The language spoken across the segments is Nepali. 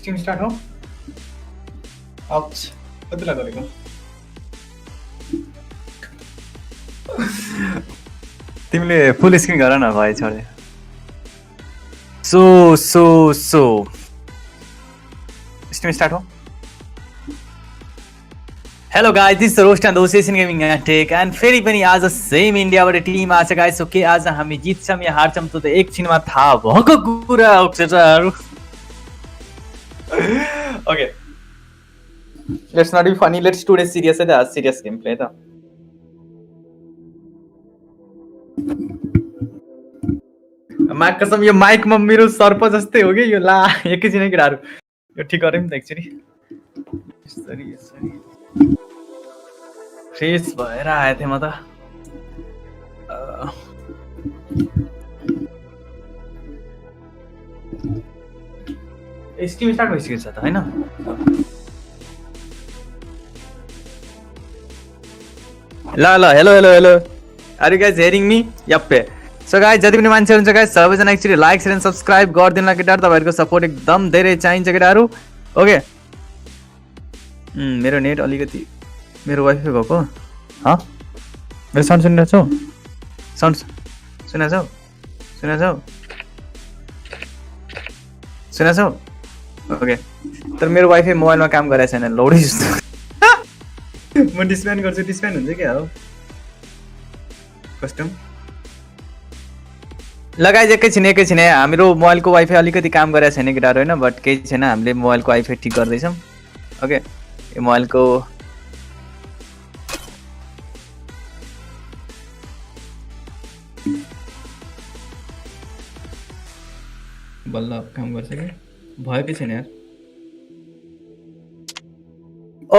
स्ट्रिम स्टार्ट हो आउच कतिलाई गरेको तिमीले फुल स्क्रिन गर न भाइ छोडे सो स्ट्रिम स्टार्ट हो hello guys this is roast and occasion gaming tech and फेरि पनि आज सेम इन्डियाबाट टिम आछ गाइस सो के आज हामी जित्छौँ या हार्छौँ त एकछिनमा थाहा भएको कुरा हो केटाहरु okay let's not be funny let's today serious है त सिरियस गेम प्ले त माइक कसम यो माइकमा मेरो सर्प जस्तै हो के यो ला एकैछिन केटाहरु यो ठीक गरौँ नि त एकचोटी यसरी फ्रेस भएर आए थे म त स्ट्रिम स्टार्ट भइसकेछ त हैन ल hello are you guys hearing me यप्पे सो गाइज जति पनि मान्छे हुन्छ गाइज सबैजना actually like share and subscribe गरिदिनु केटाहरु तपाईहरुको सपोर्ट एकदम धेरै चाहिन्छ केटाहरु ओके मेरो नेट अलिकति मेरो वाइफाई गएको ह मेरो साउन्ड सुनिरहेछौ साउन्ड सुनिरहेछौ ओके तर मेरो वाइफाई मोबाइलमा काम गरेको छैन लौडै जस्तो म डिस्प्यान गर्छु डिस्प्यान हुन्छ क्या हो कस्टम लगाइज एकैछिन हाम्रो मोबाइलको वाइफाई अलिकति काम गरेको छैन केटाहरु हैन बट केही छैन हामीले मोबाइलको वाइफाई ठीक गर्दैछौँ ओके यो मोबाइलको बल्ल काम गर्छ के भएकै छैन यार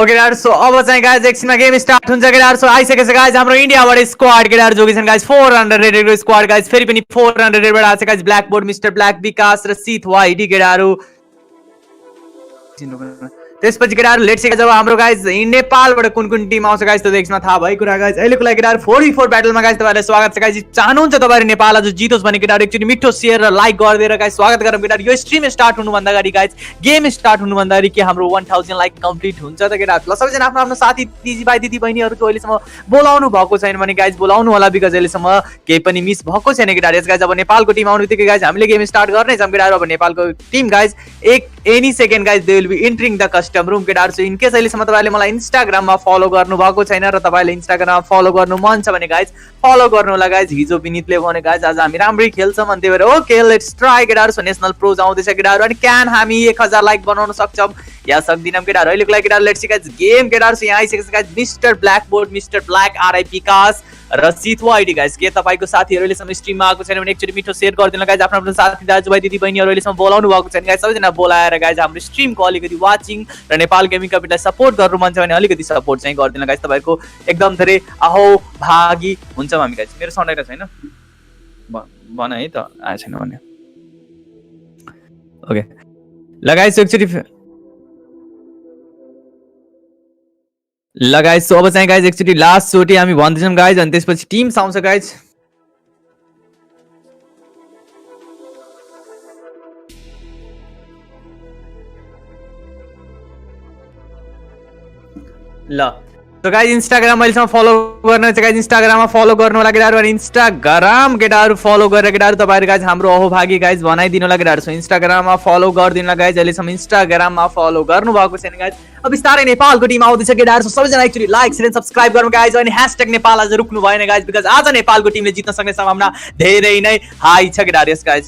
ओके यार सो अब चाहिँ गाइज एकछिनमा गेम स्टार्ट हुन्छ केटाहरु सो आइसकेको छ गाइज हाम्रो इन्डियाबाट स्क्वाड केटाहरु जोगी छन् गाइज 400 रेटेडको स्क्वाड गाइज फेरि पनि 400 रेटेडबाट आछ guys black board mister black विकास र सिथ वाइडी केटाहरु त्यसपछि केटाहरु लेट्स सी जब हाम्रो गाइज नेपालबाट कुन टिम आउँछ गाइज त एकछिनमा थाहा भएको कुरा गाइज अहिलेको लागि केटाहरु 44 ब्याटलमा गाइज तपाईहरुलाई स्वागत छ गाइज चाहनुहुन्छ तपाईहरु नेपाल आज जितोस् भने केटाहरु एकचोटी मिठो शेयर र लाइक गरिदिएर गाइज स्वागत गरौँ केटाहरु यो स्ट्रिम स्टार्ट हुनुभन्दा अगाडि गाइज गेम स्टार्ट हुनुभन्दा अगाडि के हाम्रो 1000 लाइक कम्प्लिट हुन्छ त केटाहरु ल सबैजना आफ्नो आफ्नो साथी दिदी बहिनीहरुको अहिलेसम्म बोलाउनु भएको छैन भने गाइज बोलाउनु होला बिकज अहिलेसम्म केही पनि मिस भएको छैन केटाहरु यस गाइज अब नेपालको टिम आउनुबित्तिकै गाइज हामीले गेम स्टार्ट गर्नै छौं केटाहरु अब नेपालको team guys any second guys they will be entering the custom room केटाहरु इन केस अहिलेसम्म तपाईहरुले मलाई इन्स्टाग्राममा फलो गर्नु भएको छैन र तपाईहरुले इन्स्टाग्राममा फलो गर्नु मन छ भने गाइज फलो गर्नु होला गाइज हिजो विनीतले भने गाइज आज हामी राम्रै खेल्छौं अनि त्यही भएर ओके लेट्स ट्राई केटाहरु सो नेशनल प्रोज आउँदैछ केटाहरु अनि क्यान हामी 1000 लाइक बनाउन सक्छौं या सक्दिनौं केटाहरु अहिलेको लागि केटाहरु लेट्स सी गाइज गेम केटाहरु सो यहाँ आइसकेको छ guys mister black board mister black RIP कास र सिथ वाइडी गाइज के तपाईको साथीहरुले सम स्ट्रिममा आएको छैन भने एकचोटी मिठो शेयर गरिदिनु गाइज आफ्नो आफ्नो साथी दाजुभाइ दिदी बहिनीहरुले सम बोलाउनु भएको छैन गाइज सबैजना बोलाएर गाइज हाम्रो स्ट्रिमको अलिकति वाचिङ र नेपाल गेमिङ कम्युनिटीलाई सपोर्ट गर्नु मन छ भने अलिकति सपोर्ट चाहिँ गरिदिनु गाइज तपाईहरुको एकदम धेरै अहो भागी हुन्छौं हामी गाइज मेरो साउन्ड आइरहेको छैन भन है त आए छैन भने ओके लगाइस एकचोटी लगाइस सो अब चाहिँ गाइज एकचोटी लास्ट चोटी हामी भन्दैछौँ गाइज अनि त्यसपछि टिम्स आउँछ गाइज ल तो गाइज इन्स्टाग्राम अहिलेसम्म फलो गर्न चाहिँ गाइज इन्स्टाग्राममा फलो गर्नु होला केटाहरु अनि इन्स्टाग्राम केटाहरु फलो गरेर केटाहरु तपाईहरु गाइज हाम्रो अहोभागी गाइज बनाइदिनु होला केटाहरु सो इन्स्टाग्राममा फलो गरिदिनु होला गाइज अहिलेसम्म इन्स्टाग्राममा फलो गर्नु भएको छैन गाइज अब बिस्तारै नेपालको टिम आउँदैछ केटाहरु सो सबैजना एक्चुअली लाइक शेयर सब्स्क्राइब गर्नु गाइज अनि # नेपाल आज रुक्नु भएन गाइज बिकज आज नेपालको टिमले जित्न सक्ने सम्भावना धेरै नै हाई छ केटाहरु यस गाइज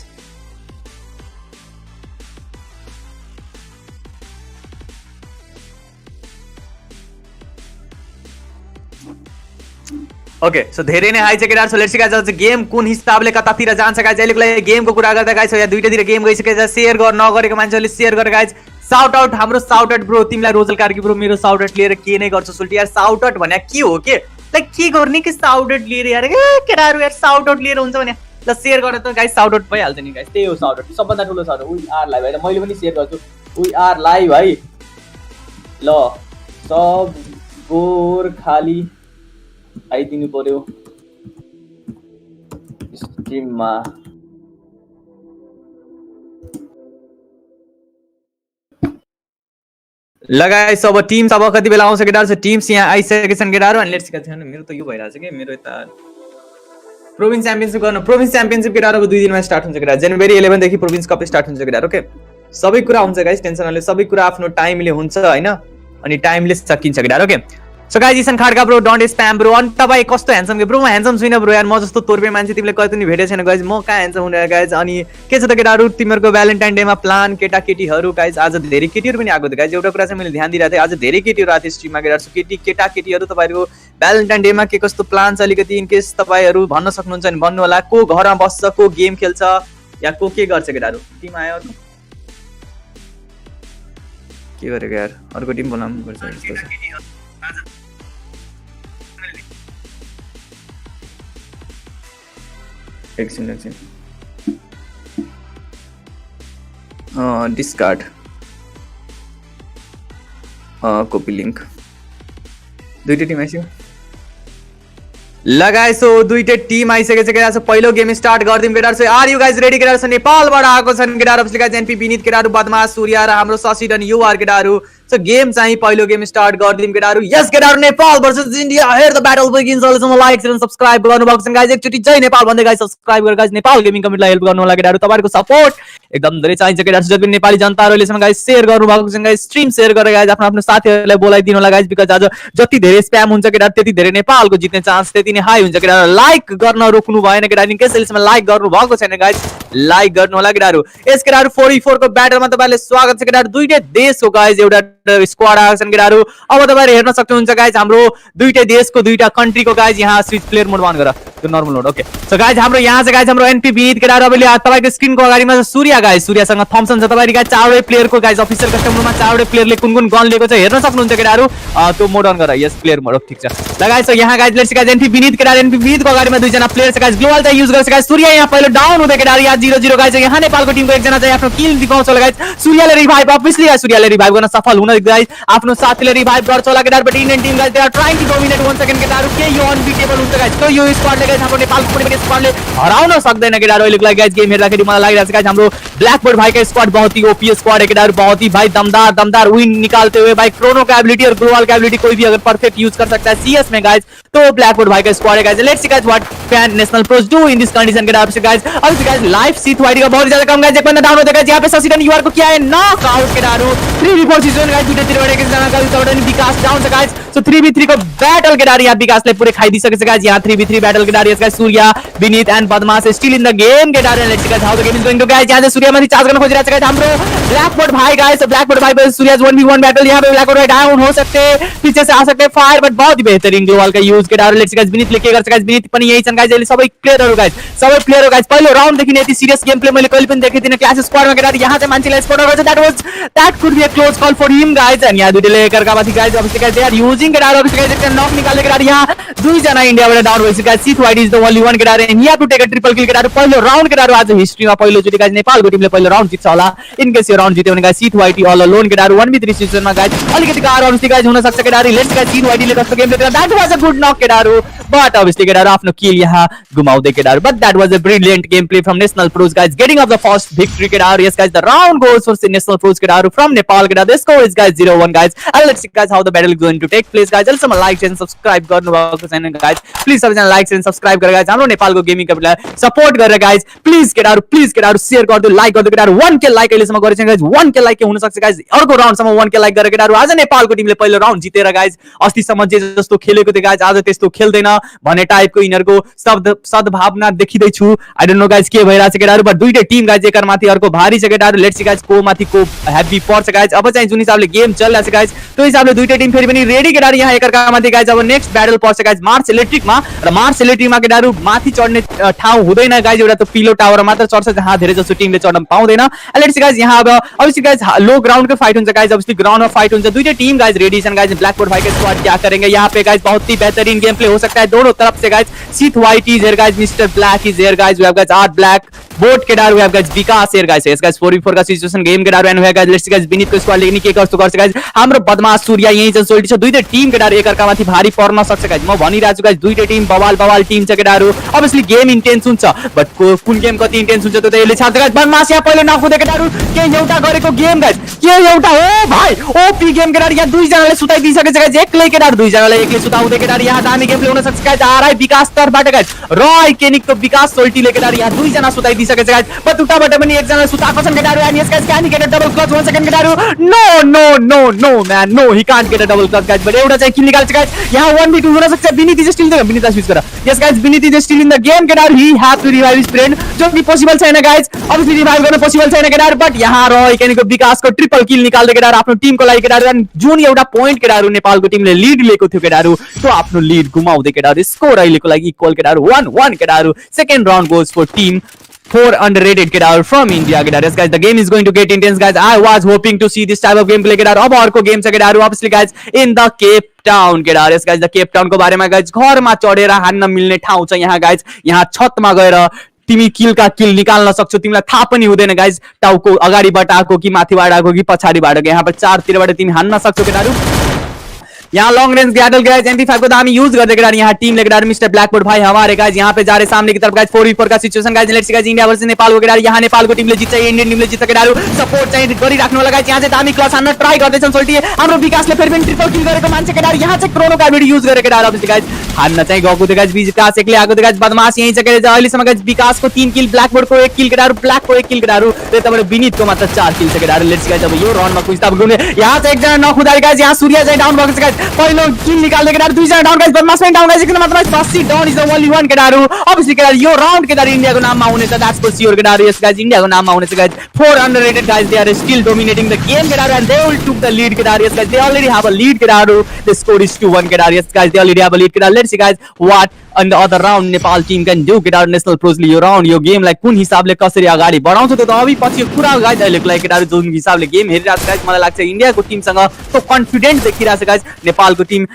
ओके सो धेरै नै हाई छ केटाहरु so let's see guys game कुन हिसाबले कतातिर जान्छ गाइज अहिलेको लागि गेमको कुरा गर्दा गाइज यहाँ दुईटातिर गेम गइसकेछ शेयर नगरेको मान्छेले शेयर गरेर गाइज साउट आउट हाम्रो साउट आउट ब्रो तिमीलाई रोजल कार्की ब्रो मेरो साउट आउट लिएर के नै गर्छौ सुल्टी यार साउट आउट भने के हो के लाइक के गर्ने कि साउट आउट लिएर यार केटाहरु यार साउट आउट लिएर हुन्छ भने ल शेयर गरेर त गाइज साउट आउट भइहाल्छ नि गाइज त्यही हो साउट आउट सबभन्दा ठुलो साउट वी आर लाइभ हैन मैले पनि शेयर गर्छु वी आर लाइभ है ल सब गोर खाली आइदिनु पर्यो स्ट्रिममा ल गाइस अब टिम्स अब कति बेला आउँछ केटाहरु टिम्स यहाँ आइसकेका छन् केटाहरु अनि लेट्स सिका छैन मेरो त यो भइराछ के मेरो यता प्रोभिन्स च्याम्पियनशिप गर्न प्रोभिन्स च्याम्पियनशिप केटाहरु अब 2 दिनमा स्टार्ट हुन्छ केटा जनवरी 11 देखि प्रोभिन्स कप स्टार्ट हुन्छ केटाहरु ओके सबै कुरा हुन्छ गाइस टेन्सन नले सबै कुरा आफ्नो टाइमले हुन्छ हैन अनि टाइमले सकिन्छ केटाहरु ओके सो गाइस इसन Khadka bro don't spam bro अनि तपाई कस्तो ह्यान्डसम के ब्रो म ह्यान्डसम छुइन ब्रो यार म जस्तो तोर्पे मान्छे तिमीले कहिले पनि भेटे छैन गाइस म कहाँ ह्यान्डसम हुने गाइस अनि के छ त केटाहरु तिमीहरुको भ्यालेन्टाइन डे मा प्लान केटाकेटीहरु गाइस आज धेरै केटीहरु पनि आएको थियो गाइस एउटा कुरा चाहिँ मैले ध्यान दिइराथे आज धेरै केटीहरु आथे स्ट्रीममा केटाहरु केटाकेटीहरु तपाईहरुको भ्यालेन्टाइन डे मा के कस्तो प्लान छ अलिकति इन केस तपाईहरु भन्न सक्नुहुन्छ नि भन्नु होला को घरमा बस्छ को गेम खेल्छ या को के गर्छ केटाहरु टिम आयो अर्को के गरेको यार अर्को टिम बोलाउनु पर्छ जस्तो छ एकछिन डिस्कार्ड कॉपी लिंक दुईटै टिम आइसक्यो लगाए सो दुईटै टिम आइसकेको छ केटाहरु पहिलो गेम स्टार्ट गर्दिम केटाहरु आर यु गाइज रेडी केटाहरु नेपालबाट आएको छन् केटाहरु पछि गाइज एनपी विनीत केटाहरु बदमाश सूर्य र हाम्रो शशिधन युआर केटाहरु सो गेम चाहिँ पहिलो गेम स्टार्ट गर्दिम केटाहरु यस केटाहरु Nepal versus India here the battle begins अहिलेसम्म लाइक एन्ड सब्स्क्राइब गर्नु भएको छ गाइज एकचोटी जय नेपाल भन्दै गाइज सब्स्क्राइब गरेर गाइज नेपाल गेमिङ कम्युनिटीलाई हेल्प गर्नु होला केटाहरु तपाईहरुको सपोर्ट एकदम धेरै चाहिन्छ केटाहरु जति पनि नेपाली जनताहरुले सम गाइज शेयर गर्नु भएको छ गाइज स्ट्रीम शेयर गरेर गाइज आफ्नो आफ्नो साथीहरुलाई बोलाइदिनु होला गाइज बिकज आज जति धेरै स्प्याम हुन्छ केटाहरु त्यति धेरै नेपालको जित्ने चान्स त्यति नै हाई हुन्छ केटाहरु लाइक गर्न रोक्नु भएन केटाहरु केस अहिलेसम्म लाइक गर्नु भएको छैन गाइज लाइक गर्नु होला केटाहरु यस केटाहरु 44 को ब्याटलमा तपाईहरुले स्वागत छ केटाहरु दुईटै देशको गाइज एउटा स्क्वाड आएको छन् केटाहरु अब तपाईहरु हेर्न सक्नुहुन्छ गाइज हाम्रो दुईटै देशको दुईटा कन्ट्रीको गाइज यहाँ स्विच प्लेयर मोड अन गर त्यो नर्मल मोड ओके सो गाइज हाम्रो यहाँ चाहिँ गाइज हाम्रो एनपी विनीत केटाहरु अब तपाईको स्क्रिनको अगाडिमा छ सूर्य गाइज सूर्यसँग थम्सन छ तपाईहरु गाइज चारवटै प्लेयरको गाइज अफिसियल कस्टमरमा चारवटै प्लेयरले कुन कुन गन लिएको छ हेर्न सक्नुहुन्छ केटाहरु त्यो मोड अन गर यस प्लेयर मोड ठीक छ ल गाइज सो यहाँ guys let's guys NP Vineet केटाहरु एनपी विनीतको अगाडिमा दुई जना प्लेयर छ गाइज ग्लोबल चाहिँ युज गर्छ गाइज सूर्य यहाँ पहिलो डाउन हुँदै केटाहरु यहाँ 0-0 गाइज यहाँ नेपालको टिमको एकजना चाहिँ आफ्नो किल दिखाउँछ होला गाइज सूर्यले रिभाइभ अभियसली सूर्यले रिभाइभ गर्न सफल हुन गाइज आफ्नो साथीले रिभाइभ गर्छ होला केटाहरु but Indian team guys they are trying to dominate 1 second केटाहरु के यो अनबिटेबल हुन्छ गाइज तो यो स्क्वाडले गाइज हाम्रो नेपालको पनि स्क्वाडले हराउन सक्दैन केटाहरु अहिलेको लागि गाइज गेम हेर्दाखेरि मलाई लागिरहेछ गाइज हाम्रो ब्ल्याकबोर्ड भाई का स्क्वाड बहुत ही ओपी स्क्वाड है केटाहरु बहुत ही भाई दमदार विन निकालते हुए भाई क्रोनो का एबिलिटी और ग्लोबल का एबिलिटी कोई भी अगर परफेक्ट यूज कर सकता है सीएस में गाइज तो ब्लैकबोर्ड भाई का स्क्वाड है guys let's see guys what can national pros do in this condition केटाहरु गाइज अब गाइज लाइव सीट वाइडी का बहुत ज्यादा कम गाइज एक बंदा डाउन होता है यहां पे शशिधन युआर को किया है नॉक आउट केटाहरु 3v4 सीजन गाइज दुईटा तिरवटा के जना गाइज चौडनी विकास डाउन छ गाइज सो 3v3 को बैटल केटाहरु यहाँ विकासले पुरै खाइदिसकेको छ गाइज यहाँ 3v3 बैटल केटाहरु yes guys Surya Vineet and बदमाश स्टिल इन द गेम केटाहरु let's see guys how the game is going to guys यहाँ सूर्य माथि चार्ज गर्न खोजिरहेको छ गाइज हाम्रो ब्लैकबोर्ड भाई गाइज ब्लैकबोर्ड भाई वर्सेस सूर्य 1v1 बैटल यहाँ पे ब्लैकबोर्ड भाई डाउन हो सकते पीछे से आ सकते फायर बट बहुत ही बेहतरीन ग्लोबल का यूज केटाहरु लेट्स सी गाइज विनीत लेके गर्छ गाइज विनीत पनि यही छन् गाइज अहिले सबै प्लेयरहरु गाइज पहिलो राउन्ड देखि यति सिरियस गेम प्ले मैले कहिले पनि देखेको थिएन क्लास स्क्वाडमा केटाहरु यहाँ चाहिँ मान्छेलाई स्पोर्ट गर्छ that could be a close call for him guys and यहाँ दुईटैले एकअर्का माथि guys obviously guys they are using केटाहरु अभियसली गाइज एक नक निकाल्दै केटाहरु यहाँ दुई जना इन्डियाबाट डाउन भइसक्यो गाइज सीट वाइड इज द ओन्ली वन केटाहरु and here to take a triple kill केटाहरु पहिलो राउन्ड केटाहरु आज हिस्ट्रीमा पहिलो चोटी गाइज नेपालको टिमले पहिलो राउन्ड जित्छ होला इन केस यो राउन्ड जित्यो भने गाइज सीट वाइड अल अलोन केटाहरु 1v3 सिचुएसनमा गाइज अलिकति गाह्रो अभियसली गाइज हुन सक्छ केटाहरु लेट्स गाइज सीट वाइडले कस्तो गेम खेल्छ that was a good knock केटाहरु बट अभियसली केटाहरु आफ्नो किल यहाँ गुमाउँदै केटाहरु but that was a brilliant game play from national pros guys getting up the first victory केटाहरु yes guys the round goes for national pros केटाहरु from Nepal केटाहरु the score is guys 0-1 guys and let's see guys how the battle is going to take place guys also like and subscribe गर्नु भएको छैन guys please सबैजना like and subscribe गरेर guys हाम्रो नेपालको गेमिङ कम्युनिटीलाई सपोर्ट गरेर guys please केटाहरु शेयर गर्दियो लाइक गर्दियो केटाहरु 1k लाइक अहिलेसम्म गरेछ guys 1k लाइक के हुन सक्छ guys अर्को राउन्ड सम्म 1k लाइक गरेर केटाहरु आज नेपालको टिमले पहिलो राउन्ड जितेर guys अस्तिसम्म जे जस्तो खेलेको थियो guys आज त्यस्तो खेल्दैन भन्ने टाइपको इनहरुको सद्भावना देखिदै छु आई डोन्ट नो गाइज के भइराछ केटाहरु बट दुईटै टिम गाइज एकर माथि अर्को भारी छ केटाहरु लेट्स सी गाइज को माथि को हेभी पर्छ गाइज अब चाहिँ जुन हिसाबले गेम चलिरहेछ गाइज त्यो हिसाबले दुईटै टिम फेरि पनि रेडी केटाहरु यहाँ एकअर्का माथि गाइज अब नेक्स्ट ब्याटल पर्छ गाइज मार्च इलेक्ट्रिकमा र मार्च इलेक्ट्रिकमा केटाहरु माथि चढ्ने ठाउँ हुँदैन गाइज एउटा त पिलो टावर मात्र चढ्छ जहाँ धेरै जसो टिमले चढ्न पाउँदैन लेट्स सी गाइज यहाँ अब अभियसली गाइज लो ग्राउन्डको फाइट हुन्छ गाइज अभियसली ग्राउन्डमा फाइट हुन्छ दुईटै टीम गाइज रेडी छन् गाइज ब्लैकबोर्ड भाई के स्क्वाड क्या करेंगे यहाँ पे गाइज बहुत ही बेहतरीन गेम प्ले हो सकता है दोनों तरफ से गाइज सीट वाइट is here guys mister black is here guys we have guys आर्ट ब्लैक बोट केटाहरु we have guys Vikas here guys yes guys 4v4 का सिचुएसन गेम केटाहरु and we have guys let's see guys Vineet को स्क्वाड लेकिन के गर्छ गाइज हाम्रो बदमाश सूर्य यही छ सोल्टी छ दुईटै टिम केटाहरु एकअर्कामाथि भारी पर्न सक्छ गाइज म भनिरहेको छु गाइज दुईटै टिम बवाल बवाल टिम छ केटाहरु अभियसली गेम इन्टेन्स हुन्छ बट कुन गेम कति इन्टेन्स हुन्छ त्यो त यसले छाड्छ गाइज बदमास यहाँ पहिले नखुदे केटाहरु के एउटा गरेको गेम गाइज के एउटा हो भाइ ओपी गेम केटाहरु यहाँ दुई जनाले सुताइदिसकेछ गाइज एक्लै केटाहरु दुई जनाले एक्लै सुताउँदै केटाहरु यहाँ दामी गेम प्ले हुन सक्छ गाइज आरआई विकास तर्फबाट गाइज रय केनिकको विकास सोल्टीले केटाहरु यहाँ दुई जना सुताइदिसकेछ गाइज बटुटाबाट पनि एक जना सुताएको छन् केटाहरु अनि यसका क्यान गेट डबल क्लच हुन्छ केटाहरु no no no no man no he can't get double clutch guys but एउटा चाहिँ किल निकाल्छ गाइज यहाँ 1v2 हुन सक्छ Vineet is still the Vineet switch गर yes guys Vineet is still in the game केटाहरु he have to revive his friend जो कि पोसिबल छैन गाइज अभियसली रिवाइव गर्न पोसिबल छैन केटाहरु बट यहाँ रय केनिकको विकासको ट्रिपल किल निकाल्दै केटाहरु आफ्नो टिमको लागि केटाहरु अनि जुन एउटा पोइन्ट केटाहरु नेपालको टिमले लीड लिएको थियो केटाहरु त्यो आफ्नो लीड गुमाउँदै केटाहरु स्कोर अहिलेको लागि इक्वल केटाहरु 1-1 केटाहरु second round goes for team 4 underrated केटाहरु from India केटाहरु yes guys the game is going to get intense guys I was hoping to see this type of gameplay केटाहरु अब अर्को गेम छ केटाहरु obviously guys in the Cape Town केटाहरु yes guys the Cape Town को बारेमा guys घरमा चढेर हान्न मिल्ने ठाउँ छ यहाँ guys यहाँ छतमा गएर तिमी किलका किल निकाल्न सक्छौ तिमीलाई थाहा पनि हुँदैन गाइज टाउको अगाडिबाट आको कि माथिबाट आको कि पछाडिबाट आको यहाँ पर चारतिरबाट तिमी हान्न सक्छौ केटाहरु यहाँ लॉन्ग रेंज गैडल गाइस MP5 को दामी यूज कर देगा यहाँ टीम लेकर मिस्टर ब्लैकबोर्ड भाई हमारे गाइस यहाँ पे जा रहे सामने की तरफ गाइस 4v4 का situation guys let's see guys India versus Nepal को केटाहरु यहाँ नेपाल को टिमले जित्छ इंडियन टिमले जित्छ केटाहरु सपोर्ट चाहिँ गरिराख्नु होला गाइस यहाँ चाहिँ दामी क्लच हान्न ट्राई गर्दैछन् सोल्टी हाम्रो विकासले फेरि पनि ट्रिपल किल गरेको मान्छे केटाहरु यहाँ चाहिँ क्रोनो कार्बिड युज गरेको केटाहरु अभियसली गाइस हान्न चाहिँ गएको थियो गाइस विकास एक्लै आएको थियो गाइस बदमाश यही छ गाइस अहिलेसम्म गाइस विकासको 3 किल ब्ल्याकबोर्ड को 1 किल केटाहरु ब्ल्याक को 1 किल केटाहरु त्यताबाट विनीतको मात्र 4 किल छ केटाहरु लेट्स गाइस अब यो रनमा कुछ त गुने यहाँ चाहिँ एकजना नखुदाले गाइस यहाँ सूर्य चाहिँ डाउन भएको छ गाइस पहिलो किल निकाल्दै केटाहरु दुई जना डाउन गाइस बदमाश पनि डाउन गाइस किन मात्र 80 down is the only one केटाहरु अभियसली केटाहरु यो राउन्ड केटाहरु इन्डियाको नाममा हुनेछ दैट्स फर स्योर केटाहरु यस गाइस इन्डियाको नाममा हुनेछ guys 4 underrated guys they are still dominating the game केटाहरु and they will took the lead केटाहरु yes guys they already have a lead केटाहरु the score is 2-1 केटाहरु yes guys they already have a lead केटाहरु let's see guys what on the other round Nepal team can do केटाहरु नेशनल प्रोजले यो राउन्ड यो गेम लाई कुन हिसाबले कसरी अगाडि बढाउँछ त्यो त अभी पछि कुरा गाइस अहिलेको लागि केटाहरु जुन हिसाबले गेम हेरिरहेको छ गाइस मलाई लाग्छ इन्डियाको टिमसँग त्यो कन्फिडेन्ट देखिरहेको छ गाइस नेपालको टिम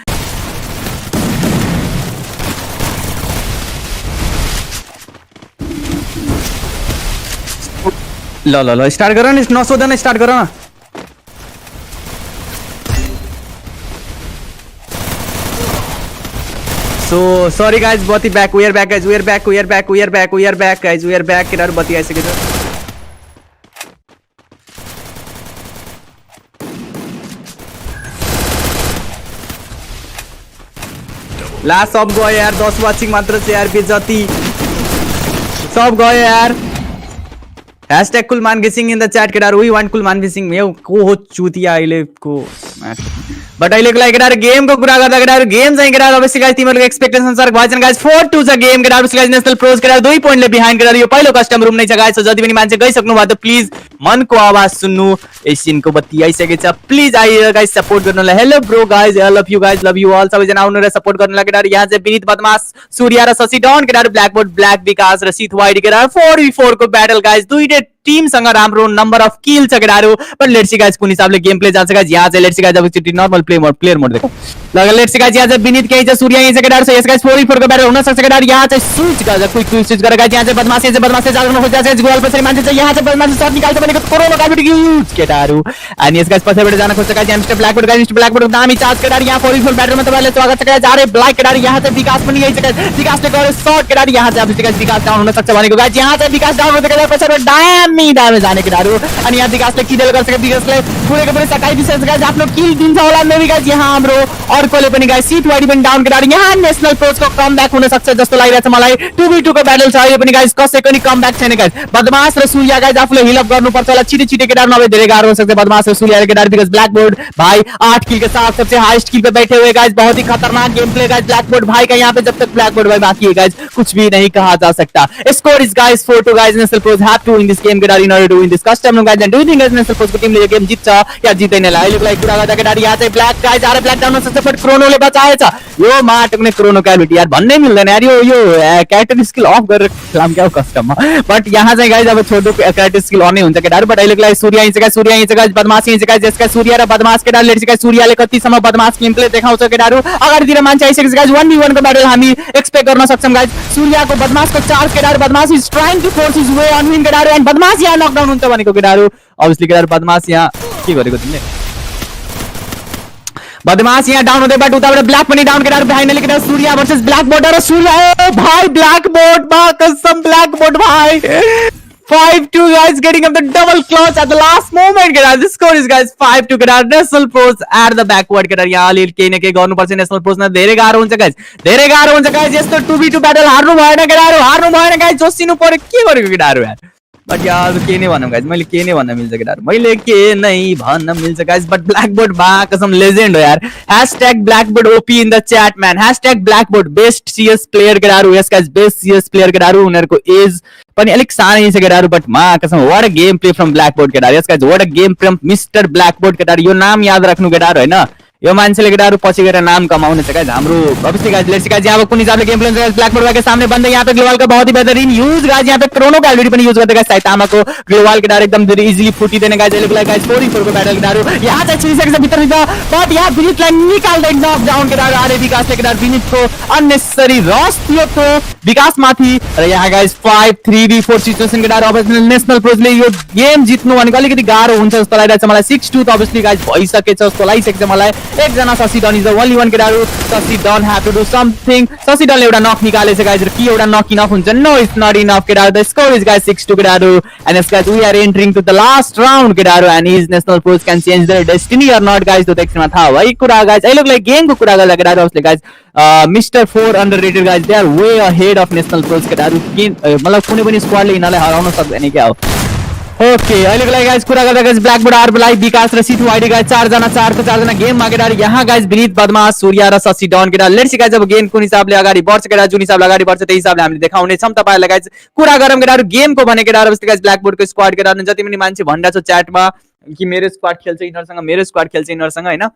ल ल ल स्टार्ट गर न नसोधन स्टार्ट गर न So sorry guys बत्ती back we are back guys we are back we are back we are back we are back guys we are back केटाहरु बत्ती आइसकेछ ला सब गयो यार 10 वाचिङ मात्र छ यार बेजती सब गयो यार #कुलमान गेसिङ इन द च्याट केटाहरु वी वान्ट कुलमान गेसिङ यो को हो चुतिया अहिलेको बट अहिलेको लागि केटाहरु गेमको कुरा गर्दा केटाहरु गेम चाहिँ केटाहरु अवश्य गाइस तिमीहरुको एक्सपेक्टेसन सर भएछन् गाइस 4-2 छ गेम केटाहरु गाइस नेशनल प्रोज केटाहरु 2 पोइन्टले बिहाइन्ड केटाहरु यो पहिलो कस्टम रुम नै छ गाइस जति पनि मान्छे गइसक्नु भयो त प्लिज मनको आवाज सुन्नु एसियनको बत्ती आइसकेछ प्लिज आइए गाइस सपोर्ट गर्नुलाई hello bro guys I love you guys love you all सबैजना आउनु र सपोर्ट गर्नुलाई केटाहरु यहाँ चाहिँ विनीत बदमाश सूर्य र शशि डन केटाहरु ब्ल्याकबोर्ड ब्ल्याक विकास र सिथ वाइडी केटाहरु 4v4 को ब्याटल गाइस दुईटै टीम सँग राम्रो नम्बर अफ किल छ केटाहरु बट लेट्स सी गाइस कुन हिसाबले गेम प्ले जान्छ गाइस यहाँ चाहिँ लेट्स सी गाइस अब चिटी नर्मल प्लेयर मोड देखो ल लेट्स सी गाइस यहाँ चाहिँ विनीत केही छ सूर्य यही छ केटाहरु छ यस गाइस 4v4 को ब्याटल हुन सक्छ केटाहरु यहाँ चाहिँ स्विच गर्छ क्विक स्विच गरेर गाइस यहाँ चाहिँ बदमाश जाग्न खोज्छ चाहिँ गोल पछि मान्छे चाहिँ यहाँ चाहिँ बदमाश शट निकाल्छ भनेको कोरोना कार्बिड युज केटाहरु अनि यस गाइस पछिबाट जान खोज्छ गाइस यहाँ मिस्टर ब्ल्याकबोर्ड दामी चार्ज केटाहरु यहाँ 4v4 ब्याटलमा तपाईहरुले स्वागत छ गाइस अरे ब्ल्याक केटाहरु यहाँ चाहिँ विकास पनि यही छ गाइस विकासले गरे शट केटाहरु यहाँ चाहिँ अब विकास डाउन हुन सक्छ भनेको गाइस यहाँ चाहिँ विकास डाउन हुँदै केटाहरु पछिबाट ड्यामेज जाने केटाहरु अनि यहाँ विकासले किल गर्छ विकासले पुरेको पनि सकाइदिन्छ गाइस आफ्नो किल दिन्छ होला मेबी गाइस यहाँ हाम्रो अर्कोले पनि गाइस सीट वाइडी पनि डाउन केटाहरु यहाँ नेशनल प्रोजको कमब्याक हुन सक्छ जस्तो लागिरहेछ मलाई 2v2 को ब्याटल छ अहिले पनि गाइस कसैको नि कमब्याक छैन गाइस बदमाश र सूर्य गाइस आफूले हिल अप गर्नु पर्छ होला छिटे केटाहरु नभए धेरै गाह्रो हुन सक्छ बदमाश र सूर्य केटाहरु बिकज ब्लैकबोर्ड भाई 8 किल के साथ सबसे हाईएस्ट किल पे बैठे हुए गाइस बहुत ही खतरनाक गेम प्ले गाइस ब्लैकबोर्ड भाई का यहाँ पे जब तक ब्लैकबोर्ड भाई बाकी है गाइस कुछ भी नहीं कहा जा सकता score is guys 4-2 guys national pros have to win this game केटाहरु in order to win this custom guys and do you think guys national pros को टिमले यो गेम जित्छ या जित्दैन ला अहिलेको लागि कुरा गर्दा केटाहरु यहाँ चाहिँ ब्ल्याक गाइस आरे ब्ल्याक डाउन हुन सक्छ बट क्रोनोले बचाएछ यो माटकने क्रोनो क्याबिलिटी यार भन्नै मिल्दैन यार यो क्यारेक्टर स्किल अफ गरेर खेलाम क्या कस्टममा बट यहाँ चाहिँ गाइस अब छोटो क्यारेक्टर स्किल अन नै हुन्छ केटाहरु बट अहिलेको लागि सूर्य यही छ गाइस बदमाश यही छ गाइस यसका सूर्य र बदमाश केटाहरु लेट्स गाइस सूर्यले कतिसम्म बदमाश गेम प्ले देखाउँछ केटाहरु अगाडितिर मान्छे आइसकेछ गाइस 1v1 को ब्याटल हामी एक्सपेक्ट गर्न सक्छौं गाइस सूर्यको बदमाशको चार्ज केटाहरु Badmash is trying to force his way on win केटाहरु एन्ड बदमाश यहाँ नकडाउन हुन्छ भनेको केटाहरु अभियसली केटाहरु बदमाश यहाँ के गरेको तिमीले बदमाश यहाँ डाउन होते बट उतावड़े ब्लैक पनि डाउन केटाहरु फाइनली केटाहरु सूर्या वर्सेस ब्लैक बोर्ड र सूर्या ए भाई ब्लैक बोर्ड बा कसम ब्लैक बोर्ड भाई 5-2 guys getting up the double clutch at the last moment guys. The score is guys 5-2 guys. National Pros at the backward guys. यहाँ अलि केही न केही गर्नुपर्छ नेशनल प्रोज न धेरै गाह्रो हुन्छ guys. धेरै गाह्रो हुन्छ guys. यस्तो 2v2 ब्याटल हार्नु भएन केटाहरु हार्नु भएन guys. जोसिनु पर्यो के गरेको केटाहरु यार. बट यार के नै भनौं गाइस मैले के नै भन्न मिल्छ केटाहरु मैले के नै भन्न मिल्छ गाइस बट ब्ल्याकबोर्ड बा कसम लेजेन्ड हो यार #blackboard OP in the chat man #blackboard best CS player केटाहरु yes guys best CS player केटाहरु उनीहरुको एज पनि अलिक सानै छ केटाहरु बट मा कसम what a game play from Blackboard केटाहरु yes guys what a game from mister Blackboard केटाहरु यो नाम याद राख्नु केटाहरु हैन यो मान्छेले केटाहरु पछि गएर नाम कमाउने छ गाइस हाम्रो ऑब्वियसली गाइस लेट्स गाइस यहाँ पे कुन हिसाबले गेम प्ले हुन्छ गाइस ब्ल्याकबोर्ड के सामने बंदे यहाँ पे ग्लोबल का बहुत ही बेहतरीन यूज गाइस यहाँ पे क्रोनो का ऑलरेडी पनि यूज गर्दै गाइस साइतामा को ग्लोबल के डायरेक्ट एकदम इजीली फुटी देने गाइस अहिले गाइस 4v4 को बैटल केटाहरु यहाँ चाहिँ 3 सेकेन्ड भित्र बट यहाँ विनीतलाई निकाल्दै नक डाउन केटाहरु आरे विकासले केटाहरु विनीतको अननेसेसरी रस थियो तो विकास माथि र यहाँ गाइस 5-3v4 सिचुएसन केटाहरु अब नेशनल प्रोजले यो गेम जित्नु भनेको अलिकति गाह्रो हुन्छ जस्तो लागिरहेछ मलाई 6-2 त obviously गाइस भइसकेछ जस्तो लागिसकेछ मलाई एकजना Shashi Don is the only one केटाहरु Shashi Don have to do something Shashi डनले एउटा नक निकालेछ गाइस र के एउटा नक इनफ हुन्छ नो इट्स नट इनफ केटाहरु द स्कोर इज गाइस 6-2 केटाहरु and yes guys we are entering to the last round केटाहरु and is national pros can change their destiny or not guys त एकछिनमा थाहा भयो कुरा गाइस अहिलेको गेमको कुरा गर्दा केटाहरु उसले guys mister 4 underrated guys they are way ahead of national pros केटाहरु मतलब कुनै पनि स्क्वाडले यिनीलाई हराउन सक्दैन क्या हो ओके अहिलेको लागि गाइस कुरा गर्दा गाइस ब्ल्याकबोर्ड आर लाइभ विकास र सिटु आइडी गाइस 4 जना गेम मा केटाहरु यहाँ गाइस विनीत बदमाश सूर्य र शशि डन केटाहरु लेट्स गाइस अब गेम कुन हिसाबले अगाडि बढ्छ केटाहरु जुन हिसाबले अगाडि बढ्छ त्यही हिसाबले हामीले देखाउने छौं तपाईहरुलाई गाइस कुरा गरौँ केटाहरु गेमको भने केटाहरु जस्तै गाइस ब्ल्याकबोर्डको स्क्वाड केटाहरु जति पनि मान्छे भनिरहेछ च्याटमा कि मेरो स्क्वाड खेल्छ यिनीहरुसँग मेरो स्क्वाड खेल्छ यिनीहरुसँग हैन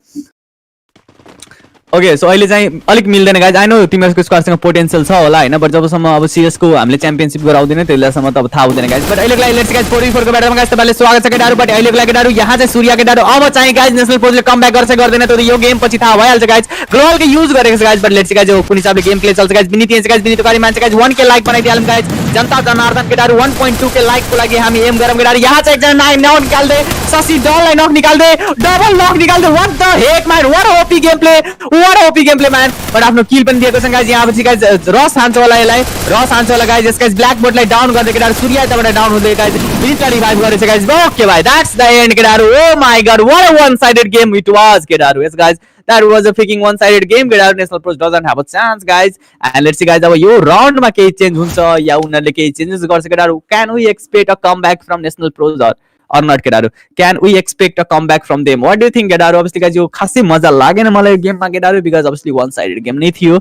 ओके सो अहिले चाहिँ अलिक मिल्दैन गाइज आई नो तिमीहरुको स्क्वाडसँग पोटेन्शियल छ होला हैन बट जबसम्म अब सीएस को हामीले च्याम्पियनशिप गराउँदैन त्यसैसम्म त अब थाहा हुँदैन गाइज बट अहिलेको लागि लेट्स गाइज 4v4 को ब्याटलमा गाइज तपाईहरुले स्वागत छ केटाहरु बट अहिलेको लागि केटाहरु यहाँ चाहिँ सूर्य केटाहरु अब चाहिँ गाइज नेशनल प्रोजले कमब्याक गर्छ गर्दैन त यो गेम पछि थाहा भइहाल्छ गाइज ग्लोबल के युज गरेको छ गाइज बट लेट्स गाइज कुन हिसाबले गेम प्ले चल्छ गाइज विनीत यहाँ गाइज विनीत कारी मान्छे गाइज 1k लाइक बनाइदिहालौं गाइज जनता जनार्दन केटाहरु 1.2k लाइक को लागि हामी एम गरौँ केटाहरु यहाँ चाहिँ एकजना नक निकाल्दै शशि डनलाई नक निकाल्दै डबल नक निकाल्दै what the heck man what a OP game play man but आफ्नो किल पनि दिएको छ गाइज यहाँ पछि गाइज रस हान्छ होला यसलाई रस हान्छ होला गाइज यसका ब्ल्याकबोर्डलाई डाउन गर्दै केटाहरु सूर्य तबाट डाउन हुँदै गाइज विनीतलाई रिभाइभ गरेछ गाइज ओके भाइ दैट्स द एन्ड केटाहरु oh my God what a one sided game it was केटाहरु yes guys that was a freaking one sided game केटाहरु national pros doesn't have a chance guys and let's see guys अब यो राउन्डमा केही चेन्ज हुन्छ या उनीहरुले केही चेन्जेस गर्छ केटाहरु can we expect a comeback from national pros or not केटाहरु can we expect a comeback from them what do you think केटाहरु obviously guys यो खासै मजा लागेन मलाई यो गेममा केटाहरु because obviously one sided game नै थियो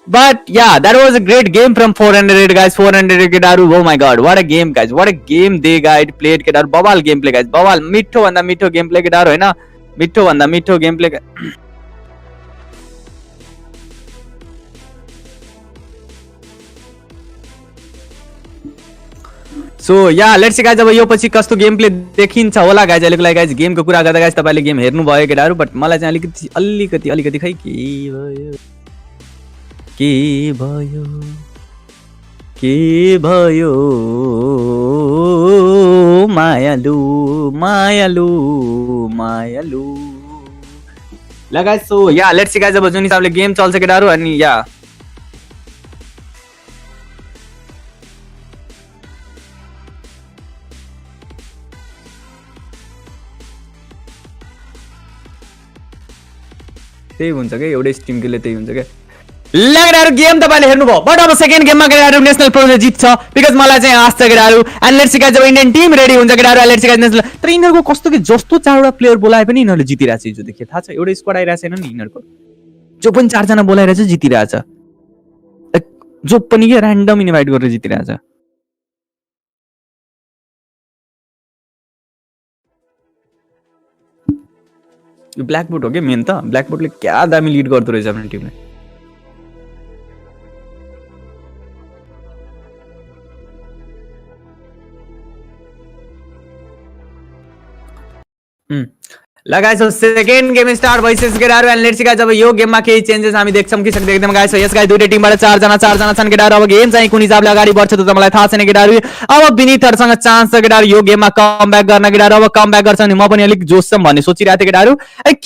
but yeah that was a great game from 400 guys 400 केटाहरु oh my god what a game guys what a game they guys played केटाहरु बवाल गेम प्ले guys बवाल मिठो भन्दा मिठो गेम प्ले केटाहरु हैन मिठो भन्दा मिठो game play so yeah let's see guys अब यो पछि कस्तो गेम प्ले देखिन्छ होला गाइज अहिलेको लागि गाइज गेमको कुरा गर्दा गाइज तपाईले गेम हेर्नु भयो केटाहरु बट मलाई चाहिँ अलिकति खै के भयो मायालु ल guys so yeah let's see guys अब जुन हिसाबले गेम चल्छ केटाहरु अनि या त्यही हुन्छ के एउटै स्ट्रिम केले त्यही हुन्छ के लगेर गेम तपाईले हेर्नु भयो बट अब सेकेन्ड गेममा केटाहरु नेशनल प्रोले जित्छ बिकज मलाई चाहिँ आश छ केटाहरु एन्ड लेट्स सी गाइज अब इन्डियन टिम रेडी हुन्छ केटाहरु लेट्स सी गाइज नेशनल तर इनहरुको कस्तो के जस्तो चारवटा प्लेयर बोलाए पनि इनहरुले जितिरहेछ हिजो देखि थाहा छ एउटै स्क्वाड आइरहेछ छैन नि इनहरुको जो पनि 4 जना बोलाइरहेछ जितिरहेछ जो पनि के र्यान्डम इन्भाइट गरेर जितिरहेछ यो ब्ल्याकबोर्ड हो के मेन त ब्ल्याकबोर्डले क्या दामी लिड गर्दो रहेछ आफ्नो टिमलाई ल गाइस सेकेन्ड गेम स्टार्ट भइसक्यो केटाहरु एन्ड लेट्स सी गाइस अब यो गेममा केही चेन्जेस हामी देख्छौं कि सक्दै एकदम गाइस यस गाइस दुईटै टिमबाट चार जना छन् केटाहरु अब गेम चाहिँ कुन हिसाबले अगाडि बढ्छ त मलाई थाहा छैन केटाहरु अब विनीतहरुसँग चान्स छ केटाहरु यो गेममा कमब्याक गर्न केटाहरु अब कमब्याक गर्छ भने म पनि अलिक जोशम भन्ने सोचिरहेको थिएँ केटाहरु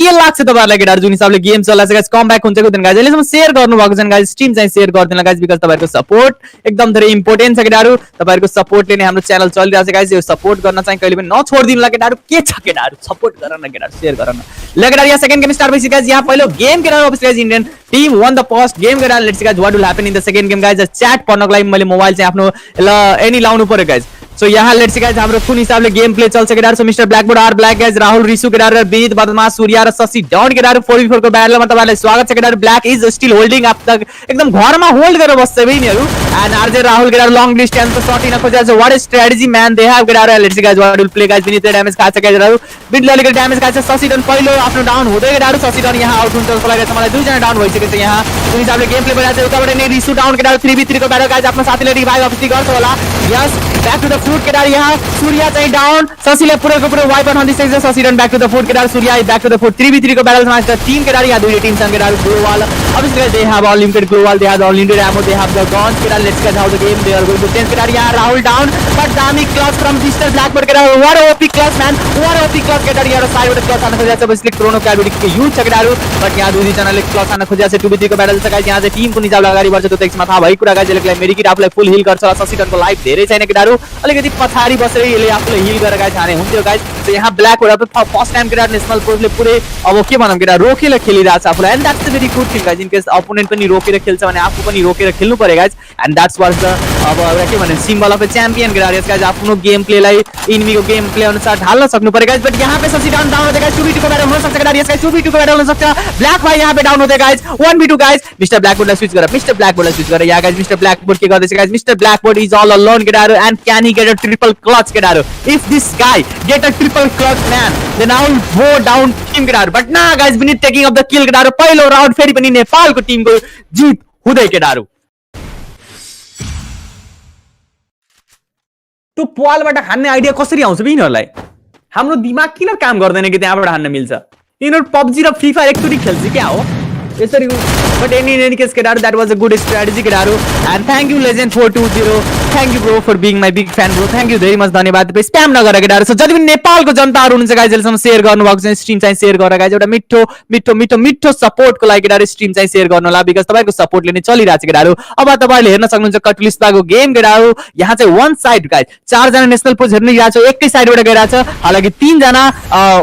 के लाग्छ तपाईहरुलाई केटाहरु जुन हिसाबले गेम चलिरहेछ गाइस कमब्याक हुन्छ कि हुँदैन गाइस अहिलेसम्म शेयर गर्नुभएको छैन गाइस स्ट्रिम चाहिँ शेयर गर्दिनु गाइस बिकज तपाईहरुको सपोर्ट एकदम धेरै इम्पोर्टेन्ट छ केटाहरु तपाईहरुको सपोर्टले नै हाम्रो च्यानल चलिरहेछ गाइस यो सपोर्ट गर्न चाहिँ कहिले पनि नछोड्दिनु ला केटाहरु के छ केटाहरु सपोर्ट गर न केटाहरु शेयर गर न ल केटाहरु यहाँ सेकेन्ड गेम स्टार्ट भइसक्यो गाइस यहाँ पहिलो गेम केटाहरु obviously guys Indian team won the first game केटाहरु let's see guys what will happen in the second game guys chat पढ्नको लागि मैले मोबाइल चाहिँ आफ्नो ल एनी लाउनु पर्यो गाइस सो यहाँ लेट्स सी गाइस हाम्रो कुन हिसाबले गेम प्ले चल्छ केटाहरु so mister Blackboard are Black guys Rahul Risu केटाहरु विनीत बदमाश सूर्य र शशि डाउन केटाहरु 4v4 को ब्याटलमा तपाईहरुलाई स्वागत छ केटाहरु Black is still holding up तक एकदम घरमा होल्ड गरेर बस्छ यिनीहरु एन्ड आरजे राहुल केटाहरु लङ डिस्टेन्स को शट इन खोजेछ what is strategy man they have केटाहरु let's see guys what will play guys Vineet damage खाछ केटाहरु बिटले अलिकति ड्यामेज खाछ शशि डाउन पहिलो आफ्नो डाउन हुँदै केटाहरु शशि डाउन यहाँ आउट हुन्छ जस्तो लागेछ मलाई दुई जना डाउन भइसकेछ यहाँ कुन हिसाबले गेम प्ले भइरहेछ उताबाट नै रिसु डाउन केटाहरु 3v3 को ब्याटल गाइस आफ्नो साथीले रिभाइभ अफिसली गर्छ होला yes back to the foot केटाहरु यहाँ सूर्य चाहिँ डाउन शशिले पुरोको पुरो वाइप अन दिसैछ Shashi down back to the foot केटाहरु Surya back to the foot 3v3 को ब्याटल मा टीम केटाहरु यहाँ दुईटै टीम छन् केटाहरु ग्लोवाल obviously they have unlimited global they have unlimited ammo they have the guns केटाहरु let's get how the game they are going to change केटाहरु यहाँ राहुल डाउन बट दामी क्लच फ्रम मिस्टर ब्ल्याकबोर्ड केटाहरु what a OP clutch man what a OP clutch केटाहरु यहाँ साइडबाट क्लच हान्न खोजेछ obviously क्रोनो क्याबिलिटीको युज छ केटाहरु बट यहाँ दुई जनाले क्लच हान्न खोजेछ 2v3 को ब्याटल छ गाइस यहाँ चाहिँ टीमको निजाले अगाडि बढ्छ त्यो त्यसमा थाहा भएको कुरा गाइस यसले मेडिकिट आफुलाई फुल हिल गर्छ शशि डाउनको लाइफ धेरै छैन केटाहरु अलिकति पछाडी बसेर यसले आफुलाई हिल गरेर गाइस हाने हुन्थ्यो गाइस सो यहाँ ब्ल्याकबोर्ड फर्स्ट टाइम केटाहरु नेशनल प्रोले पुरै अब के भनौं केटाहरु रोकेर खेलिरहेछ आफुलाई and that's a very good thing guys in case opponent पनि रोकेर खेल्छ भने आफु पनि रोकेर खेल्नु पर्यो guys and that's was the अब एउटा के भन्छ सिम्बल अफ अ च्याम्पियन केटाहरु यस गाइस आफ्नो गेम प्लेलाई इनिमीको गेम प्ले अनुसार ढाल्न सक्नु पर्यो गाइस बट यहाँ पे शशि डाउन हुँदै गाइस 2v2 को ब्याटल हुन सक्छ केटाहरु यस गाइस 2v2 को ब्याटल हुन सक्छ ब्ल्याक भाइ यहाँ पे डाउन हुँदै गाइस 1v2 गाइस मिस्टर ब्ल्याकबोर्डलाई स्विच गर मिस्टर ब्ल्याकबोर्डलाई स्विच गर यहाँ गाइस मिस्टर ब्ल्याकबोर्ड के गर्दैछ guys mister Blackboard is all alone केटाहरु and can he get a triple clutch केटाहरु if this guy get a triple clutch man then I will go down team केटाहरु बट ना guys we need taking off the kill केटाहरु पहिलो राउन्ड फेरि पनि नेपालको टिमको जित हुँदै केटाहरु त्यो पालबाट हान्ने आइडिया कसरी आउँछ बे यिनीहरुलाई हाम्रो दिमाग किन काम गर्दैन कि त्यहाँबाट हान्न मिल्छ यिनीहरु पबजी र फ्री फायर एकचोटी खेल्छ क्या हो यसरी बट एनी केस केटाहरु that was a good strategy केटाहरु and thank you legend 420 thank you bro for being my big fan bro thank you very much धन्यवाद स्प्याम नगर केटाहरु सो जति पनि नेपालको जनताहरु हुनुहुन्छ गाइस जसले शेयर गर्नु भएको छ स्ट्रिम चाहिँ शेयर गरेर गाइस एउटा मिठो मिठो मिठो मिठो सपोर्टको लागि केटाहरु स्ट्रिम चाहिँ शेयर गर्नु होला बिकज तपाईहरुको सपोर्टले नै चलिरहेछ केटाहरु अब तपाईहरुले हेर्न सक्नुहुन्छ कटलिस्ताको गेम केटाहरु यहाँ चाहिँ वन साइड गाइस चार जना नेशनल पोज हेर्न गइरहेछ एकै साइडबाट गइरहेछ हालाकि तीन जना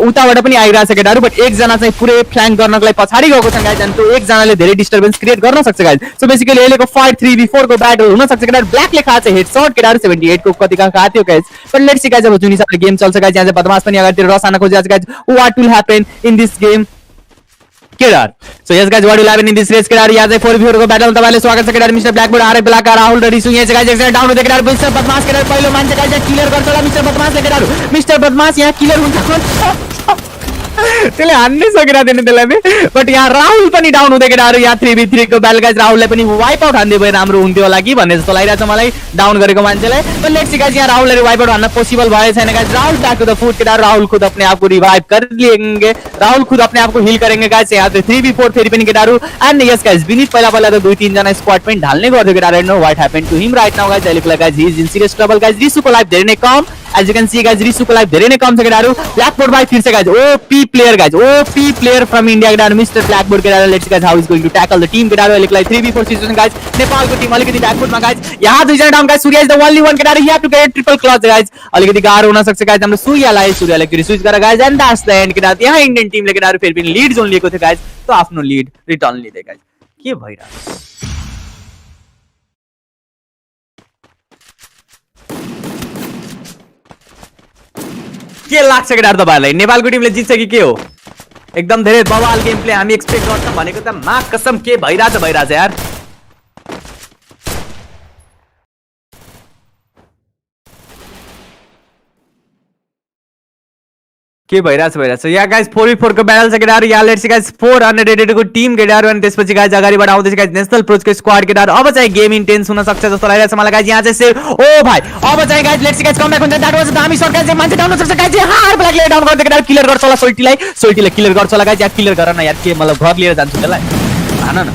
उताबाट पनि आइरहेछ केटाहरु बट एक जना चाहिँ पुरै फ्ल्याङ्क गर्नको लागि पछाडी गएको छ गाइस अनि त्यो एक जनाले धेरै डिस्टर्बेन्स क्रिएट गर्न सक्छ गाइस सो बेसिकली अहिलेको फाइट 3v4 को ब्याटल हुन सक्छ केटाहरु ब्ल्याकले खाछ हेडशट केटाहरु 78 को कतिका खाथ्यो guys but let's see guys अब जुन हिसाबले गेम चल्छ गाइस यहाँ चाहिँ बदमाश पनि अगाडितिर रस हान्न खोजिरहेछ guys what will happen in this game केटाहरु so yes guys what will happen in this race केटाहरु यहाँ चाहिँ 4v4 को ब्याटल तपाईहरुले स्वागत छ केटाहरु mister Blackboard R Black Rahul र रिसु यहाँ चाहिँ गाइस एकजना डाउन हुँदै केटाहरु मिस्टर बदमाश केटाहरु पहिलो मान्छे गाइस क्लियर गर्छ होला मिस्टर बदमाशले केटाहरु मिस्टर बदमाश यहाँ क्लियर हुन्छ त्यसले हान्नै सकिरा दिने त्यसलाई बट यहाँ राहुल पनि डाउन हुँदै केटाहरु यहाँ 3v3 को ब्याटल गाइस राहुलले पनि वाइप आउट हान्दै भए राम्रो हुन्थ्यो होला कि भन्ने जस्तो लागिरहेछ मलाई डाउन गरेको मान्छेलाई बट लेट्स सी गाइस यहाँ राहुलले वाइप आउट हान्न पोसिबल भए छैन guys Rahul back to the foot केटाहरु राहुल खुद अपने आप को रिवाइव कर लेंगे राहुल खुद अपने आप को हील करेंगे गाइस यहाँ 3v4 फेरि पनि केटाहरु एन्ड यस गाइस विनीत पहिला पहिला त दुई तीन जना स्क्वाड पनि ढाल्ने गर्थ्यो केटाहरु no what happen to him right now guys अहिलेको लागि guys he is in serious trouble guys रिसुको लाइफ धेरै नै कम as you can see guys रिसुको लाइफ धेरै नै कम छ केटाहरु ब्ल्याकबोर्ड भाइ फिर्से guys OP player from India केटाहरु मिस्टर ब्ल्याकबोर्ड केटाहरु let's guys how is going to tackle the team केटाहरु अहिलेको लागि 3v4 सिचुएसन गाइस नेपालको टिम अलिकति ब्याकफुटमा गाइस यहाँ दुई जना down guys Surya is the only one केटाहरु he have to get triple clutch guys अलिकति गाह्रो हुन सक्छ गाइस हाम्रो सूर्यले फेरि स्विच गरेर guys and that's the end केटाहरु यहाँ इन्डियन टिमले केटाहरु फेरि पनि लीड जोन लिएको थियो गाइस त्यो आफ्नो लीड रिटर्न लिँदै गाइस के भइरहेछ के लाग्छ केटाहरु तपाईहरुलाई नेपालको टिमले जित्छ कि के हो एकदम धेरै बवाल गेम प्ले हामी एक्सपेक्ट गर्छौं भनेको त मा कसम के भइराछ यार के भइरहेछ यहाँ गाइस 4v4 को ब्याटल छ केटाहरु यहाँ लेट्स गाइस 400 रेटेड को टिम केटाहरु अनि त्यसपछि गाइस अगाडि बढाउँदै गाइस नेशनल प्रोज को स्क्वाड केटाहरु अब चाहिँ गेम इन्टेन्स हुन सक्छ जस्तो लागिरहेछ मलाई गाइस यहाँ चाहिँ सेभ ओ भाइ अब चाहिँ गाइस लेट्स गाइस कमब्याक हुन्छ दैट वाज दामी शट गाइस मान्छे डाउन सक्छ गाइस हार ब्ल्याकले डाउन गर्दै केटाहरु किलर गर्छ होला सोल्टीलाई किलर गर्छ होला गाइस यहाँ किलर गर न यार के मतलब घर लिएर जान्छु त्यसलाई हान न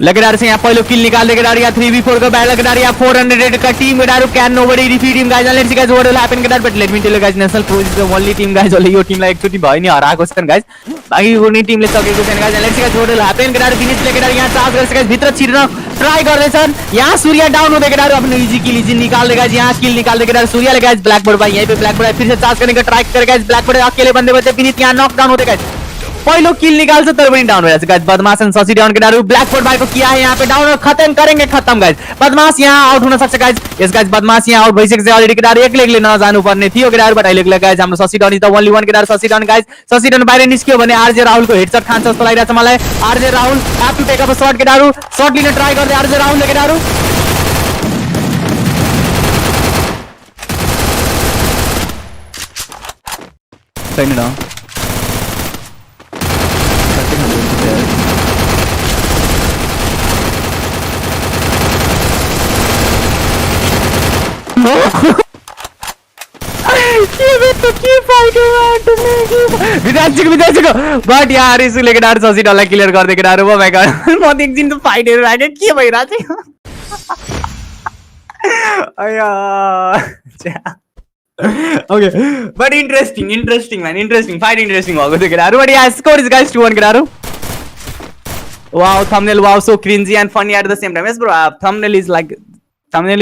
लगेदार से यहाँ पहिलो किल निकाल्दै केटाहरु यहाँ 3v4 को ब्याटल केटाहरु यहाँ 400 रेटेड का टिम केटाहरु can nobody defeat team guys let's guys what will happen केटाहरु but let me tell you guys national pro is the only team guys जसले यो टिमलाई एकचोटी भयो नि हराएको छ गाइस बाकी कुनै टिमले सकेको छैन guys let's guys what will happen केटाहरु फिनिश केटाहरु यहाँ चार्ज गर्छ गाइस भित्र छिर्न ट्राई गर्दैछन् यहाँ सूर्य डाउन हुँदै केटाहरु आफ्नो इजी किल निकाल्दै गाइस यहाँ किल निकाल्दै केटाहरु सूर्यले गाइस ब्ल्याकबोर्ड भाइ यही पे ब्ल्याकबोर्ड फिर से चार्ज करने का ट्राई करे गाइस ब्ल्याकबोर्ड अकेले बन्दे बच्चे विनीत यहाँ नॉक डाउन होते गाइस पहिलो किल निकाल्छ तर पनि डाउन भइरहेछ गाइस बदमाश एन्ड ससी डाउन केटाहरु ब्ल्याकबोर्ड भाइको किया है यहाँ पे डाउन खत्म करेंगे खत्म गाइस बदमाश यहाँ आउट हुन सक्छ गाइस यस गाइस बदमाश यहाँ आउट भइसकेछ अलरेडी केटाहरु एक्लै नजानु पर्ने थियो केटाहरु बट अहिले गाइस हाम्रो Shashi Don is the only one केटाहरु Shashi Don guys Shashi Don बाहिर निस्क्यो भने आरजे राहुलको हेडशट खान्छ जस्तो लागिरहेछ मलाई RJ Rahul have to take up a shot केटाहरु शट लिन ट्राई गर्दै आरजे राहुलले केटाहरु छैन न बट यार रिसुले केटाहरु ससी डललाई क्लियर गर्दै केटाहरु ओ माय गॉड म एकदिन त फाइट हेरेर आए के भइरहेछ अया okay but interesting man interesting fight interesting भएको थियो केटाहरु but yeah score is guys 2-1 केटाहरु wow thumbnail wow so cringy and funny at the same time yes bro thumbnail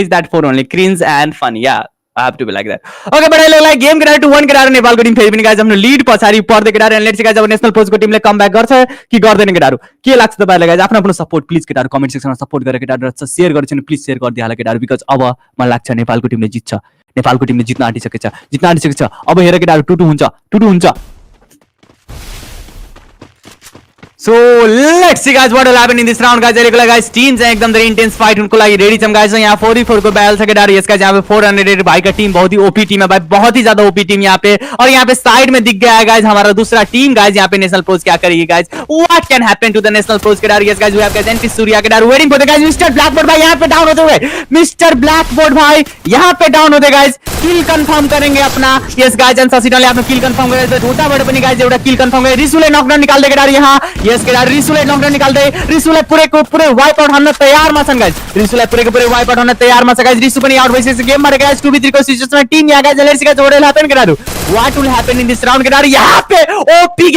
is that for only cringe and funny yeah I have to be like that okay but I like game केटाहरु 2-1 केटाहरु नेपालको टिम फेरि पनि गाइस आफ्नो लीड पछाडी पर्दै केटाहरु एन्ड लेट्स गाइस अब नेशनल प्रोजको टिमले कमब्याक गर्छ कि गर्दैन केटाहरु के लाग्छ तपाईहरुलाई गाइस आफ्नो सपोर्ट प्लिज केटाहरु कमेन्ट सेक्सनमा सपोर्ट गरेर केटाहरु शेयर गर्छिन प्लिज शेयर गर्दिहाल केटाहरु बिकज अब मलाई लाग्छ नेपालको टिमले जित्छ नेपालको टिमले जित्न आँटिसकेछ अब हेर केटाहरु 2-2 हुन्छ So let's see guys what will happen in this round guys अहिलेको लागि guys टीम चाहिँ एकदम धेरै इंटेंस फाइट उनको लागि रेडी छम गाइस यहाँ 4v4 को बैटल छ केटाहरु यसका यहाँ पे 400 रेटेड भाई का टीम बहुत ही ओपी टीम है भाई बहुत ही ज्यादा ओपी टीम यहाँ पे और यहाँ पे साइड में दिख गया है गाइस हमारा दूसरा टीम गाइस यहाँ पे नेशनल प्रोज क्या करेगी guys what can happen to the national pros केटाहरु yes guys we have guys NP Surya केटाहरु waiting for the guys mister Blackboard भाई यहाँ पे डाउन होते हुए मिस्टर ब्लैकबोर्ड भाई यहाँ पे डाउन होते गाइस किल कंफर्म करेंगे अपना यस गाइस एन्ड ससिडले आफ्नो किल कंफर्म गरेर ढोटाबाट पनि गाइस एउटा किल कंफर्म गरे रिसुले नकडाउन निकाल्दै केटाहरु यहाँ यस केटाहरु रिसुले नकडाउन निकाल्दै रिसुले पुरैको पुरै वाइप आउट हुन तयारमा छन् गाइस रिसुले पुरैको पुरै वाइप आउट हुन तयारमा छ गाइस रिसु पनि आउट भइसकेछ गेमबाट गाइस 2v3 को सिचुएसनमा टिम यहाँ guys let's guys what will happen केटाहरु what will happen in this round केटाहरु यहाँ पे ओपी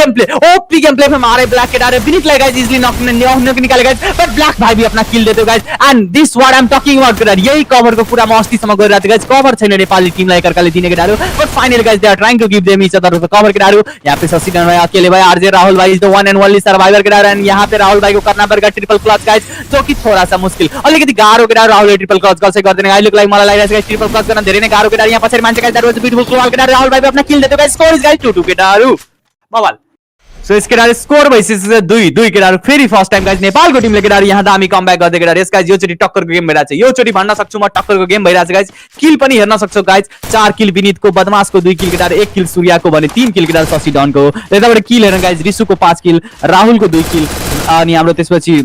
गेम प्ले में मारे ब्लैक केटाहरु विनीत लाई गाइस इजिली नक निकाले गाइस बट ब्लैक भाई भी अपना किल देते guys and this what I am talking about केटाहरु यही कभर को पूरा मस्तीसम्म गरिरहेको गाइस कभर छैन नेपाली टिमलाई एकअर्काले दिने केटाहरु but finally guys they are trying to give them each other cover केटाहरु यहाँ पे ससिडन भाई अकेले भाई आरजे राहुल भाई is the one and only survivor केटाहरु एन्ड यहाँ पे राहुल भाई को करना परेगा ट्रिपल क्लच गाइस जो कि थोड़ा सा मुश्किल अलिकति गाह्रो केटाहरु राहुलले ट्रिपल क्लच गर्छ गर्दैन अहिलेको लागि मलाई लागिरहेछ गाइस ट्रिपल क्लच गर्न धेरै नै गाह्रो केटाहरु यहाँ पछाडी मान्छे guys that was beautiful clutch केटाहरु राहुल भाई अपना किल देतो गाइस स्कोर इज गाइस 2-2 केटाहरु बवाल सो इस केटाहरु स्कोर भइसकेछ 2-2 केटाहरु फेरि फर्स्ट टाइम गाइस नेपालको टिमले केटाहरु यहाँ दामी कमब्याक गर्दै केटाहरु यस गाइस यो चोटी टक्करको गेम भइराछ यो चोटी भन्न सक्छु म टक्करको गेम भइराछ गाइस किल पनि हेर्न सक्छौ गाइस 4 किल विनीतको बदमाशको 2 किल केटाहरु 1 किल सूर्याको भने 3 किल केटाहरु ससी डनको यताबाट किल हेर्न गाइस रिसुको 5 किल राहुलको 2 किल अनि हाम्रो त्यसपछि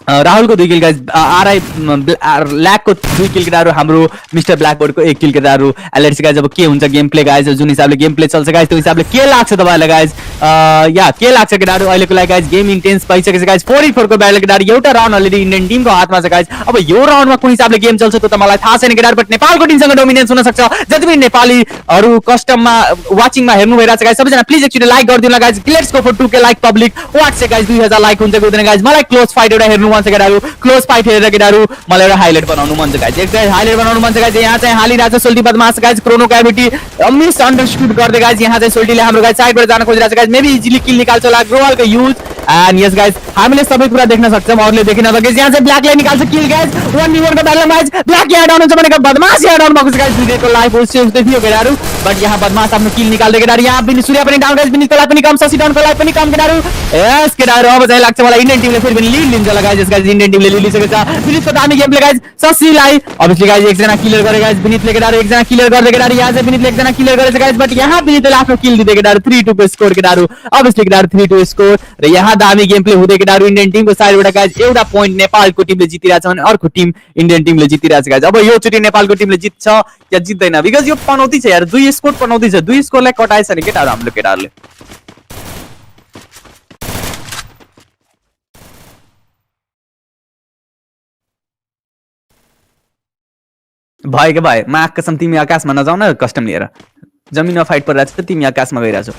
राहुल को 2 किल गाइस आरआई ल्याक को 2 किल केटाहरु हाम्रो मिस्टर ब्ल्याकबोर्ड को 1 किल केटाहरु एलएडसी गाइस अब के हुन्छ गेम प्ले गाइस जुन हिसाबले गेम प्ले चल्छ गाइस त्यो हिसाबले के लाग्छ तपाईहरुलाई गाइस या के लाग्छ केटाहरु अहिलेको लागि गाइस गेम इन्टेन्स भइसकेछ गाइस 4v4 को ब्याटल केटाहरु एउटा राउन्ड अलरेडी इन्डियन टिमको हातमा छ गाइस अब यो राउन्डमा कुन हिसाबले गेम चल्छ त्यो त मलाई थाहा छैन केटाहरु बट नेपालको टिमसँग डोमिनेन्स हुन सक्छ जति पनि नेपालीहरु कस्टममा वाचिङमा हेर्नु भइराछ गाइस सबैजना प्लिज एकचोटी लाइक गरिदिनु ल guys let's go for 2k like public what's guys 2000 like हुन्छ गर्दैन गाइस मलाई क्लोज फाइट एउटा हेर्नु मन छ केटाहरु क्लोज फाइट हेरेर केटाहरु मलाई एउटा हाइलाइट बनाउनु मन छ गाइस एक हाइलाइट बनाउनु मन छ गाइस यहाँ चाहिँ हालिरहेछ सोल्टी बदमाश guys Chrono cavity miss understood गर्दै गाइस यहाँ चाहिँ सोल्टीले हाम्रो गाइस साइडबाट जान खोजिरहेछ गाइस मेबी इजिली किल निकाल्छ होला ग्रोवालको युज एन्ड यस गाइज हामीले सबै कुरा देख्न सक्छौं अरूले देखेन त गाइज यहाँ चाहिँ ब्ल्याकले निकाल्छ किल गाइज 1v1 को ब्याटलमा गाइज ब्ल्याक यहाँ डाउन हुन्छ भनेको बदमाश यहाँ डाउन भएको छ गाइज दुईको लाइफ हो सेफ थियो केटाहरु बट यहाँ बदमाश आफ्नो किल निकाल्दै केटाहरु यहाँ पनि सूर्य पनि डाउन गाइज विनीतको लाइफ पनि कम शशि डाउनको लाइफ पनि कम केटाहरु यस केटाहरु अब चाहिँ लाग्छ मलाई इन्डियन टिमले फेरि पनि लीड लिन्छ होला गाइज गाइज इन्डियन टिमले लीड लिइसकेको छ विनीतको दामी गेम प्ले गाइज शशिलाई अभियसली गाइज एकजना किलर गरे गाइज विनीतले केटाहरु एकजना किलर गर्दै केटाहरु यहाँ चाहिँ विनीतले एकजना किलर गरेछ गाइज बट यहाँ विनीतले आफ्नो किल दिँदै केटाहरु 3-2 को स्कोर केटाहरु अभियसली केटाहरु 3-2 स्कोर र यहाँ दामी गेम प्ले हुँदै केटाहरु इन्डियन टिमको साइडबाट गाइज एउटा पोइन्ट नेपालको टिमले जितिरहेछ भने अर्को टिम इन्डियन टिमले जितिरहेछ गाइज अब यो चोटी नेपालको टिमले जित्छ या जित्दैन बिकज यो पनौती छ यार 2 स्कोर पनौती छ 2 स्कोरलाई कटाएछ नि केटाहरु हाम्रो केटाहरुले भाइ के भाइ म कसम तिमी आकाशमा नजाऊ न कस्टम लिएर जमिनमा फाइट परिरहेछ त तिमी आकाशमा गइरहेछौ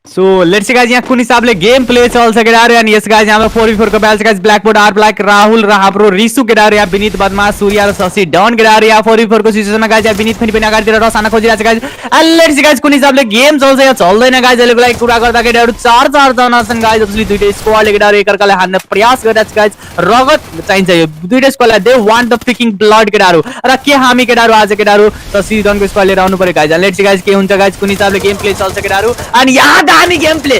सो लेट्स सी गाइस यहाँ कुन हिसाबले गेम प्ले चल्छ केटाहरु एन्ड यस गाइस यहाँ 4v4 को batch guys Blackboard are Black Rahul राहाप्रो रिसु केटाहरु यहाँ विनीत बदमाश सूर्य र शशि डन केटाहरु यहाँ 4v4 को सिचुएसनमा गाइस यहाँ विनीत पनि अगाडितिर रस हान्न खोजिरहेछ guys and let's see guys कुन हिसाबले गेम चल्छ या चल्दैन गाइस अहिलेको लागि कुरा गर्दा केटाहरु 4-4 जना छन् गाइस अझै दुईटै स्क्वाडले केटाहरु एकअर्कालाई हान्न प्रयास गरिरहेछ गाइस रगत चाहिन्छ यो दुईटै स्क्वाडलाई they want the freaking blood केटाहरु र के हामी केटाहरु आज केटाहरु शशि डनको स्क्वाड लिएर आउनु पर्यो गाइस लेट्स सी गाइस के हुन्छ गाइस कुन हिसाबले गेम प्ले चल्छ केटाहरु अनि यहाँ दामी गेम प्ले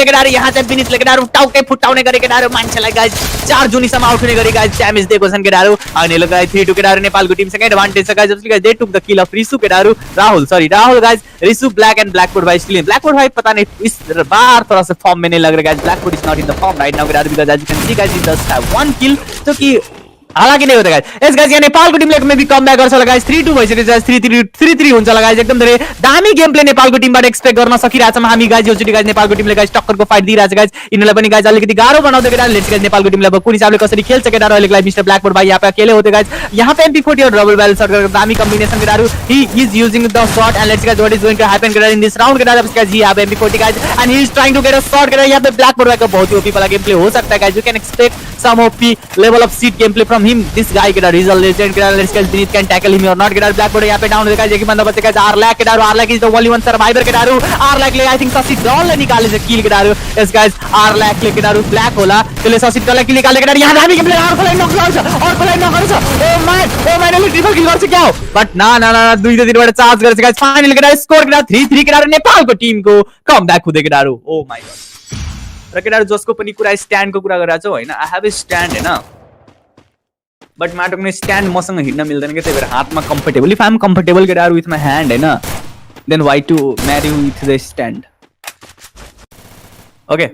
केटाहरु यहाँ चाहिँ विनीतले केटाहरु टाउकै फुटाउने गरे केटाहरु मान्छेलाई गाइस 4 जुनीसम्म आउट हुने गरे गाइस ड्यामेज दिएको छन् केटाहरु अनि ल गाइस 3-2 केटाहरु नेपालको टिमसँग एडभान्टेज छ गाइस जसले guys they took the kill of Risu केटाहरु Rahul guys Risu black and blackboard भाई स्टिल ब्लैकबोर्ड भाई पता नहीं इस बार थोड़ा सा फॉर्म में नहीं लग रहा guys blackboard is not in the form right now केटाहरु because as you can see guys he just have 1 kill जो कि हालांकि नहीं होता गाइस यस गाइस यहाँ नेपालको टिमले में भी कम बैक गर्छ होला गाइस 3-2 भइसकेको छ 3-3 हुन्छ होला गाइस एकदम धेरै दामी गेम प्ले नेपालको टिमबाट एक्सपेक्ट गर्न सकिरहेछौं हामी गाइस यो चोटी गाइस नेपालको टिमले गाइस टक्करको फाइट दिइरहेछ गाइस इनलाई पनि गाइस अलिकति गाह्रो बनाउँदै केटाहरु लेट्स गाइस नेपालको टिमले अब कुन हिसाबले कसरी खेल्छ केटाहरु अहिलेको लागि मिस्टर ब्ल्याकबोर्ड भाइ यहाँ पे अकेले होते गाइस यहाँ पे MP40 और डबल बैरल शॉट गरेको दामी कम्बिनेसन केटाहरु he is using the shot and let's guys what is going to happen केटाहरु इन दिस राउंड केटाहरु guys he have MP40 guys and he is trying to get a shot केटाहरु यहाँ पे ब्ल्याकबोर्ड भाइ को बहुत ही ओपी वाला गेम प्ले हो सकता है guys you can expect some OP level of seat game play from him this guy केटाहरु इज अ लेजेंड केटाहरु let's guys Vinith can tackle him और नॉट केटाहरु ब्ल्याकबोर्ड यहाँ पे डाउन हो गाइस एक ही बंदा बचे गाइस आरलैक केटाहरु Arlack is the only one survivor केटाहरु आरलैक ले आई थिंक शशि डलले निकाले किल केटाहरु यस गाइस आरलैक ले केटाहरु ब्ल्याक होला त्यसले शशि डलले किल निकाले केटाहरु यहाँ दामी गेम प्ले और खोलाइ नगर्छ ओ माय ले ट्रिपल किल गर्छ क्या हो बट ना दुई दिनबाट चार्ज गर्छ गाइस फाइनल केटाहरु स्कोर केटाहरु 3-3 केटाहरु नेपालको टिमको कमब्याक हुँदै केटाहरु ओ माय गॉड र केटाहरु जसको पनि कुरा स्ट्यान्डको कुरा गरिरहेछौ हैन आई हैव अ स्ट्यान्ड हैन बट माटो कुनै स्ट्यान्ड मसँग हिड्न मिल्दैन के त्यही भएर हातमा comfortable if I am comfortable केटाहरु विथ माई ह्यान्ड हैन then why to marry with the stand okay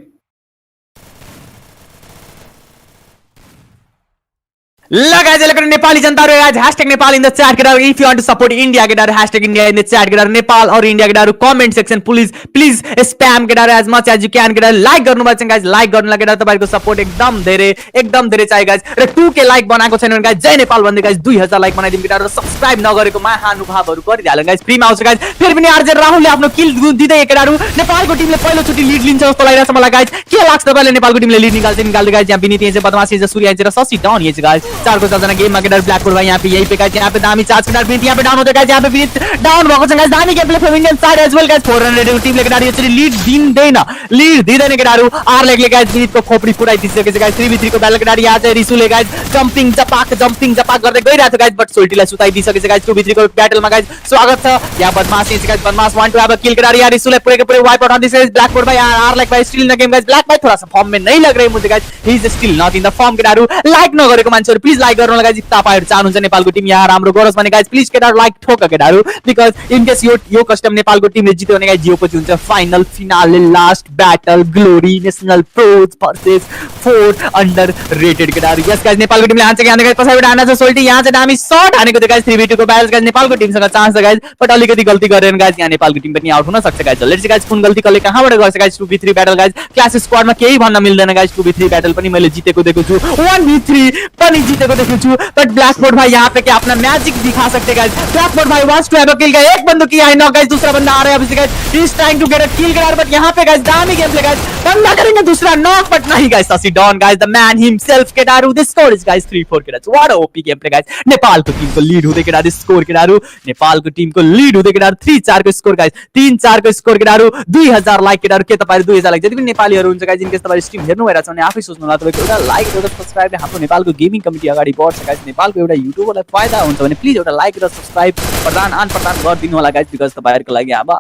लगाइज नेपाली जनताहरु गाइज #नेपाल इन द चैट केटाहरु if you want to support India केटाहरु #इंडिया इन द चैट केटाहरु नेपाल और इंडिया केटाहरु कमेन्ट सेक्सन प्लिज स्पैम केटाहरु as much as you can केटाहरु लाइक गर्नु भएको छ गाइज लाइक गर्नुलाई केटाहरु तपाईहरुको सपोर्ट एकदम धेरै चाहियो गाइज र 2k लाइक बनाएको छैन भने गाइज जय नेपाल भन्दै गाइज 2000 लाइक बनाइदिनु केटाहरु सब्स्क्राइब नगरेको महानुभावहरु गरिहाल्नु गाइज फ्रीमा आउँछ गाइज फेरि पनि आरजे राहुलले आफ्नो किल दिदै केटाहरु नेपालको टिमले पहिलो चोटी लीड लिन्छ जस्तो लागिरहेछ मलाई गाइज के लाग्छ तपाईहरुले नेपालको टिमले लीड निकाल्दै गाइज यहाँ विनीत यहाँ बदमाश यहाँ सूर्य यहाँ र शशि डन यहाँ गाइज 4 को 7 जना गेम में केटाहरु ब्ल्याकबोर्ड भाइ यहाँ पे यही पे गाइस यहाँ पे दामी चार्ज केटाहरु विनीत यहाँ पे डाउन होते गाइस यहाँ पे विनीत डाउन भएको छ गाइस दामी game play from Indian side as well guys 400 टिमले केटाहरु यसरी लीड दिँदैन केटाहरु आरलेकले गाइस विनीतको खोपडी फुटाइदिसकेको छ गाइस 3v3 को ब्याटल केटाहरु यहाँ चाहिँ रिसुले गाइस जम्पिङ जपाक गर्दै गइरहेको छ गाइस बट सोल्टीलाई सुताइदिसकेको छ गाइस 2v3 को ब्याटलमा गाइस स्वागत छ यहाँ बदमाश यहाँ guys Badmash want to have a kill केटाहरु यहाँ रिसुले पुरै wipe out this guys blackboard भाइ आरलेक भाइ still in the game guys black भाइ थोड़ा सा फॉर्म में नहीं लग रहे मुझे guys he is still not in the form केटाहरु लाइक नगरेको मान्छेहरु प्लिज लाइक गर्नु गाइस तपाईहरु चाहनुहुन्छ नेपालको टिम यहाँ राम्रो गरोस् भने गाइस प्लिज केटाहरु लाइक ठोक केटाहरु बिकज इन केस यो कस्टम नेपालको टिमले जित्यो भने गाइस जियो पछि हुन्छ final finale last battle glory national pros versus 4 underrated केटाहरु यस गाइस नेपालको टिमले हान्छ कि गाइस पछाडीबाट हान्न छ सोल्टी यहाँ चाहिँ दामी शट हानेको थियो गाइस 3v2 को ब्याटल गाइस नेपालको टिमसँग चान्स छ गाइस बट अलिकति गल्ती गरेन गाइस यहाँ नेपालको टिम पनि आउट हुन सक्छ गाइस लेट्स गाइस कुन गल्ती कसले कहाँबाट गर्छ guys 2v3 battle guys class स्क्वाडमा केही भन्न मिल्दैन गाइस 2v3 ब्याटल पनि मैले जितेको देखेको छु 1v3 पनि जितेको देख्छु छु बट ब्ल्याकबोर्ड भाई यहाँ पे क्या अपना मैजिक दिखा सकते गाइस ब्ल्याकबोर्ड भाई wants to have a kill guys एक बंदो की आई नॉक गाइस दूसरा बंदा आ रहा है अभी guys he is trying to get a kill guys but यहाँ पे गाइस दामी गेम प्ले गाइस बंदा करेंगे दूसरा नॉक बट नहीं गाइस ससी डॉन गाइस द मैन हिमसेल्फ केडारू दिस स्कोर इज गाइस 3-4 केडारू what a OP game play guys Nepal को टीम को लीड हुँदै केडारू स्कोर केडारू नेपाल को टीम को लीड हुँदै केडारू 3-4 को स्कोर गाइस 3-4 को स्कोर केडारू 2000 लाइक केडारू के तपाईहरु 2000 लाइक जति पनि नेपालीहरु हुन्छ गाइस इनकेस तपाईहरु स्ट्रिम हेर्नु भइराछ भने आफै सोच्नु होला तपाईको एउटा लाइक एउटा सब्स्क्राइबले हाम्रो नेपालको गेमिङ कम्युनिटी अगाडि बढ्छ गाइस नेपालको एउटा युट्युबरलाई फाइदा हुन्छ भने प्लिज एउटा लाइक र सब्स्क्राइब प्रदान गरिदिनु होला गाइस बिकज तपाईहरुको लागि अब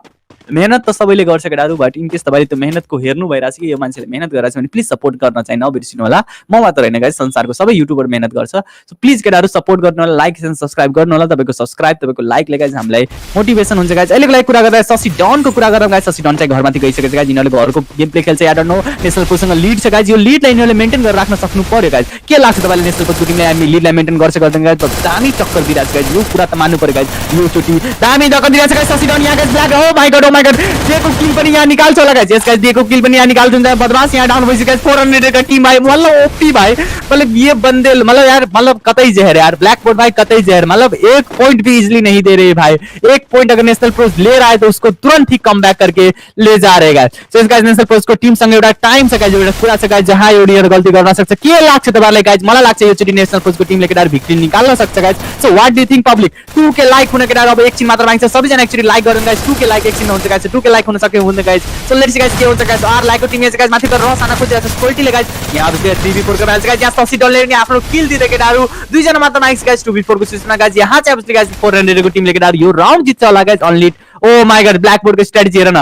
मेहनत त सबैले गर्छ केटाहरु बट इनकेस तपाईले त्यो मेहनतको हेर्नु भइराछ कि यो मान्छेले मेहनत गरिरहेछ भने प्लिज सपोर्ट गर्न चाहिँ नबिर्सिनु होला म मात्र हैन गाइस संसारको सबै युट्युबर मेहनत गर्छ सो प्लिज केटाहरु सपोर्ट गर्नु होला लाइक एन्ड सब्स्क्राइब गर्नु होला तपाईको सब्स्क्राइब तपाईको लाइकले गाइस हामीलाई मोटिभेसन हुन्छ गाइस अहिलेको लागि कुरा गर्दा शशि डनको कुरा गरौँ गाइस शशि डन चाहिँ घरमाथि गइसकेको छ गाइस यिनीहरुले घरको गेम प्ले खेल्छ आई डोन्ट नो नेशनल पोसँग लीड छ गाइस यो लीडलाई यिनीहरुले मेन्टेन गरेर राख्न सक्नु पर्यो गाइस के लाग्छ तपाईले नेशनल पोको टिमले हामी लीडलाई मेन्टेन गर्छ गर्दैन गाइस दामी टक्कर दिइराछ गाइस यो कुरा त मान्नु पर्यो गाइस यो चोटी दामी टक्कर दिइराछ गाइस शशि डन यहाँ guys black oh my God जेको किल पनि यहाँ निकाल्छ होला गाइस यस गाइस दिएको किल पनि यहाँ निकाल्छ हुन्छ बदमाश यहाँ डाउन भइसक्यो गाइस 400 का टीम भाइ मतलब ओपी भाइ मतलब ये बंदे मतलब यार मतलब कतई जहर यार ब्लैकबोर्ड भाई कतई जहर मतलब एक पॉइंट भी इजीली नहीं दे रहे भाई एक पॉइंट अगर नेशनल प्रोस ले रहा है तो उसको तुरंत ही कम बैक करके ले जा रहे गाइस सो इस गाइस नेशनल प्रोस को टीम सँग एउटा टाइम छ गाइस एउटा कुरा छ गाइस जहाँ एउटीहरु गल्ती गर्न सक्छ के लाग्छ तपाईहरुलाई गाइस मलाई लाग्छ यो चोटी नेशनल प्रोस को टीमले केटाहरु भिक्ट्री निकाल्न सक्छ guys so what do you think public 2k like हुन केटाहरु अब एकछिन मात्र माग्छ सबैजना एक्चुअली लाइक गर्नु गाइस 2k लाइक एकछिन हुन्छ गाइस 2k लाइक हुन सक्यो हुन्छ guys so let's see guys के हुन्छ गाइस आर लाइक को टीम गाइस माथि पर रस आना खोजिरहेको छ स्कोल्टीले गाइस यहाँ अब 3v4 को म्याच गाइस यहाँ 80 डलर नि आफ्नो किल दिँदै केटाहरु दुई जना मात्र माग्छ गाइस 2v4 को सिस्टममा गाइस यहाँ चाहिँ अब गाइस 400 को टीमले केटाहरु यो राउन्ड जित्छ होला guys only oh my God Blackboard को स्ट्रेटजी हेर न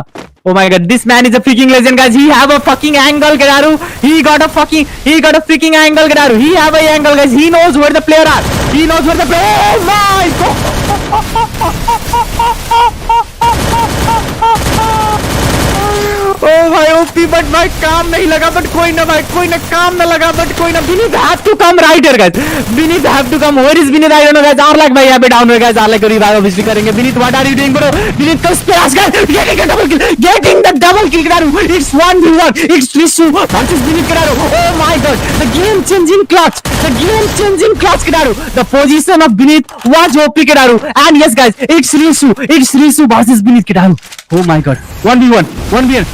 Oh my god, this man is a freaking legend, guys. He have a fucking angle, Kedaru. He got a freaking angle, Kedaru. He have a angle, guys. He knows where the player are. He knows where the player. Oh my god. Oh भाई ओपी बट भाई काम नहीं लगा बट कोई ना भाई कोई ना काम ना लगा बट कोई ना Vinith have to come right here guys Vinith have to come where is Vinith I don't know guys Arlack भाई यहां पे डाउन हो guys Arlack revive obviously करेंगे Vinith what are you doing bro Vinith को स्पैश guys getting the double kill करारू it's 1v1 it's Risu versus Vinith करारू oh my god the game changing clutch करारू the position of Vinith was OP करारू and yes guys it's Risu versus Vinith करारू oh my god 1v1 1v1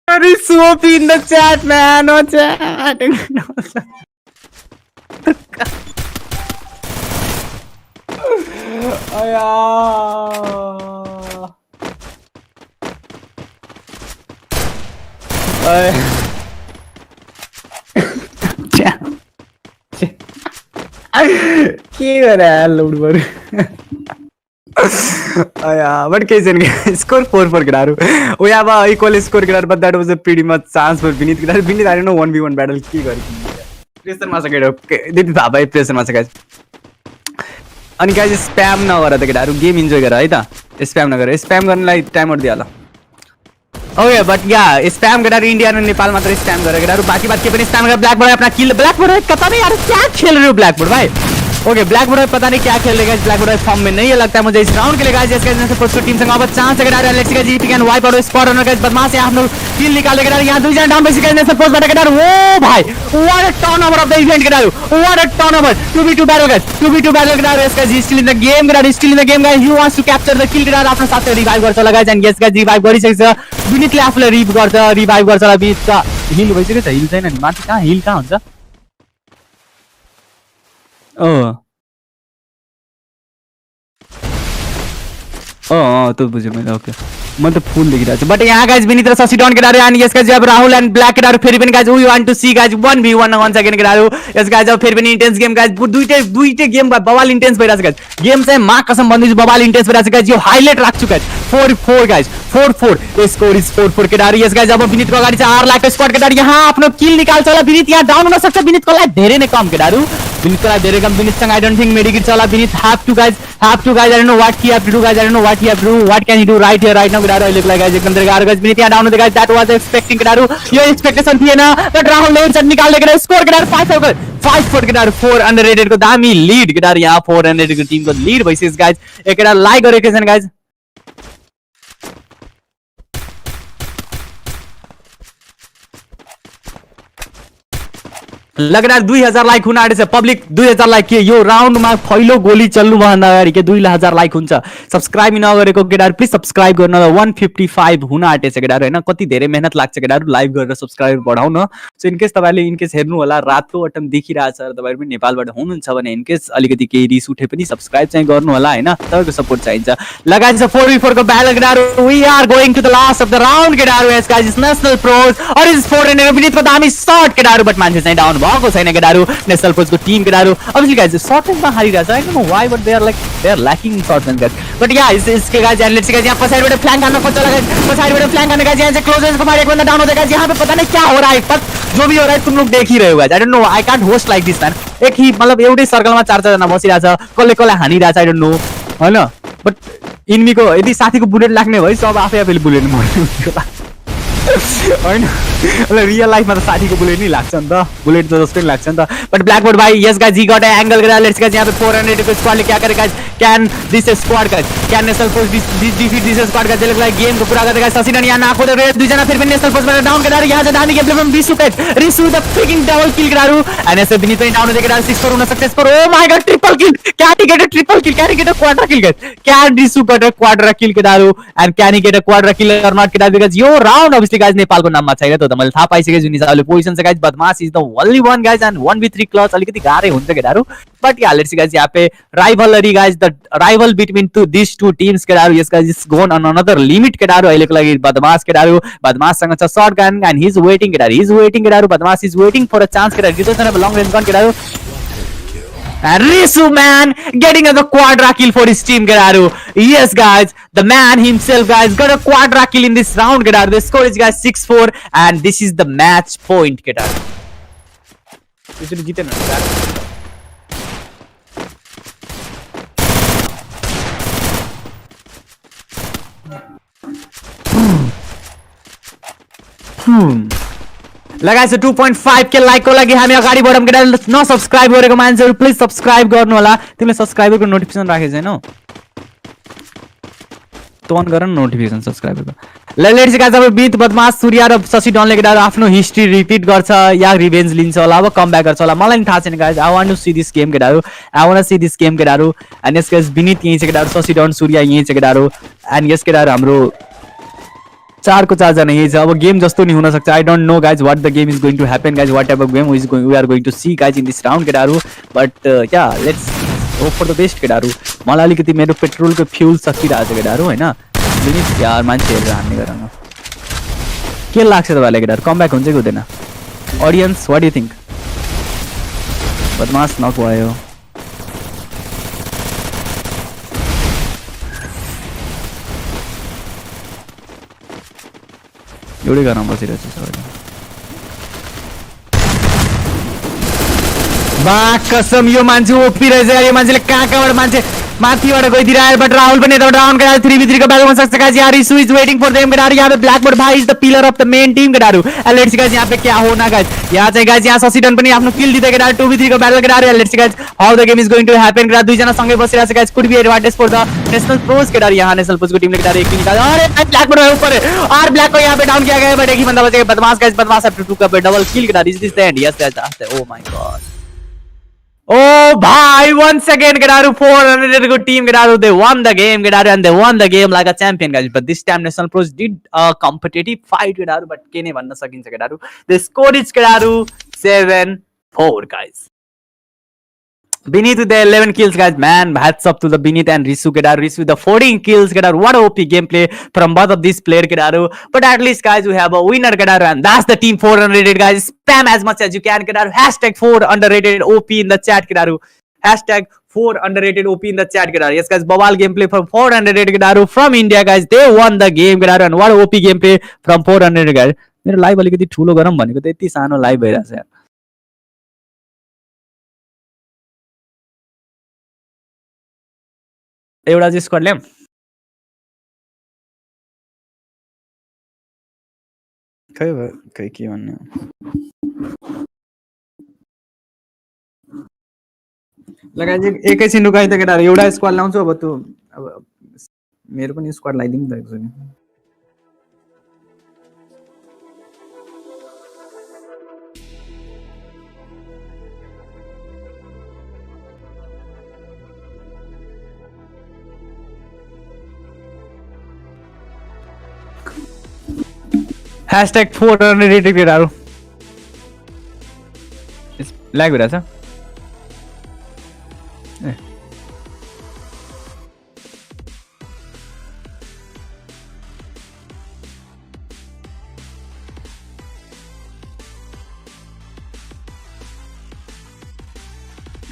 Risu OP in the chat, man. No chat. के गरे यार लोड बर but Kaysen score 4 Kedaru. We have a equal score Kedaru, but that was a pretty much chance for Vinith Kedaru. Vinith I don't know 1v1 battle के गरे प्रेसर मा छ केडा दिदी थाहा भयो प्रेसर मा छ गाइस अनि गाइस स्प्याम नगर त केटाहरु गेम इन्जोय गर है त स्प्याम नगर स्प्याम गर्नलाई टाइमर दिया ल ओके बट या स्प्याम केटाहरु इन्डिया र नेपाल मात्र स्प्याम गरेर केटाहरु बाकी बात के पनि स्प्याम गरेर ब्ल्याकबोर्ड अपना किल ब्ल्याकबोर्ड कता नहीं यार क्या खेल रहे हो ब्ल्याकबोर्ड भाई ओके ब्लैकबोर्ड पता नहीं क्या खेल रहे गाइस ब्लैकबोर्ड फॉर्म में नहीं है लगता है मुझे इस राउंड के लिए गाइस जैसे नेशनल पोस्ट टीम संग अब चांस है गाइस एलेक्सी का जी can wipe out spot on guys Badmash है आपने किल निकाल के यहां दो जन डाउन बेसिक नेशनल पोस्ट बैठ के ओ भाई what a turnover of the event के what a turnover 2v2 battle guys 2v2 battle के इसका जी still in the game still in the game guys you wants to capture the kill के आफ्नो साथै रिवाइव गर्छ होला guys and yes guys revive गरिसक्छ विनीतले आफुलाई रिवाइव गर्छ होला बीचका हिल भइसक्यो छ हिल छैन नि माथि कहाँ हिल कहाँ हुन्छ ओ त्यो बुझेँ मैले ओके म त फुल देखिरहेको छु बट यहाँ गाइज विनीत र शशि डन केटाहरू एन्ड यस गाइज अब राहुल एन्ड ब्ल्याक केटाहरू फेरि पनि guys we want to see guys 1v1 once again केटाहरू यस गाइज अब फेरि पनि इन्टेन्स गेम गाइज दुईटै गेम बवाल इन्टेन्स भइरहेको छ गाइज गेम चाहिँ मा कसम भन्दैछु बवाल इन्टेन्स भइरहेको छ गाइज यो हाइलाइट राख्छु गाइज 4-4 गाइज 4-4 स्कोर इज 4-4 केटाहरू यस गाइज अब विनीतको अगाडि चाहिँ आर लाखको स्क्वाड केटाहरू यहाँ आफ्नो किल निकाल्छ होला विनीत यहाँ डाउन हुन सक्छ विनीतको लागि धेरै नै कम केटाहरू विनीतको लागि धेरै कम विनीतसँग आई डोन्ट थिङ्क मेडिकिट छ होला Vineet have to guys I don't know what he have to do guys I don't know what he have to do what can he do right here right now केटाहरू अहिले लागि गाइज एकदम धेरै गाह्रो गाइज विनीत यहाँ डाउन हुँदै गाइज दैट वाज एक्सपेक्टिङ केटाहरू यो एक्सपेक्टेसन थिएन बट राहुल ले हेडशट निकाल्दै केटाहरू स्कोर केटाहरू 5-4 केटाहरू 4 अनरेटेड को दामी लीड केटाहरू यहाँ 4 अनरेटेड को टिम को लीड भइसक्यो गाइज एक केटाहरू लाइक गरेको छन् गाइज लगेर 2000 लाइक हुन आँटेछ पब्लिक 2000 लाइक के यो राउन्डमा पहिलो गोली चल्नुभन्दा अगाडि के 2000 लाइक हुन्छ सब्स्क्राइब नगरेको केटाहरू प्लिज सब्स्क्राइब गर्न 155 हुन आँटेछ केटाहरू हैन कति धेरै मेहनत लाग्छ केटाहरू लाइभ गरेर सब्स्क्राइब बढाउन सो इनकेस तपाईहरुले इनकेस हेर्नु होला रातो बटन देखिरहेछ तपाईहरु पनि नेपालबाट हुनुहुन्छ भने इनकेस अलिकति केही रिस उठे पनि सब्स्क्राइब चाहिँ गर्नु होला हैन तपाईको सपोर्ट चाहिन्छ लगाइन्छ 4v4 को ब्याटल केटाहरू we are going to the last of the round केटाहरू यस गाइस नेशनल प्रोज और इज 400 विनीतको दामी शट केटाहरू बट मान्छे चाहिँ डाउन भएको छैन केटाहरू नेशनल प्रोजको टिम केटाहरू अभियसली गाइस शॉर्ट रेंजमा हारिरहेछ I don't know why but they are lacking in short range guys but yeah इसके गाइस एंड लेट्स गाइस यहाँ पछाडिबाट फ्लैंक हान्न खोज्छ गाइस पछाडिबाट फ्लैंक हान्न गाइस यहाँ चाहिँ क्लोजेस्ट को मार एक बन्दा डाउन हुँदै गाइस यहाँ पे पता नहीं क्या हो रहा है पर जो भी हो रहा है तुम लोग देख ही रहे हो guys I don't know I can't host like this man एक ही मतलब एउटै सर्कलमा 4-4 जना बसिरहेछ कसले हानिरहेछ आई डोन्ट नो हैन बट इनमीको यदि साथीको बुलेट लाग्ने भए सब आफैले बुलेट मर्नु हैन रियल लाइफमा त साथीको बुलेट नै लाग्छ नि त बुलेट त जस्तै लाग्छ नि त बट ब्ल्याकबोर्ड भाई yes guys he got a angle गरेर लेट्स गाइस यहाँ पे 400 को स्क्वाडले क्या करे guys can this squad guys can national force defeat this squad guys जसले लागि गेमको पुरा गर्दै गाइस ससिन यहाँ नाखो र दुई जना फेरि पनि नेशनल फोर्सबाट डाउन गरेर यहाँ चाहिँ दामी गेम फ्रम बिसु पेट Risu the freaking double kill गरारु एन्ड एस विनीत पनि डाउन हुँदै गरारु 6-4 हुन सक्छ score oh my god triple kill can get a triple kill can get a quadra kill guys can Risu get a quadra kill गरारु and can get a quadra kill or not केटा बिकज यो राउन्ड अभियसली गाइस नेपालको नाममा छैन त मैले थाहा पाइसके जुन हिसाबले पोजिसन छ guys Badmash is the only one guys and 1v3 clutch अलिकति गाह्रै हुन्छ केटाहरू बट या लेट्स गाइस यहाँ पे rivalry guys the rival between this two teams केटाहरू yes guys is gone on another limit केटाहरू अहिलेको लागि बदमाश केटाहरू बदमाशसँग छ shot gun and he is waiting केटाहरू ही इज वेटिङ केटाहरू Badmash is waiting for a chance केटाहरू कितोसँग लङ रेन्ज गन केटाहरू And Risu man getting a quadra kill for his team केटाहरू yes guys the man himself guys got a quadra kill in this round केटाहरू the score is guys 6-4 and this is the match point केटाहरू यसले जितेन लगाइछ 2.5 के लाइक को लागि हामी अगाडि बढौँ केटाहरु न सब्स्क्राइब गरेको मान्छेहरु प्लिज सब्स्क्राइब गर्नु होला तिमीले सब्स्क्राइबरको नोटिफिकेसन राखेको छैनौ टर्न गर न नोटिफिकेसन सब्स्क्राइबरको लेट्स गाइस अब बिट बदमाश सूर्य र शशि डनले केटाहरु आफ्नो हिस्ट्री रिपिट गर्छ या रिभेन्ज लिन्छ होला अब कम ब्याक गर्छ होला मलाई नि थाहा छैन guys I want to see this game केटाहरु I want to see this game केटाहरु एन्ड यस गाइस विनीत यही छ केटाहरु शशि डन सूर्य यही छ केटाहरु एन्ड यस केटाहरु हाम्रो 4 को 4 जना यही छ अब गेम जस्तो नि हुन सक्छ I don't know guys what the game is going to happen guys what type of game we are going to see guys in this round केटाहरु but yeah let's hope for the best केटाहरु मलाई अलिकति मेरो पेट्रोलको फ्युल सकिरहेछ केटाहरु हैन विनीत यार मान्छे हेरेर हान्ने गरन के लाग्छ तपाईलाई केटाहरु कमब्याक हुन्छ कि हुँदैन audience what do you think बदमाश नक भयो एउटै घरमा बसिरहेछ सबैले बा कसम यो मान्छे ओपी रहेछ यो मान्छेले कहाँबाट मान्छे माथिबाट गइदिरायो बट राहुल पनि यताबाट डाउन गरायो 3v3 को ब्याटल हुन सक्छ गाइस यार Ishu is waiting for them केटाहरु यहाँ पे ब्ल्याकबोर्ड भाई is the pillar of the main team केटाहरु लेट्स गाइस यहाँ पे क्या होना गाइस यहाँ चाहिँ गाइस यहाँ ससिडन पनि आफ्नो किल दिँदै केटाहरु 2v3 को ब्याटल केटाहरु let's guys how the game is going to happen केटाहरु दुई जना सँगै बसिरहेछ guys could be advantage for the national pros केटाहरु यहाँ नेशनल प्रोज को टीमले केटाहरु एक किल निकाल्यो अरे ब्ल्याकबोर्ड है ऊपर और ब्ल्याक को यहाँ पे डाउन किया गया बट एक ही बंदा बचेगा Badmash guys Badmash have to to double kill केटाहरु is this the end yes guys oh my god Oh bhai, once again केटाहरु 400 को team केटाहरु they won the game केटाहरु and they won the game like a champion guys but this time National Pros did a competitive fight केटाहरु but के नै भन्न सकिन्छ केटाहरु the score is केटाहरु 7-4 guys Beneath with the 11 kills, guys. Man, hats up to the Beneath and Risu Kedaru. Risu with the 14 kills, Kedaru. What a OP gameplay from both of these players, Kedaru. But at least, guys, we have a winner, Kedaru. And that's the team 4 underrated, guys. Spam as much as you can, Kedaru. Hashtag 4 underrated OP in the chat, Kedaru. Hashtag 4 underrated OP in the chat, Kedaru. Yes, guys, Bawal gameplay from 4 underrated, Kedaru. From India, guys. They won the game, Kedaru. And what a OP gameplay from 4 underrated, guys. मेरो लाइभ अलिकति ठुलो गरम भनेको त यति सानो लाइभ भइरहेछ यार. एउटा चाहिँ स्क्वाड ल्याम. खै के भन्ने लगाइ एकैछिन रुकाइ त केटाहरु. एउटा स्क्वाड ल्याउँछु. अब तँ अब मेरो पनि स्क्वाड ल्याइदिउँ त एकचोटि. Hashtag 4 underrated केटाहरु. ल्याग भइरहेछ.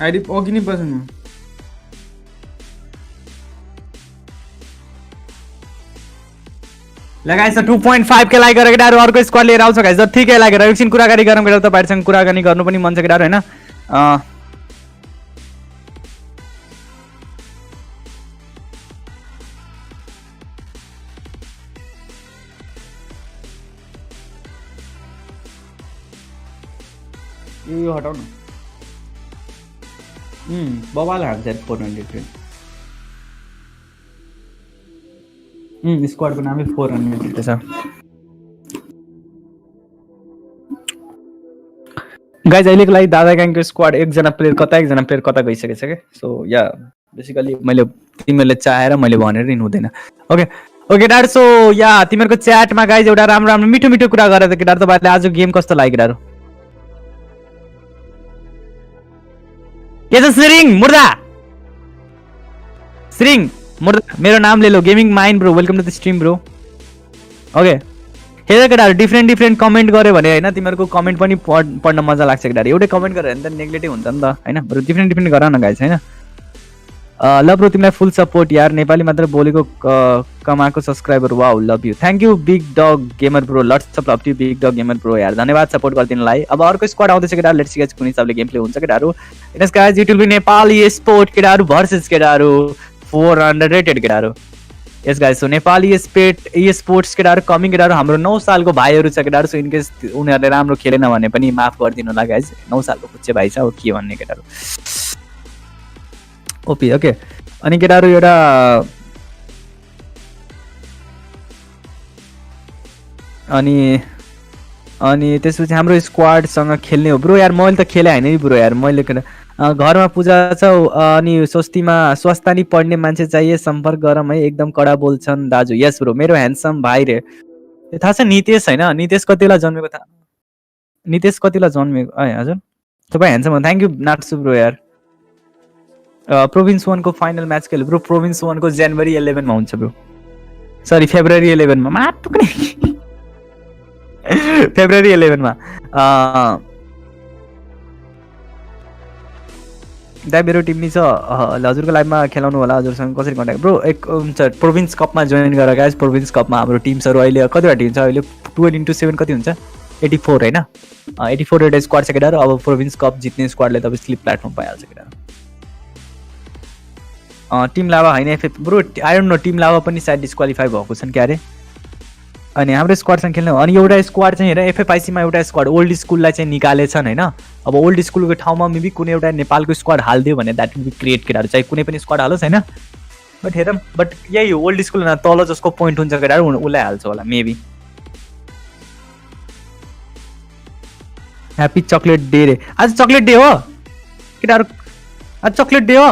आइडी अघि नै बस्नु. लगाइस 2.5 के लाइक गरेर केटाहरु अर्को स्क्वाड लिएर आउँछ गाइस. जतिकै लाइक गरेर एकछिन कुराकानी गरौँ केटाहरु. तपाईहरुसँग कुराकानी गर्नु पनि मन छ केटाहरु हैन. यो हटाउ न. बवाल हान्छ 400. स्क्वाड को नामै 400 छ. गाइज अहिलेको लागि दादा ग्याङको स्क्वाड एकजना प्लेयर कता गइसकेछ के. सो या बेसिकली मैले तिमीहरूले चाहेर मैले भनेर नि हुँदैन. ओके केटाहरु. सो या तिमीहरूको च्याटमा गाइज एउटा राम्रो राम्रो मिठो मिठो कुरा गरेर केटाहरु तपाईहरुले आज गेम कस्तो लाग्यो केटाहरु. के छ श्रीङ मुर्दा मेरो नाम ले लो. Gaming mind bro. Welcome to the stream bro. Okay हेर केटाहरु डिफ्रेन्ट कमेन्ट गर्यो भने हैन तिमीहरूको कमेन्ट पनि पढ्न मजा लाग्छ केटाहरु. एउटै कमेन्ट गर्यो भने त नेग्लेक्टै हुन्छ नि त हैन. बरु डिफ्रेन्ट गर न गाइस हैन. ल ब्रो तिमीलाई फुल सपोर्ट यार. नेपाली मात्र बोलेको कमाको subscriber. Wow love you. Thank you big dog gamer bro. Lots of love to big dog gamer bro यार. धन्यवाद सपोर्ट गरिदिनुलाई. अब अर्को स्क्वाड आउँदैछ केटाहरु. लेट्स सी गाइस कुन हिसाबले गेम प्ले हुन्छ केटाहरु. Yes guys it will be Nepal sport केटाहरु भर्सेस केटाहरु 4 underrated केटाहरु. Yes guys so Nepali sports केटाहरु कमिङ केटाहरु. हाम्रो 9 सालको भाइहरु छ केटाहरु. सो इन केस उनीहरुले राम्रो खेलेन भने पनि माफ गरिदिनु होला गाइस. 9 सालको पुच्चे भाइ छ. हो के भन्ने केटाहरु. OP okay. अनि केटाहरु एउटा अनि त्यसपछि हाम्रो स्क्वाडसँग खेल्ने हो ब्रो यार. मैले त खेले हैन नि ब्रो यार. मैले घरमा पूजा छ अनि स्वास्ता नि पढ्ने मान्छे चाहिए. सम्पर्क गरम है. एकदम कडा बोल्छन् दाजु. यस ब्रो मेरो ह्यान्डसम भाइ रे. थाहा छ नितेश हैन. नितेश कतिला जन्मेको थाहा. नितेश कतिला जन्मेको हजुर तपाई ह्यान्डसम हो. थ्यांक यू नाट्सु ब्रो यार. प्रोभिन्स 1 को फाइनल म्याच खेल्यो ब्रो. प्रोभिन्स 1 को जनवरी 11 मा हुन्छ ब्रो. सरी फेब्रुअरी 11 मा. माटुक्ने फेब्रुअरी 11 मा. दाइ मेरो टिम नि छ. हजुरको लाइभमा खेलाउनु होला. हजुरसँग कसरी कन्ट्याक्ट ब्रो. एक हुन्छ प्रोभिन्स कपमा जोइन गरेर गाइस. प्रोभिन्स कपमा हाम्रो टिम्सहरु अहिले कतिवटा टिम छ अहिले 12x7 कति हुन्छ 84 हैन. 84 एउटा स्क्वाड छ केटाहरु. अब प्रोभिन्स कप जित्ने स्क्वाडले तपाईँ स्लिप प्लेटफर्म पाइहाल्छ केटाहरु. टिम लाभा हैन FF bro. I don't know team Lava पनि सायद डिस्क्वालिफाई भएको छन् क्या रे. अनि हाम्रो स्क्वाडसँग खेल्ने हो. अनि एउटा स्क्वाड चाहिँ हेर एफएफआईसी मा एउटा स्क्वाड ओल्ड स्कुललाई चाहिँ निकालेछन् हैन. अब ओल्ड स्कुलको ठाउँमा मेबी कुनै एउटा नेपालको स्क्वाड हाल्दियो भने दैट विल बी क्रिएट केटाहरु. चाहिँ कुनै पनि स्क्वाड हालोस् हैन. बट हेरौँ. बट यही हो ओल्ड स्कुल न तल जसको पोइन्ट हुन्छ केटाहरु उलाई हाल्छ होला मेबी. ह्यापी चकलेट डे रे. आज चकलेट डे हो केटाहरु. आज चकलेट डे हो.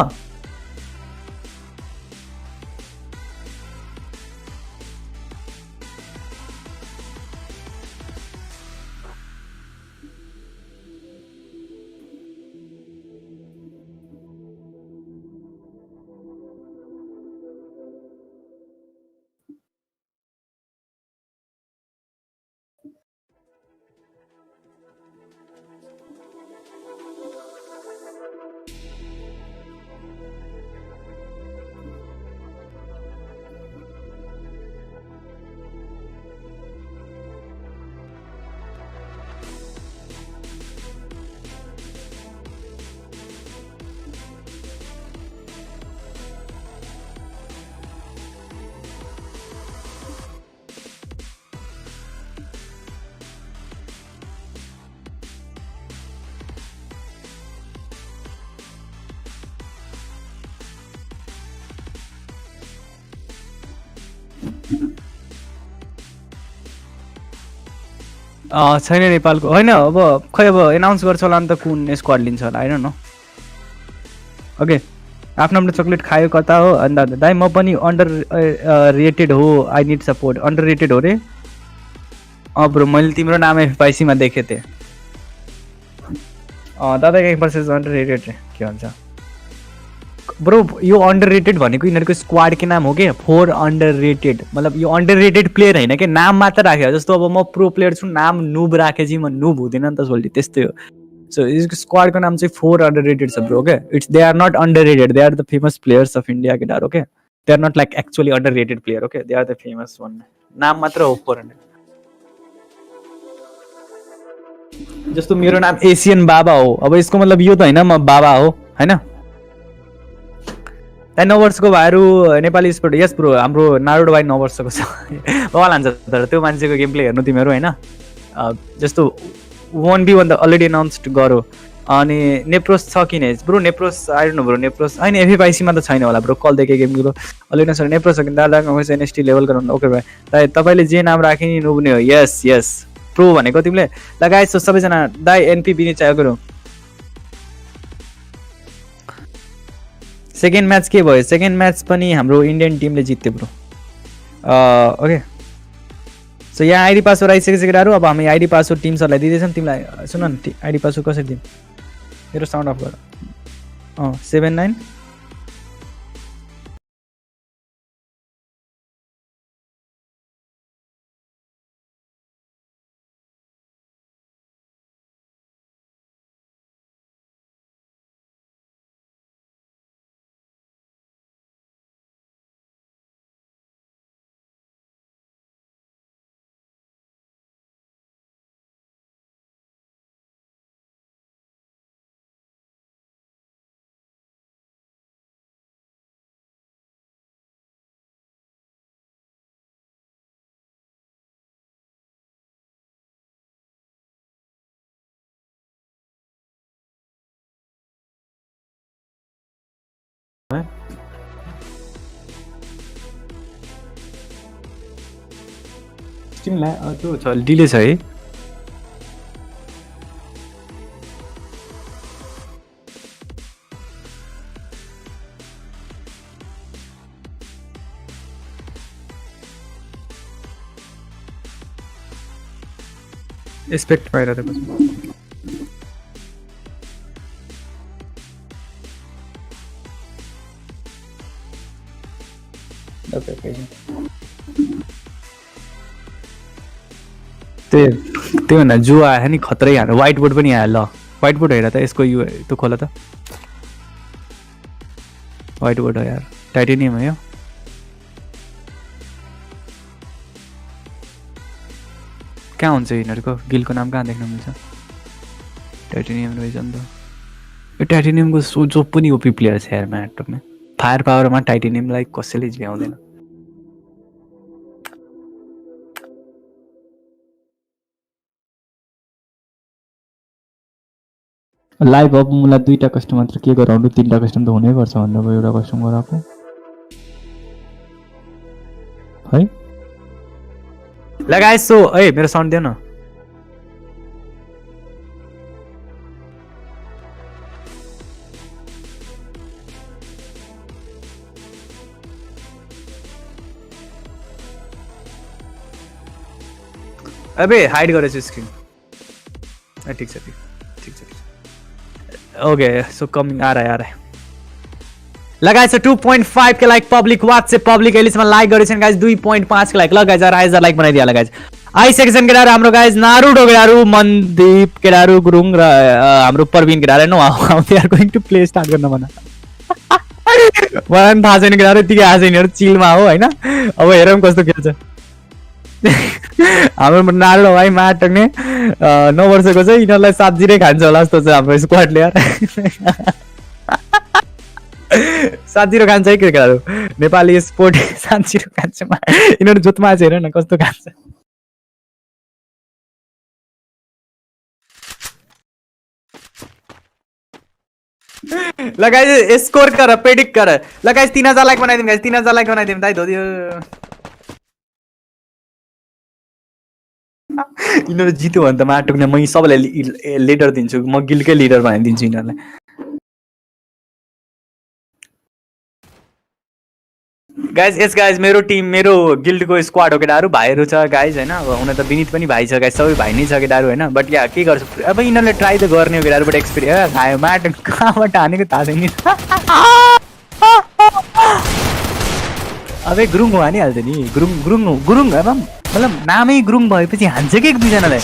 छैन नेपालको होइन अब खै अब एनाउन्स गर्छ होला नि त कुन स्क्वाड लिन्छ होला होइन न ओके आफ्नो आफ्नो चक्लेट खायो कता हो अन्त दाइ म पनि अन्डर रेटेड हो I need support under rated हो रे ब्रो मैले तिम्रो नाम एफपाइसीमा देखेँ थिएँ तपाईँको एक पर्सेन्ट अन्डर रेटेड के भन्छ ब्रो यो अन्डर रेटेड भनेको यिनीहरूको स्क्वाडकै नाम हो क्या 4 अन्डर रेटेड मतलब यो अन्डर रेटेड प्लेयर होइन क्या नाम मात्र राखेको जस्तो अब म प्रो प्लेयर छु नाम नुब राखेँ चाहिँ म नुब हुँदैन नि त सोल्टी त्यस्तै हो सो यसको स्क्वाडको नाम चाहिँ 4 अन्डर रेटेड छ bro okay it's they are not underrated they are the famous players of India केटाहरू okay they are not like actually underrated player okay they are the famous one नाम मात्र हो 400 जस्तो मेरो नाम एसियन बाबा हो अब यसको मतलब यो त होइन म बाबा हो होइन 9 वर्षको भाइहरू नेपाली स्पोर्ट यस ब्रो हाम्रो नारुडो भाइ 9 वर्षको छ बवाल हान्छ तर त्यो मान्छेको गेम प्ले हेर्नु तिमीहरू होइन जस्तो 1v1 त अलरेडी अनाउन्स्ड गरो अनि नेप्रोस छ कि नै ब्रो नेप्रोस आई डोन्ट नो ब्रो नेप्रोस होइन एफएफआइसीमा त छैन होला ब्रो कल देखे गेम ब्रो अलरेडी छ नेप्रोस छ कि दादाको एनएसटी लेभल गराउनु ओके भाइ तपाईँले जे नाम राखे नि नुब्ने हो यस यस प्रो भनेको तिमीले लगाएछ सबैजना दाइ एनपी बिनी चाहियो गरौँ सेकेन्ड म्याच के भयो सेकेन्ड म्याच पनि हाम्रो इन्डियन टिमले जित्यो ब्रो ओके सो यहाँ आइडी पासवर्ड आइसकेको छ केटाहरू अब हामी आइडी पासवर्ड टिम्सहरूलाई दिँदैछौँ तिमीलाई सुन न आइडी पासवर्ड कसरी दिउँ मेरो साउन्ड अफ गर 79 तिमीलाई त्यो छ डिले छ है एक्सपेक्ट पाइरहेको छु त्यो भन्दा जो आयो नि खतरै हाल्नु व्हाइट बोर्ड पनि आयो ल व्हाइट बोर्ड हेर त यसको यो त्यो खोला त व्हाइट बोर्ड हो यार टाइटेनियम हो यो कहाँ हुन्छ यिनीहरूको गिलको नाम कहाँ देख्न मिल्छ टाइटेनियम रहेछ नि त यो टाइटेनियमको जो पनि ओपी प्लेयर छ यार म्याटमा फायर पावरमा टाइटेनियमलाई कसैले झ्याउँदैन लाइभ अब मलाई 2टा कस्टम मात्र के गराउनु 3टा कस्टम त हुनै पर्छ भन्दा एउटा कस्टम गराएको है लगाए सो ए मेरो साउन्ड दियो न अबे हाइड गरेछु स्क्रिन ठीक छ ठीक छ ओके सो कमिङ आ रहा है लगाएछ 2.5 के लाइक पब्लिक वाच से पब्लिक एलिसमा लाइक गरेछन् गाइस 2.5 के लाइक ल गाइस आइज लाइक बनाइदिया ल गाइस आइसकेको छन् केटाहरु हाम्रो गाइस नारुडो केटाहरु मनदीप केटाहरु गुरुङ र हाम्रो प्रवीण केटाहरु no they are going to play start गर्न भन मलाई थाहा छैन केटाहरु यतिकै आज यिनीहरु चिलमा हो हैन अब हेरौँ कस्तो खेल्छ हाम्रो नारुडो भाइ माटक्ने 9 वर्षको चाहिँ यिनीहरुलाई 7 जिरै खान्छ होला जस्तो छ हाम्रो स्क्वाडले यार 7 जिरो खान्छ है केटाहरु नेपाली स्पोर्ट 7 जिरो खान्छ यिनीहरु जोतमा छ हेर न कस्तो खान्छ ल गाइस स्कोर कर प्रेडिक्ट कर ल गाइस 3000 लाइक बनाइदिम गाइस 3000 लाइक बनाइदिम दाइ धोदियो यिनीहरू जित्यो भने त माटुक्ने म सबैलाई लिडर दिन्छु, म गिल्डकै लिडर बनाइदिन्छु यिनीहरूलाई। गाइज यस गाइज मेरो टिम मेरो गिल्डको स्क्वाड हो केटाहरू, भाइहरू छ गाइज होइन। अब हुन त विनित पनि भाइ छ गाइज, सबै भाइ नै छ केटाहरू होइन। बट या के गर्छु अब यिनीहरूले ट्राई त गर्ने हो केटाहरू, बट एक्सपिरियन्स खायो माटो कहाँबाट हानेको थाहा छैन। अब गुरुङ हानिहाल्छ नि, गुरुङ गुरुङ गुरुङ अब मतलब नामै गुरुङ भएपछि हान्छ कि दुईजनालाई।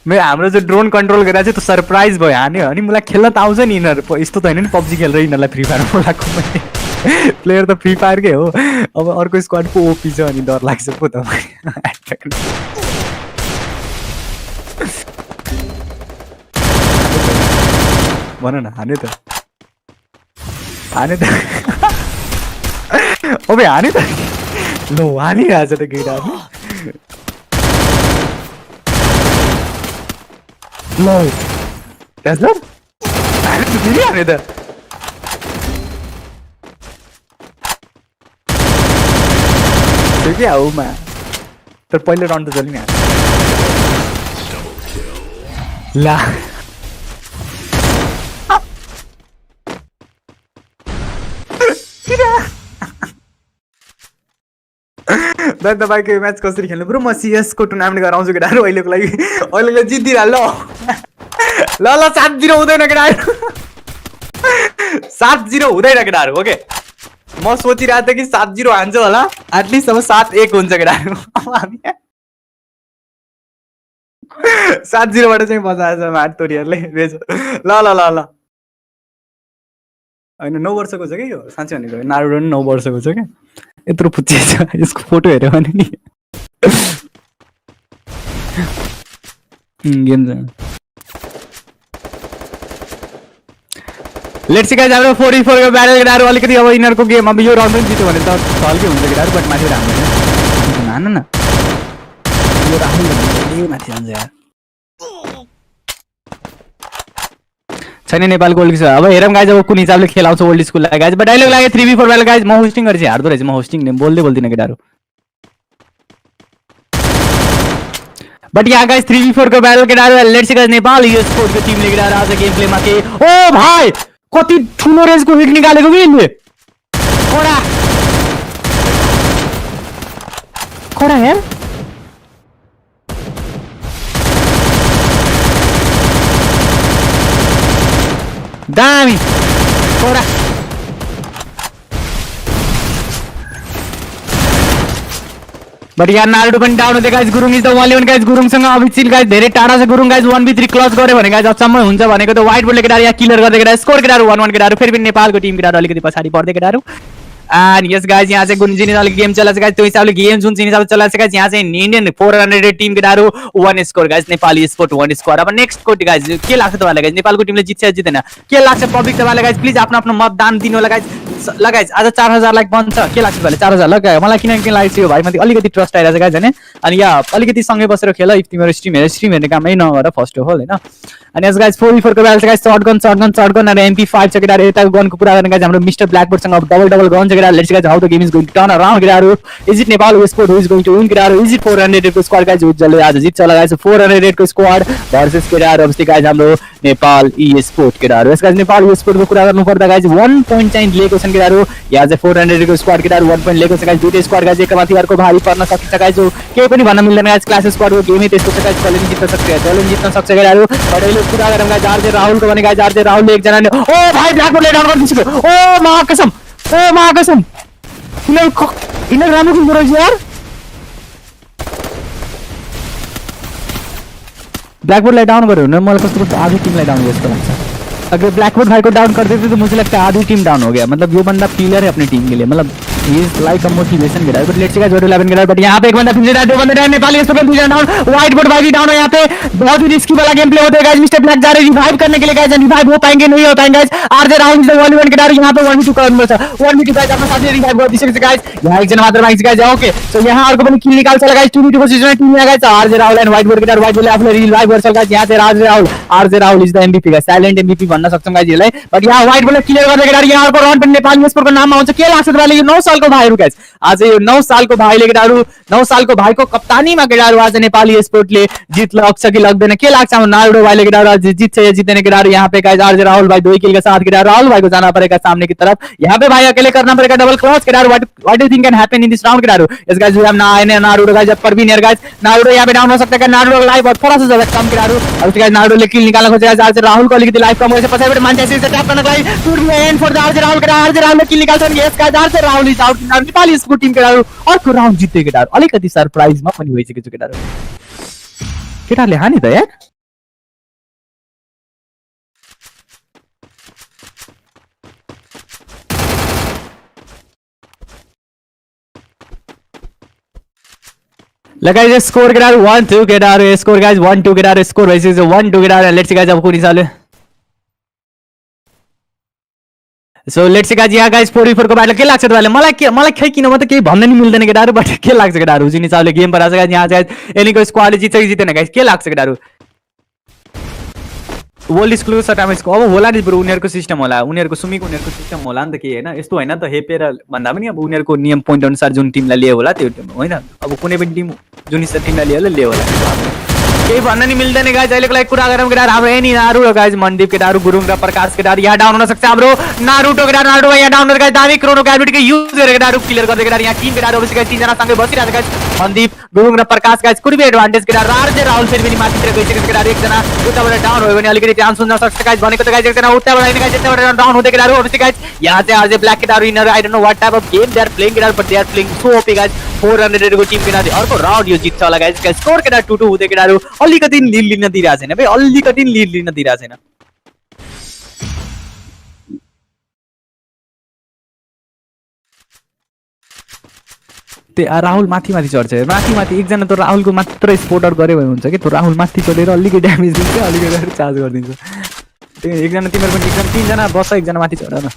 मेरो हाम्रो चाहिँ ड्रोन कन्ट्रोल गरेर चाहिँ त्यो सरप्राइज भयो हान्यो अनि मलाई खेल्न त आउँछ नि यिनीहरू, यस्तो त होइन नि पब्जी खेलेर यिनीहरूलाई फ्री फायर बोलाएको मैले। प्लेयर त फ्री फायरकै हो, अब अर्को स्क्वाड पो ओपी छ अनि डर लाग्छ पो त। भन न हाने त हाने त अबे हाने त लो हानिरहेछ त केटाहरू। ल हाने त क्या हो मा तर पहिलो राउन्ड त जल्दी ला तपाईँको म्याच कसरी खेल्नु ब्रो? म CS को टुर्नामेन्ट गराउँछु केटाहरू अहिलेको लागि जितिरह। ल 7-0 हुँदैन केटाहरू, 7-0 हुँदैन केटाहरू। ओके म सोचिरहेको थिएँ कि 7-0 हान्छ होला, एटलिस्ट अब 7-1 हुन्छ केटाहरू। 7-0बाट चाहिँ बचाएछ माट तोरीहरूले बेच। ल ल ल ल होइन 9 वर्षको छ कि यो साँच्चै भनेको, नारुडो पनि 9 वर्षको छ क्या, यत्रो पुच्चे छ। यसको फोटो हेऱ्यो भने नि गेम छ। लेट्स गाइज हाम्रो 44 को ब्याटल केटाहरू अलिकति अब यिनीहरूको गेम अब यो राउन्ड पनि जित्यो भने त हल्कै हुन्छ केटाहरू, बट माथि राम्रो हान न यो राहुल माथि जान्छ यार छैन नेपालको ओल्ड स्कुल। अब हेरौँ गाइज अब कुन हिसाबले खेलाउँछ ओल्ड स्कुललाई गाइज। बट डाइलग लाग्यो 3v4 ब्याटल गाइज, म होस्टिङ गरेपछि हार्दो रहेछ, म होस्टिङ बोल्दै बोल्दिनँ केटाहरू। बट यहाँ गाइज 3v4 को ब्याटल केटाहरू लेट्स गाइज नेपाल यो स्पोर्टको टिमले केटाहरू आज गेम प्लेमा के ओ भाइ कति ठुलो रेन्जको हिट निकालेको कि यसले, कडा कडा यार। दामी कडा बट यहाँ नारुडो पनि डाउन हुँदै guys. Gurung is the only one guys, गुरुङसँग अभिचिल गाइज धेरै टाढा छ गुरुङ गाइज। 1v3 क्लच गऱ्यो भने गाइज अचम्म हुन्छ भनेको त व्हाइट बोर्डले केटाहरू यहाँ किलर गर्दै केटाहरू स्कोर केटाहरू 1-1 केटाहरू। फेरि पनि नेपालको टिम केटाहरू अलिकति पछाडि पर्दै केटाहरू। एन्ड यस गाइज यहाँ चाहिँ जुन हिसाबले गेम चलाएको छ गाइज त्यो हिसाबले गेम जुन हिसाबले चलाएको छ गाइज यहाँ चाहिँ इन्डियन 400 टिम केटाहरू 1 score guys, Nepali sport 1 score. अब नेक्स्ट कोट गाइज के लाग्छ तपाईँलाई गाइज नेपालको टिमले जित्छ जित्दैन के लाग्छ पब्लिक तपाईँलाई गाइज? प्लिज आफ्नो आफ्नो मतदान दिनु होला गाइज। ल गाइज आज 4000 लाइक बन्छ के लाग्छ तपाईँलाई? 4000 लगायो मलाई किन लाग्छ यो भाइ माथि अलिकति ट्रस्ट आइरहेको छ गाइज होइन। अनि यहाँ अलिकति सँगै बसेर खेल इफ तिमीहरू स्ट्रिम हेर्ने कामै नगर फर्स्ट अफ अल होइन। अनि यस गाइज 4v4 को ब्याटल गाइज शटगन र MP5 छ केटाहरू। यताको गनको कुरा गर्ने गाइज हाम्रो मिस्टर ब्ल्याकबोर्डसँग अब डबल गन छ केटाहरू। Let's guys how the game is going to turn around केटाहरू। Is it Nepal sport who is going to win केटाहरू? इज इट 400 को स्क्वाड गाइज जसले आज जित्छ होला गाइज? 400 को स्क्वाड भर्सेस केटाहरू अब गाइज हाम्रो नेपाल ई स्पोर्ट केटाहरू। यस गाइज नेपाल ई स्पोर्टको कुरा गर्नु पर्दा गाइज 1 पोइन्ट चाहिँ लिएको छन् केटाहरू। यहाँ चाहिँ 400 को स्क्वाड केटाहरू 1 पोइन्ट लिएको छ गाइज। दुईटै स्क्वाड गाइज एकमाथि अर्को भारी पर्न सकिन्छ गाइज, जो केही पनि भन्न मिल्दैन गाइज। क्लास स्क्वाडको गेमै त्यस्तो छ गाइज, कसले जित्न सक्छ केटाहरू। अहिले कुरा गरौँ गाइज आरजे राहुलको भने गाइज आरजे राहुलले एकजनाले ओ भाइ ब्ल्याकबोर्डले डाउन गरिदिसक्यो। ओ महाकसम यिनीहरू राम्रो खेल्दो रहेछ यार। ब्ल्याकबोर्डलाई डाउन गर्यो भने मलाई कस्तो आधी टिमलाई डाउन जस्तो लाग्छ। अगर ब्लैकबोर्ड भाई को डाउन कर देते तो मुझे लगता है आधी टीम डाउन हो गया। मतलब ये बंदा पिलर है अपनी टीम के लिए, मतलब he is like a motivation गिरा। बट लेट्स सी गाइस 11 गिरा, बट यहां पे एक बंदा फिर से दो बंदे नेपाली इसको दूसरा डाउन, व्हाइट बोर्ड भाई भी डाउन है। यहां पे बहुत ही रिस्की वाला गेम प्ले होता है गाइस। मिस्टर ब्लैक जा रहे रिवाइव करने के लिए गाइस, रिवाइव हो पाएंगे नहीं हो पाएंगे guys. RJ round is the only one गिरा। यहां पे 1v2 का नंबर था, 1v2 गाइस अपना साथ रिवाइव कर दिसे गाइस। यहां एक जन मात्र भाई गाइस ओके। सो यहां और को पनि किल निकाल चला गाइस। 2v2 पोजीशन में टीम में guys RJ Rahul and white board गिरा। व्हाइट बोर्ड अपने रिवाइव कर चला गाइस। यहां से RJ Rahul is the MVP guys, silent MVP भन्न सक्छौं गाइस यसलाई। बट यहाँ व्हाइट बोर्ड क्लियर गर्दै केटाहरु यहाँ अर्को राउन्ड पनि नेपाली स्पोर्टको नाममा हुन्छ। के लाग्छ तपाईलाई यो 9 सालको भाइहरू गाइस, आज यो 9 सालको भाइले केटाहरू 9 सालको भाइको कप्तानीमा केटाहरू आज नेपाली स्पोर्टले जित लग्छ कि लाग्दैन के लाग्छ? हाम्रो नारुडो भाइले केटाहरू आज जित्छ या जित्दैन केटाहरू? यहाँ पे गाइस आरजे राहुल भाई 2 किल के साथ केटाहरू राहुल भाई को जाना पड़ेगा सामने की तरफ। यहाँ पे भाई अकेले करना पड़ेगा डबल क्रॉस केटाहरू। What do you think can happen in this round केटाहरू? Yes guys we have Naruto guys Parveen here guys. Naruto यहाँ पे डाउन हो सकता है, नारुडो लाइफ और थोड़ा सा ज्यादा कम केटाहरू। अब उसके गाइस नारुडोले किल निकाल्न खोजेको आज राहुल को अलिकति लाइफ कम भएपछि पछाडिबाट मान्छे यसरी ट्याप गर्नको लागि to the end for the RJ Rahul केटाहरू। आरजे राहुलले किल निकाल्छन्। Yes guys RJ Rahul is out. Nepali sport team केटाहरू अर्को राउन्ड जित्यो केटाहरू। अलिकति सरप्राइजमा पनि भइसकेको छु केटाहरू। केटाहरूले हाने त यार। लगाइए स्कोर केटाहरू 1-2 केटाहरू। स्कोर गाइस 1-2 केटाहरू। स्कोर भइसकेको छ 1-2 केटाहरू। लेट्स सी गाइस अब कुन हिसाबले सो लेट्स सी गाइस यहाँ गाइस 4v4 को बाटो के लाग्छ तपाईलाई? मलाई खै किन म त केही भन्न नि मिल्दैन केटाहरू, बट के लाग्छ केटाहरू? जुन हिसाबले गेम पर आछ गाइस यहाँ गाइस एनीको स्क्वाडले जित्छ कि जित्दैन गाइस के लाग्छ केटाहरू? वर्ल्ड स्कुलको सटामेसको अब होला नि ब्रो, उनीहरूको सिस्टम होला, उनीहरूको सुमिको उनीहरूको सिस्टम होला नि त। के हैन यस्तो हैन त हेपेर भन्दा पनि अब उनीहरूको नियम पोइन्ट अनुसार जुन टिमलाई लिए होला त्यो हैन, अब कुनै पनि टिम जुन टिमलाई लिए होला केही भन्न नि मिल्दैन गाइस। अहिलेको लागि कुरा गरौँ केटाहरू हाम्रो एनी नारुडो गाइस मनदीप केटाहरू गुरुङ र प्रकाश केटाहरू यहाँ डाउन हुन सक्छ हाम्रो नारुडो केटाहरू। नारुडो यहाँ डाउन गरेर दामी क्रोनो क्याबिलिटीको युज गरेर केटाहरू क्लियर गर्दै केटाहरू यहाँ टिम केटाहरू अवश्य गाइस 3 जना सँगै बसिरहेको गाइस मनदीप गुरुङ र प्रकाश गाइस कुनै पनि एडभान्टेज केटाहरू। आरजे राहुल फेरि पनि माथितिर गइसकेको केटाहरू। एकजना उताबाट डाउन भयो भने अलिकति चान्स हुन सक्छ गाइस भनेको त गाइस। एकजना उताबाट आइन गाइस यताबाट डाउन हुँदै केटाहरू अवश्य गाइस यहाँ चाहिँ आरजे ब्ल्याक केटाहरू इनर I don't know what type of game they are playing केटाहरू, but they are playing so OP guys. 400 को टिम केटाहरू अर्को राउन्ड यो जित्छ होला गाइस। स्कोर केटा 2-2 हुँदै केटाहरू अलिकति लीड लिन दिइरहेको छैन भाइ, अलिकति लीड लिन दिइरहेको छैन। राहुल माथि चढ्छ माथि एकजना त राहुलको मात्र स्पोटर गरे भए हुन्छ कि त्यो राहुल माथि चढेर अलिकति ड्यामेज दिन्छ अलिकति चार्ज गरिदिन्छ। त्यो एकजना तिम्रो पनि एकदम 3 जना बस एकजना माथि चढ न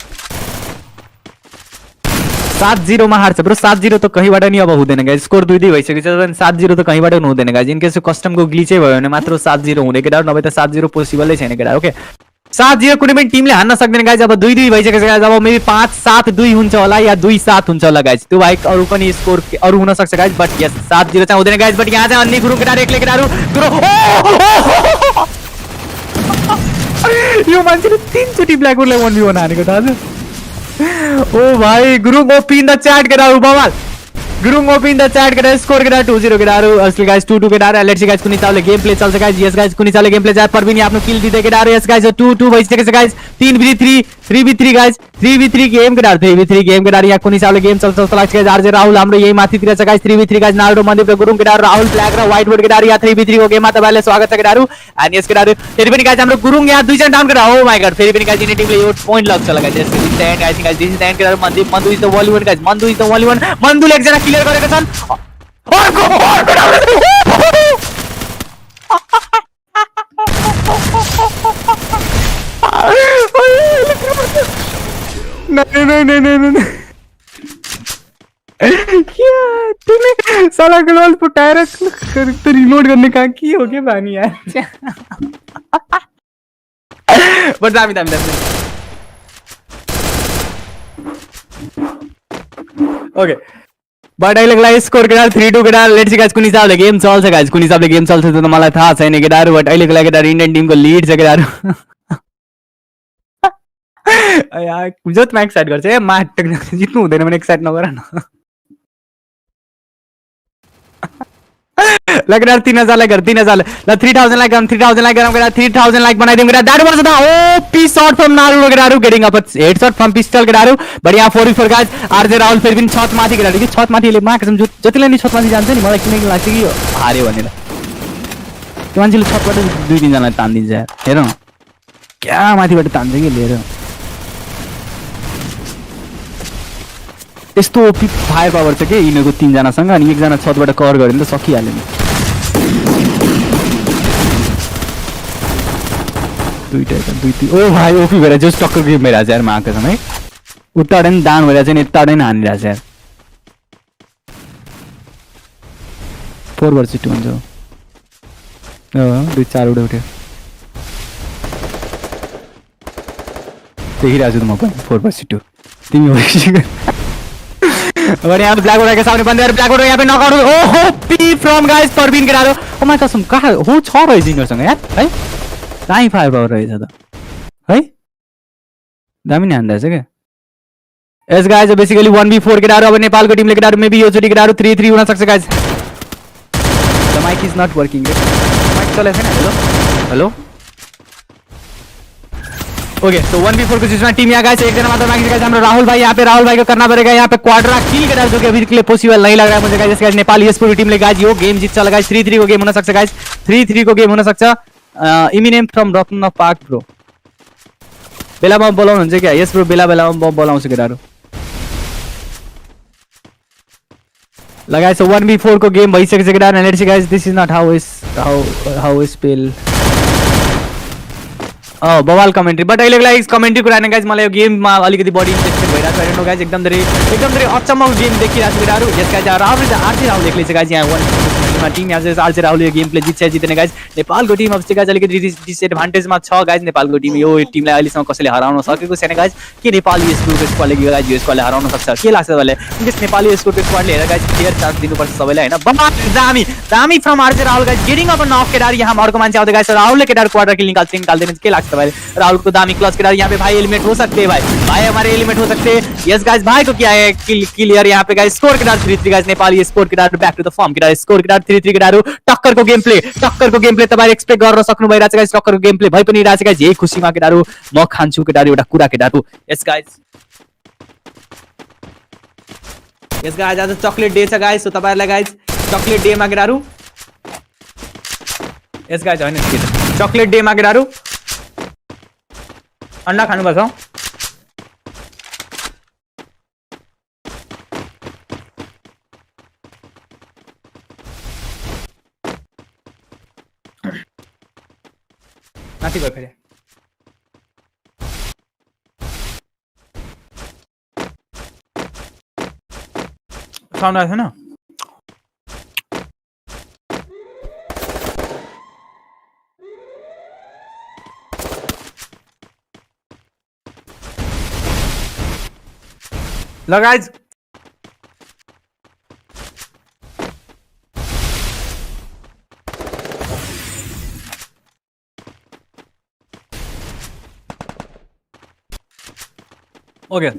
7-0 मा हार्छ ब्रो। 7-0 त कहीँबाट नि अब हुँदैन गाइस। स्कोर 2-2 भइसकेछ भने 7-0 त कहीँबाट पनि हुँदैन गाइस। इनकेस कस्टमको ग्लिचै भयो भने मात्र 7-0 हुने केटाहरु, नभए त 7-0 पोसिबलै छैन केटा। ओके 7-0 कुनै पनि टिमले हान्न सक्दैन गाइस। अब 2-2 भइसकेछ गाइस। अब मेबी 5-7-2 हुन्छ होला या 2-7 हुन्छ होला गाइस। त्यो बाहेक अरु पनि स्कोर अरु हुन सक्छ गाइस, बट यस 7-0 चाहिँ हुँदैन गाइस। बट यहाँ चाहिँ अन्य गुरु केटाहरु एक्लै केटाहरु यो मान्छेले 3 चोटी ब्ल्याकवुडलाई 1v1 हानेको त आज। ओ भाइ Gurung OP in the chat केटाहरु बवाल। Gurung OP in the chat केटाहरु। स्कोर केटा 2-0 केटाहरु। असली गाइस 2-2 केटाहरु। लेट्स सी गाइस कुन हिसाबले गेम प्ले चल्छ गाइस। यस गाइस कुन हिसाबले गेम प्ले जाय परबिन आफ्नो किल दिदै केटाहरु। यस गाइस 2-2 भइसकेछ guys. 3v3 3v3 guys. 3v3 game केटाहरु। 3v3 गेम केटाहरु। यहाँ कुन हिसाबले गेम चल्छ जस्तो लाग्छ गाइस। आरजे राहुल हाम्रो यही माथितिर छ गाइस। 3v3 guys. नारुडो मनदीप र गुरुङ केटाहरु। राहुल ब्ल्याक र व्हाइट बोर्ड केटाहरु। यहाँ 3v3 को गेममा तपाईहरुलाई स्वागत छ केटाहरु। एन्ड यस केटाहरु फेरि पनि गाइस हाम्रो गुरुङ यहाँ 2 जना डाउन केटा। ओ माय गॉड फेरि पनि गाइस यिनी टिमले यो पॉइन्ट लग्छ होला guys. This is the end guys. This is the end केटाहरु। Mandeep Mandu is the only one guys. Mandu is the only one. मन्दुले एकजना क्लियर गरेका छन्। नहीं क्या तूने साला ग्लोल फुटाएर रिलोड गर्ने कहाँ के हो क्या बानी यार। बट दामी दामी दामी। ओके बट अहिलेको लागि स्कोर केटाहरु 3-2 केटाहरु। लेट्स सी गाइस कुन हिसाबले गेम चल्छ गाइस। कुन हिसाबले गेम चल्छ त्यो त मलाई थाहा छैन केटाहरु, बट अहिलेको लागि केटाहरु इन्डियन टिमको लिड छ केटाहरु। यार जोत म्याक्स साइड गर्छ ए माट जित्नु हुँदैन भने एक साइड नगर न। लग रहा 3000 लाइक कर 3000 ल 3000 लाइक गरम 3000 लाइक गरम केटा। 3000 लाइक बनाइदिउँ केटा। That was the OP shot from Naruto केटाहरु getting up head shot from pistol केटाहरु। बट यहाँ 4v4 गाइस। आरजे राहुल फेरि पनि छत माथि केटाहरु कि छत माथिले माकसम जतिले नि छत माथि जान्छ नि मलाई किन लाग्छ कि हार्यो भनेर। त्यो मान्छेले छतबाट 2-3 जनालाई तान्दिन्छ यार। हेर न क्या माथिबाट तान्छ कि लिएर। यस्तो ओपी फायर पावर छ के यिनीको 3 जनासँग। अनि एकजना छतबाट कभर गर्यो भने त सकिहाल्यो नि। दुईटा ओ भाइ ओपी भएर जस टक्कर गेम भइरहेछ यार माको समय। उताडे नि दान भइरहेछ नि यताडे नि हानिरहेछ यार। 4/2 हुन्छ। 2-4 उठ्यो देखिरहेको छु त म पनि 4/2 तिमी और यहाँ पे ब्लैकबोर्ड के सामने बंदे ब्लैकबोर्ड यहाँ पे नॉकआउट ओहो पी फ्रॉम गाइस परवीन के डालो ओ माय कसम कहाँ हो छ रहेछ यिनीहरुसँग यार है दामी फायर पावर रहेछ त है दामी नै हान्दैछ के यस गाइस बेसिकली 1v4 के डारो अब नेपालको टिमले के डारो मेबी यो चोटी के डारो 3-3 हुन सक्छ guys the mic is not working mic चलेछ हैन hello hello okay so 1v4 को सिस्टम टीम यहाँ गाइस एक जना मात्र बाकी गाइस हाम्रो राहुल भाई यहाँ पे राहुल भाई को करना पड़ेगा यहाँ पे क्वाड्रा किल के डाल जो कि अभी के लिए पॉसिबल नहीं लग रहा है मुझे गाइस गाइस नेपाली एस्पोर्ट टीम ले गाइस यो गेम जीत चला गाइस 3-3 को गेम हुन सक्छ गाइस 3-3 को गेम हुन सक्छ Eminem from Ratna park bro बेलामा बोलाउनु हुन्छ क्या यस ब्रो बेलामा बोलाउँछु केटाहरु लगाए सो 1v4 को गेम भइसकेछ केटाहरु let's see guys this is not how spell बवाल कमेन्ट्री बट अहिले लागि कमेन्ट्री कुरा गाइस मलाई यो गेममा अलिकति बढी इन्ट्रेस्टेड भइराछ हैन नो गाइस एकदम धेरै अचम्मको game देखिराछु केटाहरु yes guys Rahul RC Rahul एक्लै छ गाइस यहाँ 1 टिम यहाँ आरसी राहुल यो गेम प्ले जित्ने गाइस नेपालको टिम अब चाहिँ गाइस अलिकति डिसएडभान्टेजमा छ गाइस नेपालको टिम यो टिमलाई अहिलेसम्म कसैले हराउन सकेको छैन गाइस के नेपाली स्कोरको स्क्वाडले गाइस यो स्क्वाडले हराउन सक्छ के लाग्छ तपाईलाई यस नेपाली स्कोरको स्क्वाडले हेरेर गाइस फेयर चान्स दिनुपर्छ सबैलाई हैन बम दामी from RC Rahul guys getting up on knock केटाहरु यहाँ अर्को मान्छे आउँदै गाइस राहुलले केटाहरु क्वार्टर किल निकाल्दैन के लाग्छ भाई राहुल को दामी क्लच के यहाँ पे भाई एलिमेंट हो सकते हैं भाई हमारे एलिमेंट हो सकते हैं यस गाइस भाई को क्या है क्लियर यहाँ पे गाइस स्कोर के डाल 3-3 गाइस नेपाली स्कोर के डाल बैक टू द फॉर्म के डाल स्कोर के डाल 3-3 के डाल टक्कर को गेम प्ले तपाईं एक्सपेक्ट गर्न सक्नु भइराछ गाइस टक्कर को गेम प्ले भइ पनि रहेछ गाइस यही खुशीमा के डाल म खान्छु के डाल एउटा कुरा के डाल यस गाइस आज चकलेट डे छ गाइस सो तपाईहरुलाई गाइस चकलेट डे मा के डाल यस गाइस हैन चकलेट डे मा के डाल अंडा खानु पर्छ माथि गयो फेरि साउन्ड आएको छैन ल गाइज ओके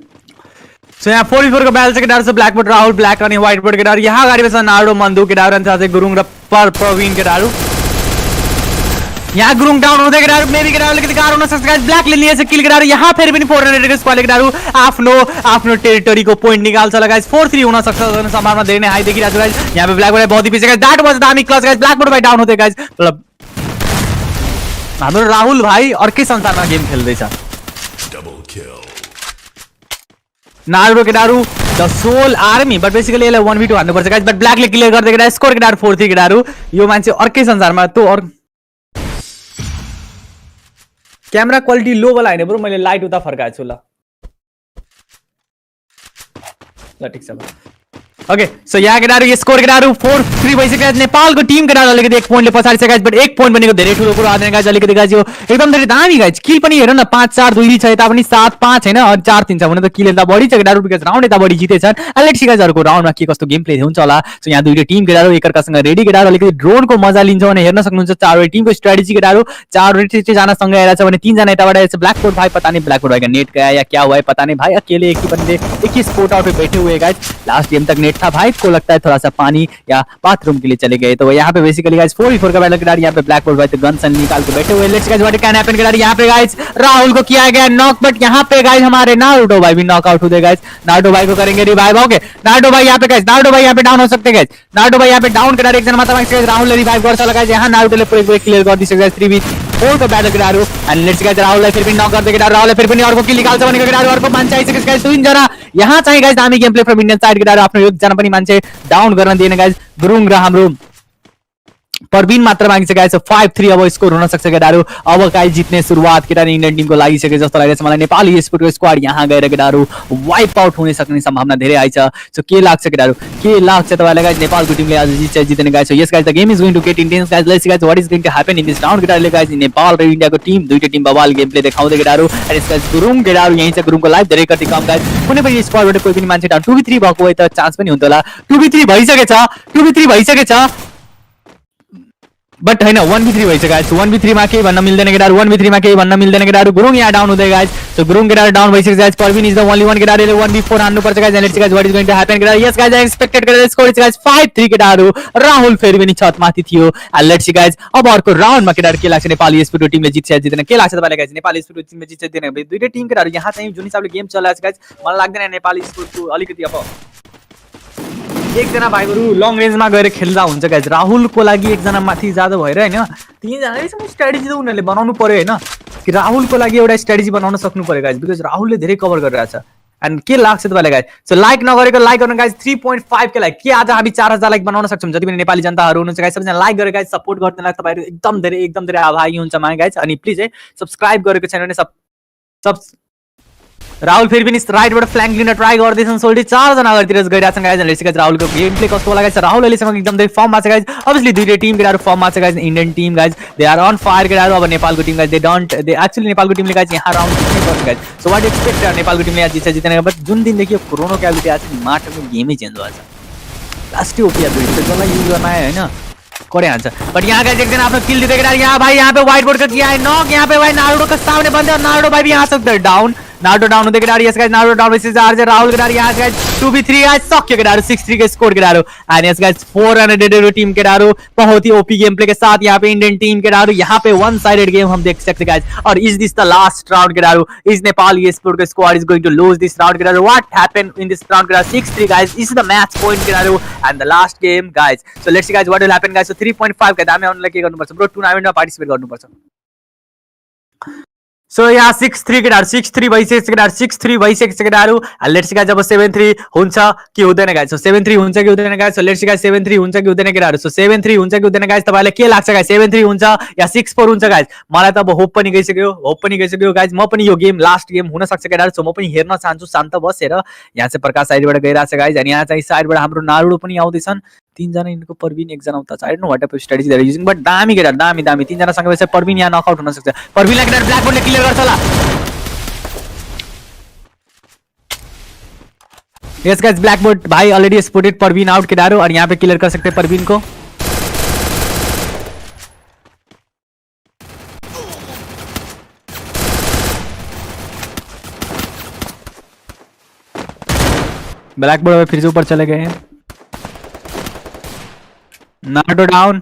सो यहाँ 44 को बैल से के डार से black board Rahul black running white board के डार यहाँ गाड़ी में नार्डो मंदू के डार साथ गुरुङ र प्रवीण के डारू यहाँ गुरुङ डाउन हुँदै केटाहरु मेबी केटाहरुले अलिकति गाह्रो हुन सक्छ गाइस ब्ल्याकले लिएछ किल केटाहरु यहाँ फेरि पनि 400 को स्क्वाडले केटाहरु आफ्नो टेरिटोरीको पोइन्ट निकाल्छ ल गाइस 4-3 हुन सक्छ सम्भावना धेरै नै हाई देखिरहेको छ गाइस यहाँ पे ब्ल्याकबोर्ड बहुत पछि गाइस दैट वाज दामी क्लच गाइस ब्ल्याकबोर्ड भाइ डाउन हुँदै गाइस मतलब हाम्रो राहुल भाइ अर्कै संसारमा गेम खेल्दै छ डबल किल नार्डो केटाहरु the soul army but basically यसलाई 1v2 हान्नु पर्छ गाइस बट ब्ल्याकले क्लियर गर्दै केटाहरु स्कोर केटाहरु 4-3 केटाहरु यो मान्छे अर्कै संसारमा तो क्यामेरा क्वालिटी लो वाला हैन ब्रो मैले लाइट उता फर्काएको छु ल ठीक छ ओके सो यहाँ केटाहरु यो स्कोर केटाहरु 4-3 भइसक्यो नेपालको टिम केटाहरु अलिकति एक पोइन्टले पछाडी छ गाइस बट एक पोइन्ट भनेको धेरै ठुलो कुरा आदैन गाइस अलिकति गाइस यो एकदम धेरै दामी गाइस किल पनि हेर न 5-4 2 छ यता पनि 7-5 हैन अनि 4-3 छ भने त किल यता बढी छ केटाहरु बिकज राउन्ड यता बढी जितेछन् अनि लेट्स सी गाइस अर्को राउन्डमा के कस्तो गेम प्ले हुन्छ होला सो यहाँ दुईटै टिम केटाहरु एकअर्कासँग रेडी केटाहरु अलिकति ड्रोनको मजा लिन्छ भने हेर्न सक्नुहुन्छ चारवटै टिमको स्ट्र्याटेजी केटाहरु चारवटै जना सँग आइरा छ भने तीन जना यताबाट आइछ ब्ल्याकबोर्ड भाई पता नहीं ब्ल्याकबोर्ड भाई का नेट गया या क्या हुआ है पता नहीं भाई अकेले एक ही बंदे एक ही स्पॉट आउट पे बैठे हुए गाइस लास्ट गेम तक नेट था भाई को लगता है थोड़ा सा पानी या बाथरूम के लिए चले गए तो यहाँ पे बेसिकली गाइस 4v4 का बैटल केटाहरु यहाँ पे ब्लैकबोर्ड भाई तो गन सन निकाल के बैठे हुए let's guys what can happen केटाहरु यहाँ पे गाइस राहुल को किया गया नॉक बट यहाँ पे गाइस हमारे नारुतो भाई भी नॉक आउट हो गए गाइस नारुतो भाई को करेंगे रिवाइव ओके नारुतो भाई यहाँ पे गाइस नारुतो भाई यहाँ पे डाउन हो सकते हैं गाइस नारुतो भाई यहाँ पे डाउन केटाहरु एक जना मात्र गाइस राहुल ले रिवाइव गर्छ ल गाइस यहाँ नारुतोले पूरै क्लियर गर्दै छ गाइस 3v4 को बैटल केटाहरु एन्ड लेट्स गाइस राहुललाई फेरि पनि नक गर्दै केटाहरु राहुलले फेरि पनि अर्को किल निकाल्छ भनेको केटाहरु अर्को मान्छे आइसक्यो गाइस तीन जना यहाँ चाहिँ गाइस दामी game play from Indian side केटाहरु आफ्नो एक जना पनि मान्छे डाउन गर्न दिएन गाइस गुरुङ र हाम्रो परवीन मात्र बाँकी छ गाइस 5-3 अब स्कोर हुन सक्छ केटाहरु अब गाइस जित्ने सुरुवात केटाहरु इन्डियन टिमको लागिसके जस्तो लागिरहेछ मलाई नेपाली स्पोर्टको स्क्वाड यहाँ गएर केटाहरु वाइप आउट हुने सक्ने सम्भावना धेरै हाई छ सो के लाग्छ केटाहरु के लाग्छ तपाईलाई गाइस नेपालको टिमले आज जित्ने guys yes guys the game is going to get intense guys let's see guys what is going to happen in this round केटाहरुले गाइस नेपाल र इन्डियाको टिम दुईटै टिम बवाल गेम प्ले देखाउँदै केटाहरु एन्ड यस गाइस गुरुङ केटाहरु यही छ गुरुङको लाइफ धेरै कति कम गाइस कुनै पनि स्क्वाडबाट कोही पनि मान्छे डाउन 2v3 भएको भए त चान्स पनि हुन्थ्यो होला 2v3 भइसकेछ बट हैन 1v3 भइसक्यो गाइस 1v3 मा केही भन्न मिल्दैन केटाहरु 1v3 मा केही भन्न मिल्दैन केटाहरु गुरुङ यहाँ डाउन हुँदै गाइस सो गुरुङ केटाहरु डाउन भइसक्यो guys Parveen is the only one केटाहरुले 1v4 हान्नु पर्छ guys let's see guys what is going to happen केटाहरु यस गाइस एक्सपेक्टेड केटाहरु स्कोर इज गाइस 5-3 केटाहरु राहुल फेरि पनि छत माथि थियो एन्ड लेट्स सी गाइस अब अर्को राउन्डमा केटाहरु के लाग्छ नेपाली स्पोर्ट टिमले जित्छ जित्दैन के लाग्छ तपाईलाई गाइस नेपाली स्पोर्ट टिमले जित्छ जित्दैन दुईटै टिम केटाहरु यहाँ चाहिँ जुन हिसाबले गेम चलिरहेछ गाइस मलाई लाग्दैन नेपाली स्पोर्टको अलिकति अब एकजना भाइहरु लङ रेन्जमा गएर खेल्दा हुन्छ गाइस राहुलको लागि एकजना माथि जादो भएर हैन तीनजनाले सबै स्ट्र्याटेजी त उनीहरुले बनाउनु पर्यो हैन कि राहुलको लागि एउटा स्ट्र्याटेजी बनाउन सक्नु पर्यो गाइस बिकज राहुलले धेरै कभर गरिरहेछ एन्ड के लाग्छ तपाईलाई गाइस सो लाइक नगरेको लाइक गर्नु गाइस 3.5 के लाइक के आज हामी 4000 लाइक बनाउन सक्छौं जति पनि नेपाली जनताहरु हुनुहुन्छ गाइस सबैजना लाइक गरेर गाइस सपोर्ट गर्दिनलाई तपाईहरु एकदम धेरै आभारी हुन्छ माने गाइस अनि प्लिज है सब्स्क्राइब गरेको छैन भने सब राहुल फेरि पनि राइटबाट फ्ल्याङ्क लिन ट्राई गर्दैछन् सोल्टी चारजना अगाडितिर गइरहेछन् गाइस लेट्स गाइस राहुलको गेम प्ले कस्तो लाग्छ राहुल अहिलेसम्म एकदम धेरै फर्ममा छ गाइस अभियसली दुईटै टिम केटाहरु फर्ममा छ guys Indian team guys they are on fire केटाहरु अब नेपालको टिम गाइस दे एक्चुअली नेपालको टिमले गाइस यहाँ राउन्ड जित्नै पर्छ गाइस सो व्हाट एक्सपेक्ट नेपालको टिमले आज जित्दैन बट जुन दिनदेखि यो क्रोनो क्याबिलिटी आछ नि माटोको गेमै चेन्ज भएछ लास्टै ओपिया दुई जसलाई युज गर्न आयो हैन करे हान्छ बट यहाँ गाइस एकजना आफ्नो किल दिँदै केटाहरु यहाँ भाई यहाँ पे व्हाइट बोर्ड का किया है नॉक यहाँ पे भाई नारुतो का सामने बंदे और नारुतो भाई भी यहाँ से डाउन नारुतो डाउन होते केटाहरु yes guys Naruto down versus RJ Rahul केटाहरु यहाँ गाइस 2v3 गाइस सक्यो केटाहरु 6-3 के स्कोर केटाहरु एन्ड यस गाइस 400 टीम केटाहरु बहुत ही ओपी गेम प्ले के साथ यहाँ पे इंडियन टीम केटाहरु यहाँ पे वन साइडेड गेम हम देख सकते गाइस और is this the last round केटाहरु इज नेपाल e-sport को squad is going to lose this round केटाहरु what happen in this round केटाहरु 6-3 guys is the match point केटाहरु and the last game guys so let's see guys what will happen guys so 3.5 का दामी आउनलाई के गर्नुपर्छ ब्रो टुर्नामेन्टमा पार्टिसिपेट गर्नुपर्छ सो यहाँ 6-3 केटाहरु 6-3 भइसकेछ केटाहरु लेट्स सी गाइस अब 7-3 हुन्छ कि हुँदैन गाइस सो 7-3 हुन्छ कि हुँदैन guys so let's see guys 7-3 हुन्छ कि हुँदैन केटाहरु सो 7-3 हुन्छ कि हुँदैन गाइस तपाईलाई के लाग्छ गाइस 7-3 हुन्छ या 6-4 हुन्छ गाइस मलाई त अब होप पनि गइसक्यो गाइस म पनि यो गेम लास्ट गेम हुन सक्छ केटाहरु सो म पनि हेर्न चाहन्छु शान्त बसेर यहाँ चाहिँ प्रकाश साइडबाट गइराछ गाइस अनि यहाँ चाहिँ साइडबाट हाम्रो नारुडो पनि आउँदैछन् तीनजना इनको परवीन एकजना उता छ I don't know what of strategy they are using but दामी केटाहरु दामी तीनजना सँग भएपछि परवीन यहाँ नकआउट हुन सक्छ परवीनलाई केटाहरु ब्ल्याक बोर्डले क्लियर गर्छ होला यस गाइस ब्लैक बोर्ड भाई ऑलरेडी स्पॉटेड परवीन आउट केटाहरु और यहाँ पे क्लियर कर सकते हैं परवीन को ब्लैक बोर्ड फिर से ऊपर चले गए हैं Naruto down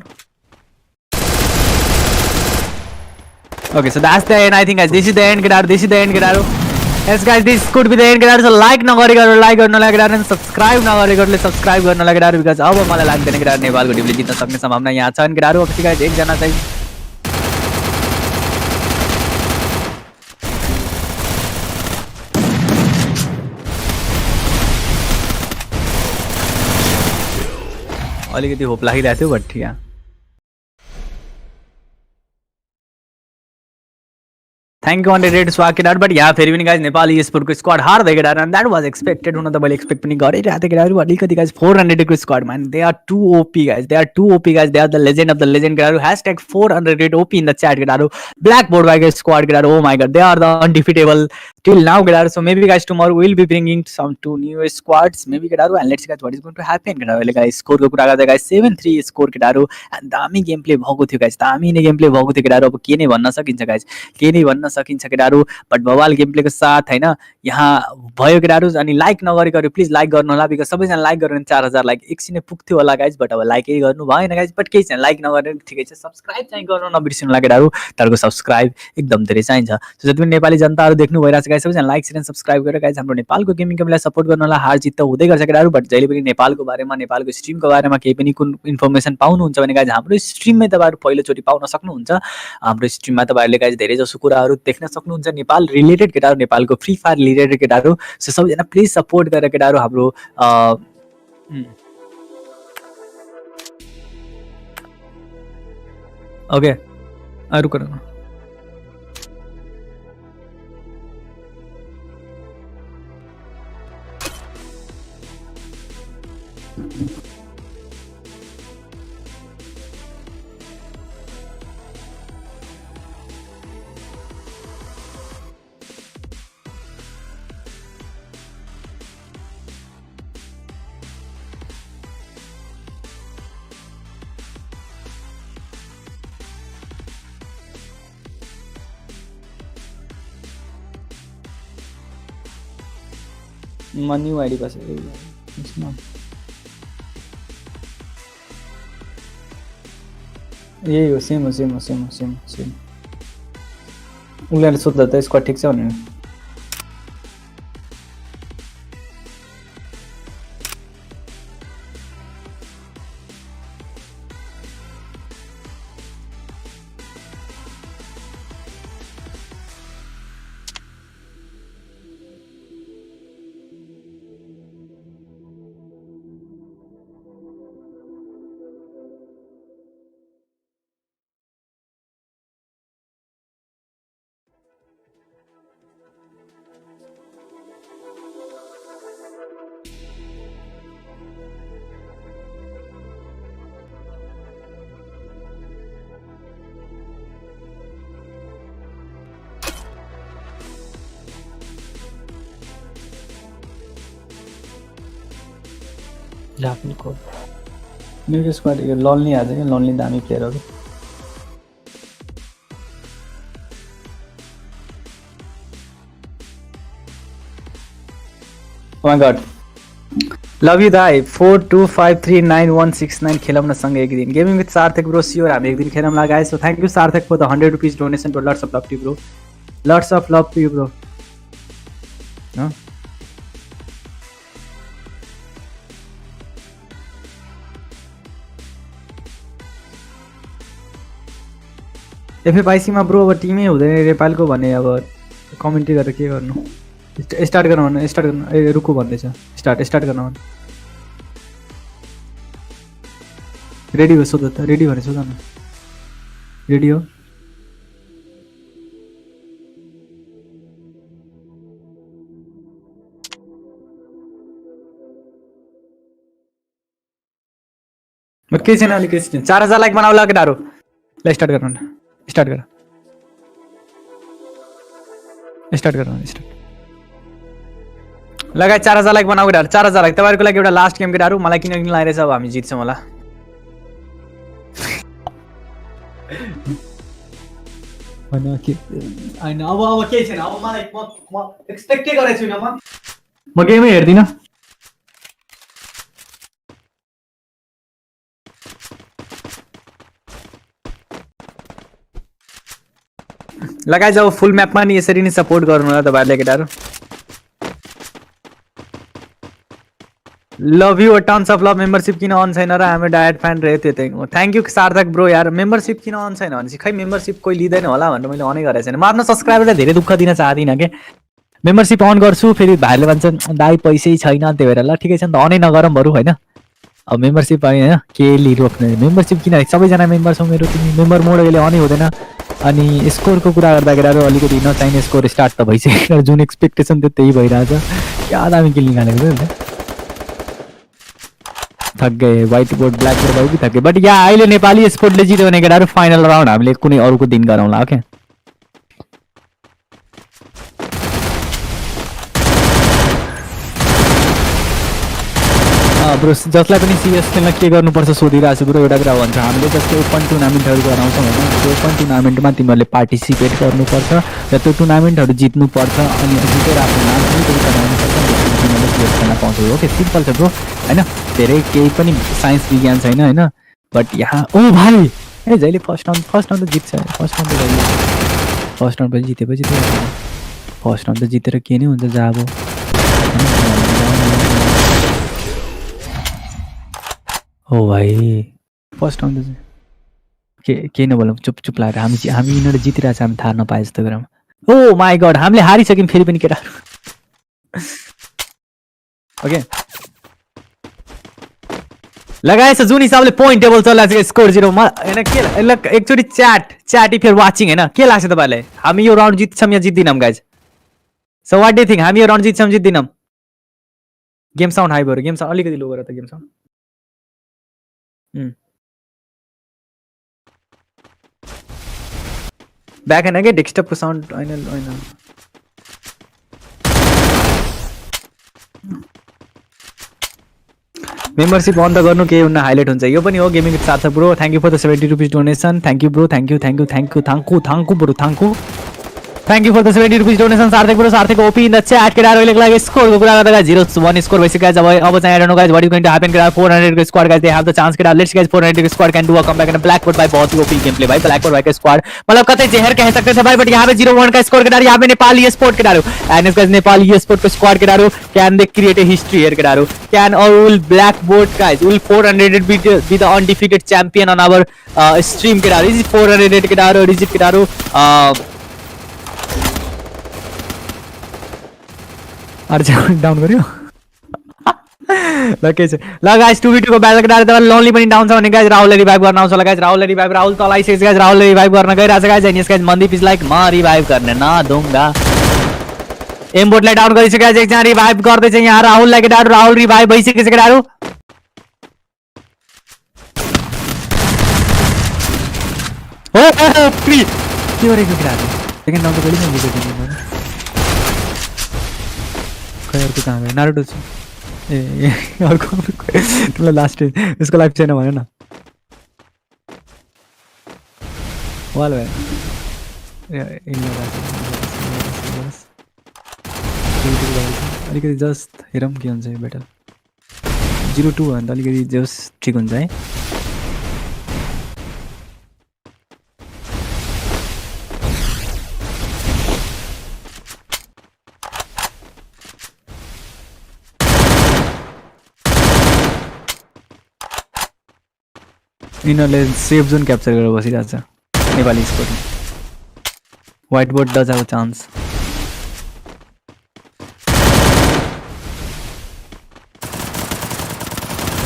okay so that's the end I think guys this is the end केटाहरु yes guys this could be the end केटाहरु so like नगरेको लाइक गर्नलाई केटाहरु अनि सब्स्क्राइब नगरेकोले सब्स्क्राइब गर्नलाई केटाहरु बिकज अब मलाई लाग्दैन केटाहरु नेपालको टिमले जित्न सक्ने सम्भावना यहाँ छन् केटाहरु अब गाइस एकजना चाहिँ अलिकति होप लागिरहेको थियो बट यहाँ थैंक यू 100 स्वाग केटाहरु बट यहाँ फेरि पनि गाइस नेपाली e-sport को स्क्वाड हार्दै केटाहरु एन्ड दैट वाज एक्सपेक्टेड हुन त मैले एक्सपेक्ट पनि गरिरहेको थिएँ केटाहरु अलिकति गाइस 400 को squad man they are too OP guys they are the legend of the legend केटाहरु #400 OP in the chat केटाहरु ब्ल्याक बोर्ड भाइको स्क्वाड केटाहरु oh my god they are the undefeatable till now केटाहरु so maybe guys tomorrow we'll be bringing some two new squads maybe केटाहरु and let's see guys what is going to happen केटाहरु अहिले गाइस स्कोर को कुरा गर्दा गाइस 7-3 स्कोर केटाहरु एन्ड दामी गेम प्ले भएको थियो गाइस दामी नै गेम प्ले भएको थियो केटाहरु अब के नै भन्न सकिन्छ गाइस के नै भन्न सकिन्छ केटाहरु बट बवाल गेम प्ले को साथ हैन यहाँ भयो केटाहरु अनि लाइक नगरेको प्लिज लाइक गर्नु होला बिकज सबैजना लाइक गर्नु 4000 लाइक एकछिनै पुग्थ्यो होला गाइस बट अब लाइकै गर्नु भएन गाइस बट केही छैन लाइक नगरेर ठिकै छ सब्स्क्राइब चाहिँ गर्नु नबिर्सिनु होला केटाहरु तपाईको सब्स्क्राइब एकदम धेरै चाहिन्छ सो जति पनि नेपाली जनताहरु देख्नु भइराछ गाइस सबैजना लाइक शेयर सब्स्क्राइब गरेर गाइस हाम्रो नेपालको गेमिङ कम्युनिटीलाई सपोर्ट गर्नु होला हार जित त हुँदै गर्छ केटाहरु बट जहिले पनि नेपालको बारेमा नेपालको स्ट्रिमको बारेमा केही पनि कुन इन्फर्मेसन पाउनुहुन्छ भने गाइस हाम्रो स्ट्रिममै तपाईहरु पहिलो चोटी पाउन सक्नुहुन्छ हाम्रो स्ट्रिममा तपाईहरुले गाइस धेरै जसो कुराहरु देख्न सक्नुहुन्छ नेपाल रिलेटेड केटाहरु नेपालको फ्री फायर रिलेटेड केटाहरु सो सबैजना प्लिज सपोर्ट गरेर केटाहरु हाम्रो ओके रुक रुक न्यू आईडी पास यही हो सेम हो सेम हो सेम हो सेम सेम उसले सोध्दा त स्क्वाड ठिक छ भने जाफिल को मेरो स्क्वाड यो लन्ली आज के लन्ली दामी प्लेयर हो Oh my god. Love you दाई 42539169 खेलौँ न सँगै एक दिन gaming with Sarthak bro sure हामी एक दिन खेलौँ ला guys so thank you Sarthak for the 100 rupees donation bro lots of love to bro lots of love to you bro FFIC मा ब्रो अब टिमै हुँदैन नेपालको भने अब कमेन्ट्री गरेर के गर्नु स्टार्ट गर्न भन्न स्टार्ट गर्न ए रुकु भन्दैछ स्टार्ट गर्न भन्न रेडी हो सोध त रेडी भने सोध न रेडी हो म के छैन अलिकति 4000 लाइक बनाउला के डारो ल स्टार्ट गर्न स्टार्ट गर स्टार्ट लगाए 4000 लाइक बनाऊ केटाहरु 4000 लाइक तपाईहरुको लागि एउटा लास्ट गेम केटाहरु मलाई किन लागिरहेछ अब हामी जित्छौं होला भने के हैन अब के छैन अब मलाई म एक्सपेक्टै गरेको छैन म गेमै हेर्दिन लगाइ जाऊ फुल म्यापमा नि यसरी नै सपोर्ट गर्नु होला तपाईहरुले केटाहरु love you tons of love membership किन अन छैन र हामी डायट फ्यान रहे त्यतै हो थ्यांक यू सार्थक ब्रो यार मेम्बरशिप किन अन छैन भनेपछि खै मेम्बरशिप कोही लिदैन होला भनेर मैले अनै गरेको छैन म आफ्नो सब्स्क्राइबरलाई धेरै दुःख दिन चाहदिन के मेम्बरशिप अन गर्छु फेरि भाइले भन्छ दाइ पैसै छैन त्यही भएर ल ठिकै छ नि त अनै नगरम बरु हैन अब मेम्बरशिप पनि हैन के लिरोक्ने मेम्बरशिप किन सबैजना मेम्बर छौ मेरो तिमी मेम्बर मोड अहिले अनै हुँदैन अनि स्कोरको कुरा गर्दाखेरि अलिकति नचाहिने स्कोर स्टार्ट त भइसक्यो जुन एक्सपेक्टेसन थियो त्यही भइरहेछ क्या दामी किल निकालेको थियो थक गए व्हाइट बोर्ड ब्ल्याक बोर्ड भयो कि थक गए बट यहाँ अहिले नेपाली स्पोर्टले जित्यो भने केटाहरु फाइनल राउन्ड हामीले कुनै अरूको दिन गराउँला ओके ब्रो जसलाई पनि सिएस खेल्न के गर्नुपर्छ सोधिरहेको छु ब्रो एउटा कुरा भन्छ हामीले जस्तै ओपन टुर्नामेन्टहरू गराउँछौँ होइन त्यो ओपन टुर्नामेन्टमा तिमीहरूले पार्टिसिपेट गर्नुपर्छ र त्यो टुर्नामेन्टहरू जित्नुपर्छ अनि जितेर आफ्नो नाम पनि त्यही बनाउनुपर्छ तिमीहरूले सिएस खेल्न पाउँछौ ओके सिम्पल छ ब्रो होइन धेरै केही पनि साइन्स विज्ञान छैन होइन बट यहाँ ओ भाइ ए जहिले फर्स्ट राउन्ड त जित्छ फर्स्ट राउन्ड पनि जितेपछि फर्स्ट राउन्ड त जितेर के नै हुन्छ जाब ओ भाइ फर्स्ट राउन्ड के नबोलौँ चुप लागेर हामी यिनीहरू जितिरहेको छ हामी थाहा नपाए जस्तो गरौँ ओ माई गड हामीले हारिसक्यौँ फेरि पनि केटाहरू ओके लगाएछ जुन हिसाबले पोइन्ट टेबल चलिरहेको छ स्कोर 0 हैन के एकचोटी chat if you are watching हैन के लाग्छ तपाईलाई हामी यो राउन्ड जित्छौं या जित्दिनौं guys so what do you think हामी यो राउन्ड जित्छौं जित्दिनौं गेम साउन्ड हाई भयो गेम साउन्ड अलिकति लो गर त गेम साउन्ड ब्याक हैन के डेस्कटपको साउन्ड हैन मेम्बरशिप अन त गर्नु के हुन्न हाइलाइट हुन्छ यो पनि हो गेमिङ विथ साथ bro thank you for the 70 rupees donation thank you bro thank you bro thank you for the 70 rupees donation Sarthak bro Sarthak OP in the chat केटाहरु अहिले लागि स्कोरको कुरा गर्दा 0-1 स्कोर भइसक्यो गाइस अब चाहिँ I don't know guys what is going to happen केटा 400 को squad guys they have the chance केटा लेट्स गाइस 400 को squad can do a comeback and blackboard भाई बहुत ही ओपी गेम प्ले भाई ब्लैकबोर्ड भाई का स्क्वाड मतलब कतई जहर कह सकते थे भाई बट यहां पे 0-1 का स्कोर केटा यहां पे नेपाली स्पोर्ट केटाहरु एनएस गाइस नेपाली स्पोर्ट को स्क्वाड केटाहरु can they create a history here केटाहरु कैन और will blackboard guys will 400 be the undefeated champion on our stream केटाहरु इज 400 केटाहरु रिजिट केटाहरु डाउन गर्यो ल के छ ल गाइस 2v2 को ब्याटल केटाहरु तपाईं लोनली पनि डाउन छ भने गाइस राहुलले रिभाइभ गर्न आउँछ ल गाइस राहुलले रिभाइभ राहुल त लाइसेन्स गाइस राहुलले रिभाइभ गर्न गइराछ गाइस एनिस गाइस मनदीप इज लाइक म रिभाइभ गर्ने न दूंगा एमबोटलाई डाउन गरिसक्यो गाइस एकजना रिभाइभ गर्दै छ यहाँ राहुललाई केटाहरु राहुल रिभाइभ भइसक्यो केटाहरु ओ फ्री के गरेको केटाहरु सेकेन्ड राउन्ड त कहिले पनि जितेको अर्को कहाँ गयो नारुटो ए अर्को तिमीलाई लास्ट यसको लाइफ छैन भन्यो न वाल भयो अलिकति जस्ट हेरौँ के हुन्छ यो बेटर 0-2 भने त अलिकति जस्ट ठिक हुन्छ है यिनीहरूले सेफ जोन क्याप्चर गरेर बसिरहेको छ नेपाली स्कोरले white board does have a chance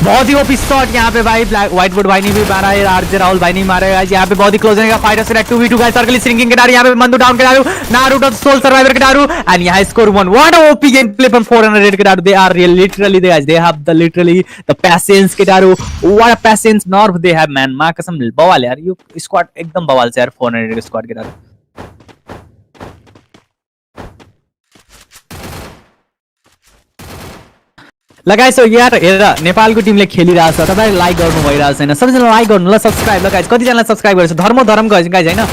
बहुत ही ओपी शॉट यहाँ पे भाई व्हाइट बोर्ड भाई ने भी मारा है आरजे राहुल भाई ने मारा है यहाँ पे बहुत ही क्लोज रहेगा फाइटर से 2v2 गाइस सर्कल श्रिंकिंग केटाहरु यहाँ पे मंदू डाउन केटाहरु नारुटो सोल सर्वाइवर केटाहरु एंड यहाँ score 1 what a OP game play from 400 केटाहरु they are real literally they guys they have the literally the patience केटाहरु what a patience nerve they have man मा कसम बवाल यार यो स्क्वाड एकदम बवाल छ यार 400 को स्क्वाड केटाहरु लगाइसो यार हेर नेपालको टिमले खेलिरहेछ तपाईहरु लाइक गर्नु भइरहेछ हैन सबैजना लाइक गर्नु ल सब्स्क्राइब ल गाइस कति जनाले सब्स्क्राइब गरेछ धर्म गाइस हैन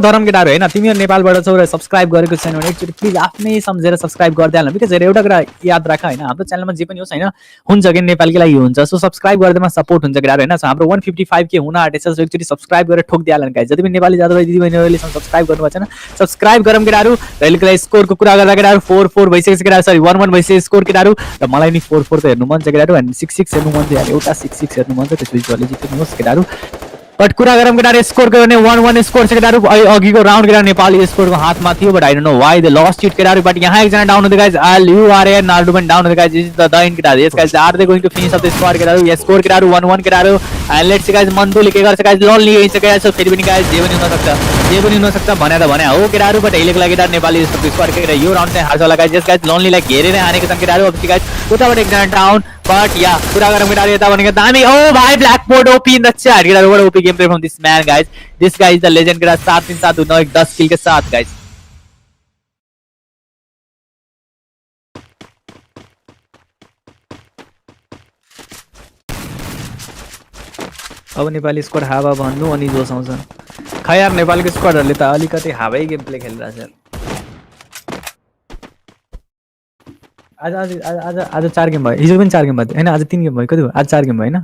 धर्म केटाहरु हैन तिमीहरु नेपालबाट छौ र सब्स्क्राइब गरेको छैन भने एकचोटी प्लिज आफ्नै सम्झेर सब्स्क्राइब गर्दै हाल्नु बिकज हेर एउटा कुरा याद राख हैन हाम्रो च्यानलमा जे पनि होस् हैन हुन्छ के नेपालकै लागि हुन्छ सो सब्स्क्राइब गर्दैमा सपोर्ट हुन्छ केटाहरु हैन सो हाम्रो 155 के हुन आँटेछ सो एकचोटी सब्स्क्राइब गरेर ठोक दिइहाल्नु गाइस जति पनि नेपाली दाजुभाइ दिदीबहिनीहरुले सब्स्क्राइब गर्नु भएको छैन सब्स्क्राइब गरौँ केटाहरु र अहिलेको स्कोरको कुरा गर्दा केटाहरु 4-4 भइसकेछ केटाहरु सरी 1-1 भइसकेछ स्कोर केटाहरु र मलाई नि 4-4 त हेर्नु मन छ केटाहरु अनि 6-6 हेर्नु मन छ यार एउटा 6-6 हेर्नु मन छ त्यसपछि जले जित्नु होस् केटाहरु बट कुरा गरौँ केटाहरु स्कोर गर्ने 1-1 स्कोर छ केटाहरु अघिको राउन्ड केटाहरु नेपाली स्कोरको हातमा थियो but I don't know why they lost it केटाहरु बट यहाँ एकजना डाउन हुँदै guys all you are an Naruto पनि डाउन हुँदै गाइस इज द दाइन केटाहरु yes guys are they going to finish off the score केटाहरु यस स्कोर केटाहरु 1-1 केटाहरु एन्ड लेट्स सी गाइस मन्तुले के गर्छ गाइस लल लिइन्छ गाइस फेरि पनि गाइस जे पनि हुन सक्छ भने त भने हो केटाहरु बट अहिलेको लागि केटाहरु नेपाली स्कोर केटाहरु यो राउन्ड चाहिँ हार्छ होला गाइस यस गाइस लनलीलाई घेरेर हानेको छन् केटाहरु अब गाइस उताबाट एकजना डाउन बट या कुरा गरौँ केटाहरु यता भनेको दामी ओ भाइ blackboard OP in the chat केटाहरु बडा OP game play from this man guys this guy is the legend केटाहरु 7-3-7 9 10 किल के साथ गाइस अब नेपाली स्क्वाड हावा भन्नु अनि जोस आउँछ खै यार नेपालीको स्क्वाडहरुले त अलिकति हावै गेम प्ले खेलिरहेछ आज 4 गेम भयो हिजो पनि 4 गेम भयो हैन आज 3 गेम भयो कति भयो आज 4 गेम भयो हैन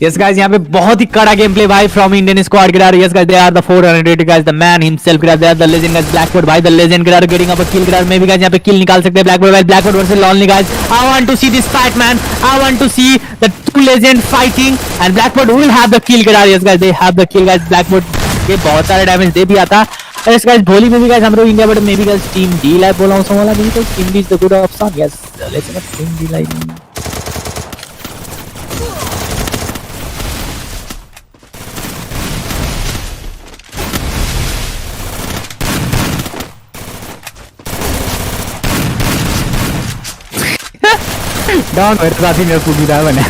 यस गाइस यहाँ पे बहुत ही कड़ा गेम प्ले भाई फ्रॉम इंडियन स्क्वाड केटाहरु yes guys they are the 400 guys the man himself केटाहरु they are the legend guys Blackboard भाई द लेजेंड केटाहरु गेटिंग अप अ किल केटाहरु मे बी गाइस यहाँ पे किल निकाल सकते हैं Blackboard versus Lonely guys I want to see this fight man I want to see the two legend fighting and Blackboard will have the kill केटाहरु yes guys they have the kill guys Blackboard के बहुत सारे डैमेज दे भी आता Yes guys, भोली में भी guys हम लोग India but maybe guys team D live बोला हूँ वाला नहीं तो team D is the good option. Yes, let's not team D live. Down भएर साथी मेरो पुगिदा भने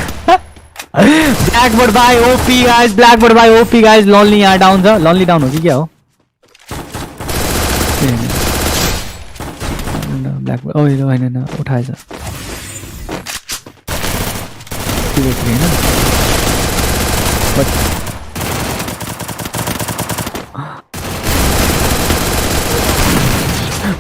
Blackboard by OP guys, Blackboard by OP guys. Lonely यहाँ डाउन छ. लोनली डाउन हो कि क्या हो? ब्ल्याकबोर्ड ओ यो हैन न उठाएछ. के हैन बट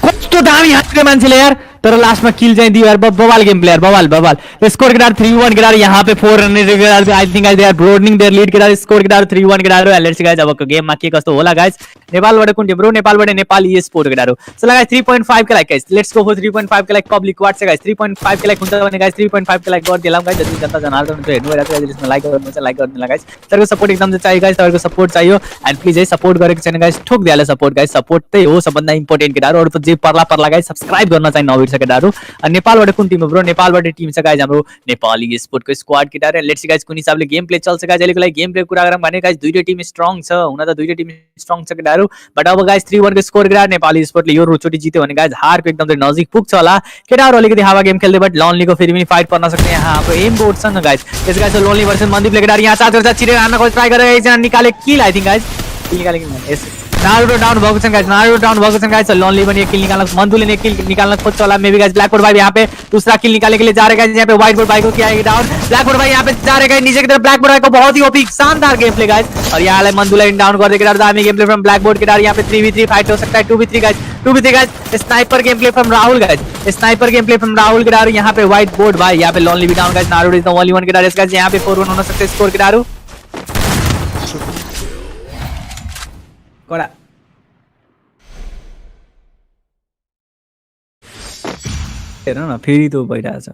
कस्तो दामी हातले मान्छेले यार. तर लास्टमा किल चाहिँ दियो यार. बवाल गेम प्लेयर, बवाल बवाल. स्कोर के डार 3-1 के डार यहाँ पे 400 के डार. I think guys they are broadening their lead के डार. स्कोर के डार 3-1 के डार. लेट्स सी गाइस अबको गेममा के कस्तो होला गाइस. नेपालबाट कुन टिम ब्रो? नेपालबाट नेपाल ई स्पोर्ट के डार हो. So guys 3.5 K like guys. Let's go for 3.5 K like public what छ गाइस. 3.5 के लाइक हुन्छ भने गाइस 3.5 के लाइक गरिदिलाम गाइस. जति जनता जनार्दन हुन्छ हेर्नु भइराछ गाइस. यसमा लाइक गर्नुहुन्छ, लाइक गर्दिनुला गाइस. तपाईको सपोर्ट एकदम चाहिँ चाहियो गाइस. तपाईको सपोर्ट चाहियो एन्ड प्लिज है सपोर्ट गरेको छैन गाइस ठोक दियाले सपोर्ट गाइस. सपोर्ट चाहिँ हो सबभन्दा इम्पोर्टेन्ट के डार. अरु त जे पर्ला गाइस सब्स्क्राइब गर्न चाहिँ नबिर्सके डार. नेपालबाट कुन टिम हो ब्रो? नेपालबाट टिम छ गाइस हाम्रो नेपाली स्पोर्टको स्क्वाड के डार. लेट्स सी गाइस कुन हिसाबले गेम प्ले चल्छ गाइस. अहिलेको लागि गेम प्ले कुरा गरौँ भने गाइस दुईटै टिम स्ट्रङ छ. हुन त दुईटै टिम स्ट्रङ छ के डार. बट अब गाइस 3-1 को स्कोर के डार. नेपाली स्पोर्टले यो रोचोटी जित्यो भने गाइस हारको एकदम नजिक पुग्छ होला. केटाहरु अलिकति हावा गेम खेल्दै बट लोनलीको फेरि पनि फाइट पर्न सक्ने. यहाँ हाम्रो एम बोर्ड छ न गाइस. त्यस गाइस लोनली भर्सन मनदीपले के डार यहाँ चार्ज गर्छ. छिरेर हान्नको ट्राई गरेर एकजना निकाले किल. आई थिंक गाइस किल निकाले कि यस नारुटो डाउन भएको छ गाइस. नारुटो डाउन भएको छ गाइस. लोनली पनि एक किल निकाल्न, मंदुले ने एक किल निकाल्न खोज्छ होला मे बी गाइस. ब्लैकबोर्ड भाई यहाँ पे दूसरा किल निकालने के लिए जा रहे गाइस. यहाँ पे व्हाइट बोर्ड भाई को किया है डाउन. ब्लैकबोर्ड भाई यहाँ पे जा रहे गाइस नीचे की तरफ. ब्लैकबोर्ड भाई को बहुत ही ओपी शानदार गेम प्ले गाइस. और यहाँ मंदुले डाउन कर देगा. दामी गेम प्ले फ्रॉम ब्लैकबोर्ड के डार. यहाँ पे 3v3 फाइट हो सकता है. 2v3 guys, 2v3 guys. Sniper game play from Rahul guys. Sniper game play from Rahul के डार. यहाँ पे व्हाइट बोर्ड भाई, यहाँ पे लोनली भी down guys. Naruto is the only one के डार गाइस. यहाँ पे 4-1 होना सकता है स्कोर के डारू. कोड़ा हेर न फेरि तो भइरहेछ.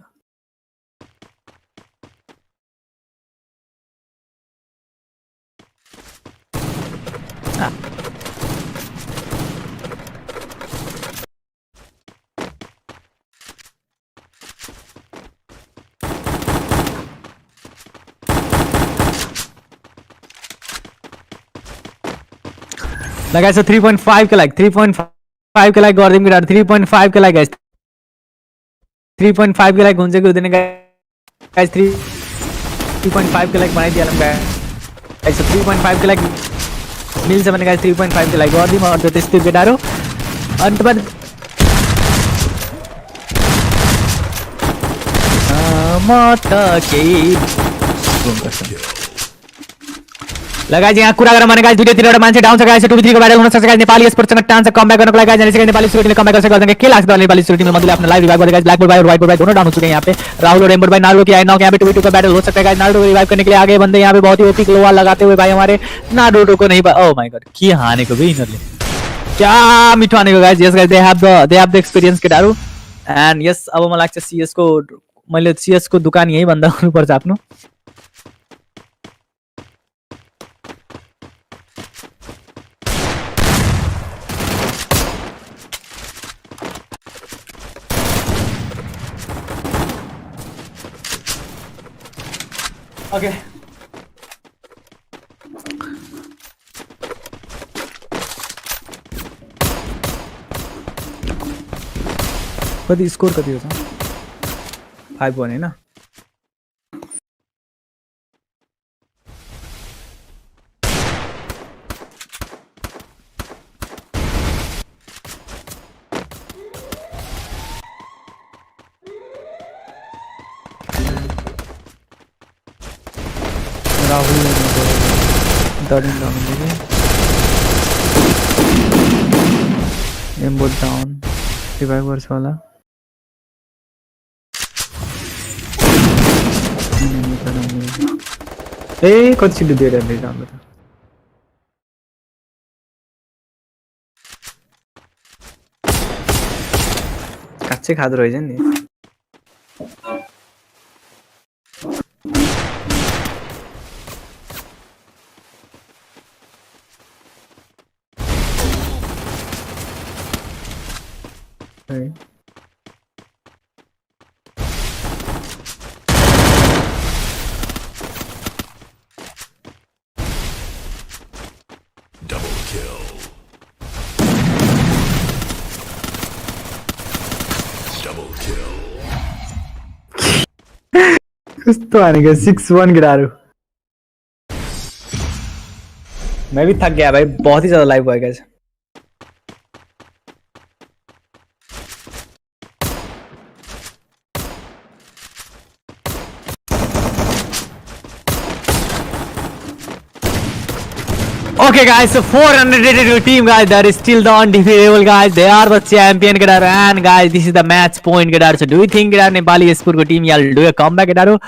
लगाएछ 3.5 के लाइक. 3.5 के लाइक गरिदिउँ केटाहरु. 3.5 K like guys. 3.5 K like हुन्छ कि हुँदैन guys. 3.5 K like बनाइदिहालौँ guys. 3.5 K like मिल्छ भने गाइस 3.5 के लाइक गरिदिउँ. अरू त त्यस्तै केटाहरु. अनि तपाईँ म त केही लगाइ यहाँ कुरा गरौँ भने गाइस दुईटैतिर एउटा मान्छे डाउन छ गाइस. 2v3 को ब्याटल हुन सक्छ गाइस. नेपाली स्पोर्ट्ससँग चान्स कमब्याक गर्नको लागि गाइस. जसरी नेपाली स्पोर्ट्सले कमब्याक गर्छ गर्दैन के लाग्छ नेपाली स्पोर्ट्सले मधुले आफ्नो लाइभ रिवाइव गरेको गाइस. ब्लैकबोर्ड भाई और व्हाइट बोर्ड भाई दोनों डाउन हो चुके हैं यहाँ पे. राहुल और एम्बर भाई नारुतो की आई नॉक. यहाँ पे 2v2 का बैटल हो सकता है गाइस. नारुतो को रिवाइव करने के लिए आगे बंदे यहाँ पे बहुत ही ओपी ग्लोवाल लगाते हुए भाई हमारे नारुतो को नहीं. ओह माय गॉड के हानेको बे यिनीहरुले क्या मिठो हानेको guys. Yes guys they have the experience केटाहरु. एन्ड यस अब मलाई लाग्छ सीएस को मैले सीएस को दुकान यही बन्द गर्नुपर्छ आफ्नो. Okay. कति स्कोर कति हो त? 5-1 हैन. राहुल डाउन एम्बोर्ड डाउन रिवाइव गर्छ होला. ए कति छिटो दिएर राम्रो त. काच्चै खाँदो रहेछ नि. कुछ तो आने का 6-1 गिरा रहा हूँ। मैं भी थक गया भाई, बहुत ही ज्यादा लाइव हुआ है guys। Okay guys, so 400 team guys, that is still the undefeatable guys. They are the champion Kedar, and guys, this is the match point Kedar. So do you think Kedar Nepali Sport team will do a comeback Kedar?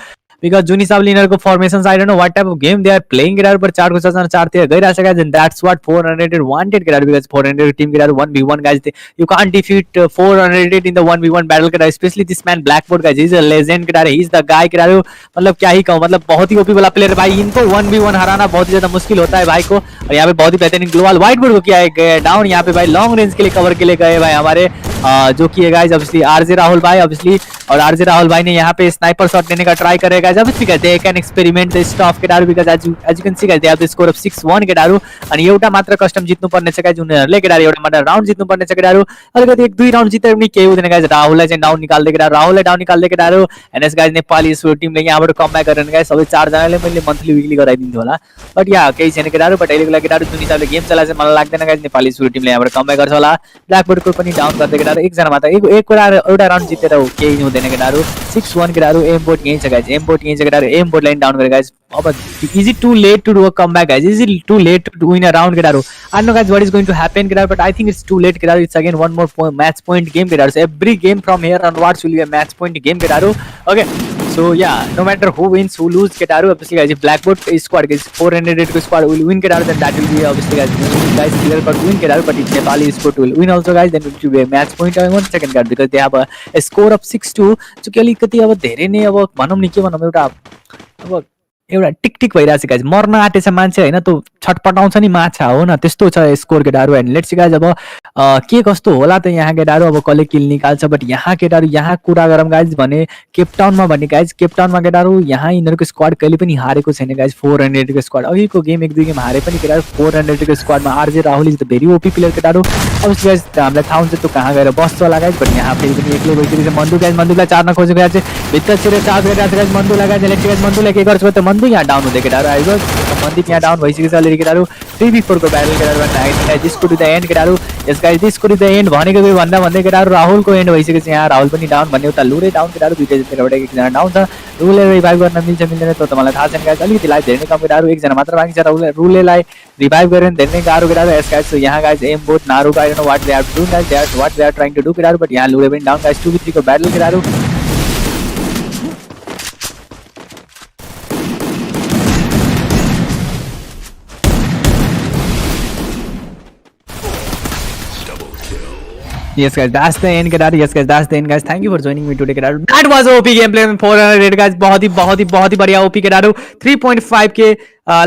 Because Juni Sabliner को formations, I don't know what type of game they are playing Kedar, but 4 को 4 थे गई रहा guys, and that's what 400 wanted Kedar, because 400 team Kedar 1v1 guys, you can't defeat 400 in the 1v1 battle Kedar, especially this man Blackboard guys, he's a legend Kedar, he's the guy Kedar, मतलब क्या ही कहूँ, मतलब बहुत ही ओपी वाला प्लेयर भाई, इनको 1v1 हराना बहुत ही ज्यादा मुश्किल होता है भाई को। और यहाँ पे बहुत ही बेहतरीन ग्लोवाल व्हाइट बोर्ड को किया है डाउन, यहाँ पे भाई लॉन्ग रेंज के लिए कवर के लिए गए भाई हमारे जो कि गाइस ऑब्वियसली आरजे राहुल भाई ऑब्वियसली, और आरजे राहुल भाई ने यहाँ पे स्नाइपर शॉट लेने का ट्राई करेगा गाइस ऑब्वियसली कहते हैं कैन एक्सपेरिमेंट द स्टॉफ के दारू, because as you can see guys they have the score of 6-1 के दारू, अनि एउटा मात्र कस्टम जित्नु पर्ने छ गाइस, उनीहरुले के दारू एउटा मात्र राउन्ड जित्नु पर्ने छ के दारू, अलिकति 1-2 राउन्ड जिते पनि केही हुँदैन गाइस। राहुललाई चाहिँ डाउन निकाल्दै के दारू, राहुललाई डाउन निकाल्दै के दारू, एनएस गाइस नेपाली स्पोर्ट टिमले यहाँबाट कमब्याक गरेर गाइस सबै 4 जनाले मैले मन्थली वीकली गराइदिन्छु होला, बट या केही छैन के दारू, बट अहिलेको लागि दारू जुन हिसाबले गेम चलाछ मलाई लाग्दैन गाइस नेपाली स्पोर्ट टिमले यहाँबाट कमब्याक गर्छ होला। ब्ल्याकबोर्डको पनि डाउन गर्दै के दारू, एकजना मात्र एउटा राउन्ड जितेर केही हुँदैन के दारू, 6-1 के दारू। एम बोट यही छ गाइस, एम बोट यही छ के दारू, एम बोट लाइन डाउन गरे गाइस। अब is it too late to do a comeback guys, is it too late to win a round के दारू, I don't know guys what is going to happen के दारू, but I think it's too late के दारू, it's again one more match point game के दारू, so every game from here onwards will be a match point game के दारू। Okay so yeah, no matter who wins who lose ke daru, obviously guys if Blackboard squad guys 400 ko squad will win ke daru, then that will be obviously guys clear cut win ke daru, but if Nepali sport will win also guys, then it will be a match point on 1 second card, because they have a score of 6-2, जो कि अलिकति अब धेरै नै अब भनौँ नि के भनौँ एउटा अब एउटा टिकटिक भइरहेछ गाइस, मर्न आँटेछ मान्छे हैन, त्यो छटपटाउँछ नि माछा हो न, त्यस्तो छ स्कोर के दारू। एन्ड लेट्स सी गाइस अब के कस्तो होला त यहाँ के दारू, अब कसले किल निकाल्छ, बट यहाँ के दारू यहाँ कुरा गरौँ गाइस भने केपटाउनमा भन्ने गाइस, केपटाउनमा के दारू यहाँ यिनीहरूको स्क्वाड कहिले पनि हारेको छैन गाइस, 400 को स्क्वाड अघिको गेम 1-2 गेम हारे पनि के दारू, 400 को स्क्वाडमा RJ Rahul is the very OP player के दारू। अब गाइस हामीलाई थाहा हुन्छ त्यो कहाँ गएर बस्छ होला गाइस, बट यहाँ फेरि पनि एक्लै भइसकेको छ। मन्दु गाइस, मन्दुलाई चार्न खोजेको गाइस, भित्र छिरेर चार्ज गरिरहेको छ गाइस, मन्दुलाई गाइस लेट्स गाइस मन्दुलाई के गर्छ त मन्दु यहाँ डाउन हुँदै के दारू आइगयो, मन्दीप यहाँ डाउन भइसकेको छ अलरेडी के दारू। 3v4 को ब्याटल के दारू guys, this could be the end के दारू, yes guys this could be the end भनेको के भन्दा भन्दै के दारू राहुलको एन्ड भइसकेको छ, यहाँ राहुल पनि डाउन भन्ने उता लुरै डाउन के दारू, दुईटा जितेरबाट एकजना डाउन छ। रुले रिभाइभ गर्न मिल्छ मिल्दैन त्यो त मलाई थाहा छैन गाइस, अलिकति लाइफ धेरै नै कम के दारू, एकजना मात्र बाँकी छ, रुलेलाई रिभाइभ गरेर धेरै नै गाह्रो के दारू। यस गाइस सो यहाँ गाइस एम बोट नारुको I don't know what they have to do guys, they are what they are trying to do के दारू, बट यहाँ लुरे पनि डाउन गाइस। 2v3 को ब्याटल के दारू, yes guys that's the end guys, yes guys that's the end guys, thank you for joining me today guys, that was OP gameplay में 400 guys, बहुत ही बढ़िया OP के दारू। 3.5 के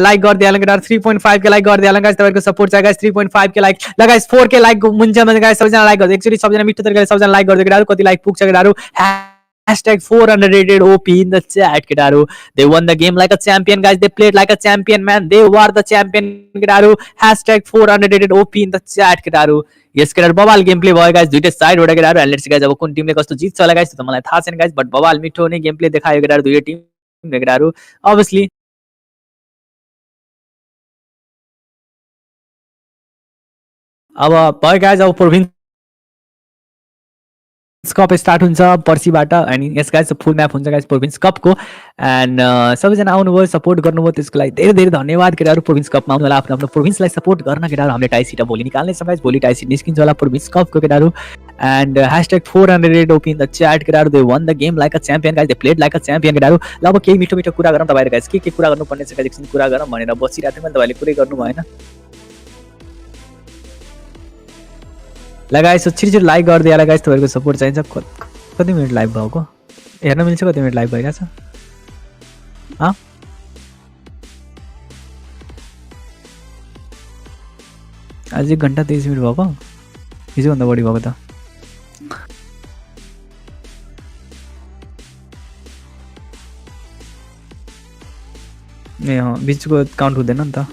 लाइक कर दिया गाइस, 3.5 के लाइक कर दिया गाइस, तपाईहरुको सपोर्ट छ गाइस, 3.5 के लाइक ल गाइस, 4 के लाइक मुन्छ भने गाइस सबैजना लाइक गर्दै, एकचोटी सबैजना मिठो तरिकाले सबैजना लाइक गर्दै गाइस, कति लाइक पुग्छ guys, hashtag 400 OP in the chat Kedaru, they won the game like a champion guys, they played like a champion man, they were the champion Kedaru, hashtag 400 OP in the chat Kedaru। Yes केदार बवाल गेम प्ले भयो गाइस, दुईटै साइड होडा केदार, एन्ड लेट्स गाइस अब कुन टिमले कस्तो जित्छ होला गाइस त मलाई थाहा छैन गाइस, बट बवाल मिठो नै गेम प्ले देखायो केदार दुईटै टिमले केदारहरु obviously। अब भयो गाइस, अब प्रोभिन्स कप स्टार्ट हुन्छ पर्सिबाट, and yes guys full map हुन्छ गाइस प्रोभिन्स कपको, एन्ड सबैजना आउनुभयो सपोर्ट गर्नुभयो त्यसको लागि धेरै धेरै धन्यवाद केटाहरु। प्रोभिन्स कपमा आउनु होला, आफ्नो प्रोभिन्सलाई सपोर्ट गर्न केटाहरु, हामीले टाइ सिट भोलि निकाल्ने छौं गाइस, भोलि टाइ सिट निस्किन्छ होला प्रोभिन्स कपको केटाहरु। And hashtag 400 OP in the chat केटाहरु, they won the game like a champion guys, they played like a champion केटाहरु। ल अब केही मिठो मिठो कुरा गरौँ तपाईहरु गाइस, के कुरा गर्नुपर्ने छ गाइस, एकछिन कुरा गरौँ भनेर बसिरहेको थिएँ, मैले तपाईले कुरै गर्नु भएन। ल गाइस छिटो लाइक गर्दै होला गाइस, तपाईहरुको सपोर्ट चाहिन्छ। कति मिनेट लाइभ भएको हेर्न मिल्छ, कति मिनेट लाइभ भइरहेछ ह आज 1 घण्टा 23 मिनेट भएको, हिजो भन्दा बढी भएको त। ए बिचको काउन्ट हुँदैन नि त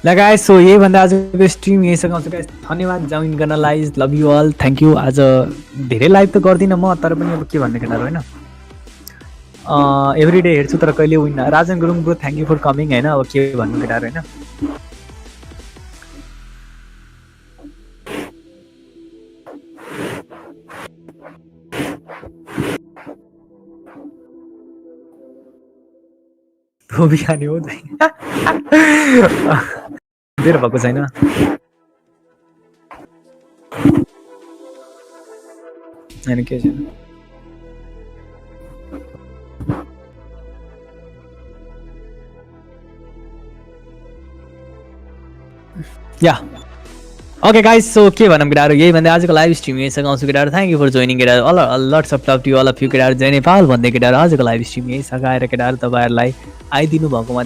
ल गाइस सो यही भन्दा आजको स्ट्रिम यही सघाउँछु गाइस धन्यवाद जोइन गर्नलाई love you all thank you आज धेरै लाइभ त गर्दिनँ म तर पनि अब के भन्ने केटाहरू होइन एभ्री डे हेर्छु तर कहिले विन Rajan Gurung bro thank you for coming होइन अब के भन्नु केटाहरू होइन बिहानी हो बेर भएको छैन होइन के छैन या ओके गाइस सो के भनौँ केटाहरू यही भन्दै आजको लाइभ स्ट्रिम यही सघाउँछु केटाहरू थ्याङ्क यू फर जोइनिङ केटाहरू lots of love to all of you केटाहरू जय नेपाल भन्दै केटाहरू आजको लाइभ स्ट्रिम यही सघाएर केटाहरू तपाईँहरूलाई आइदिनु भएकोमा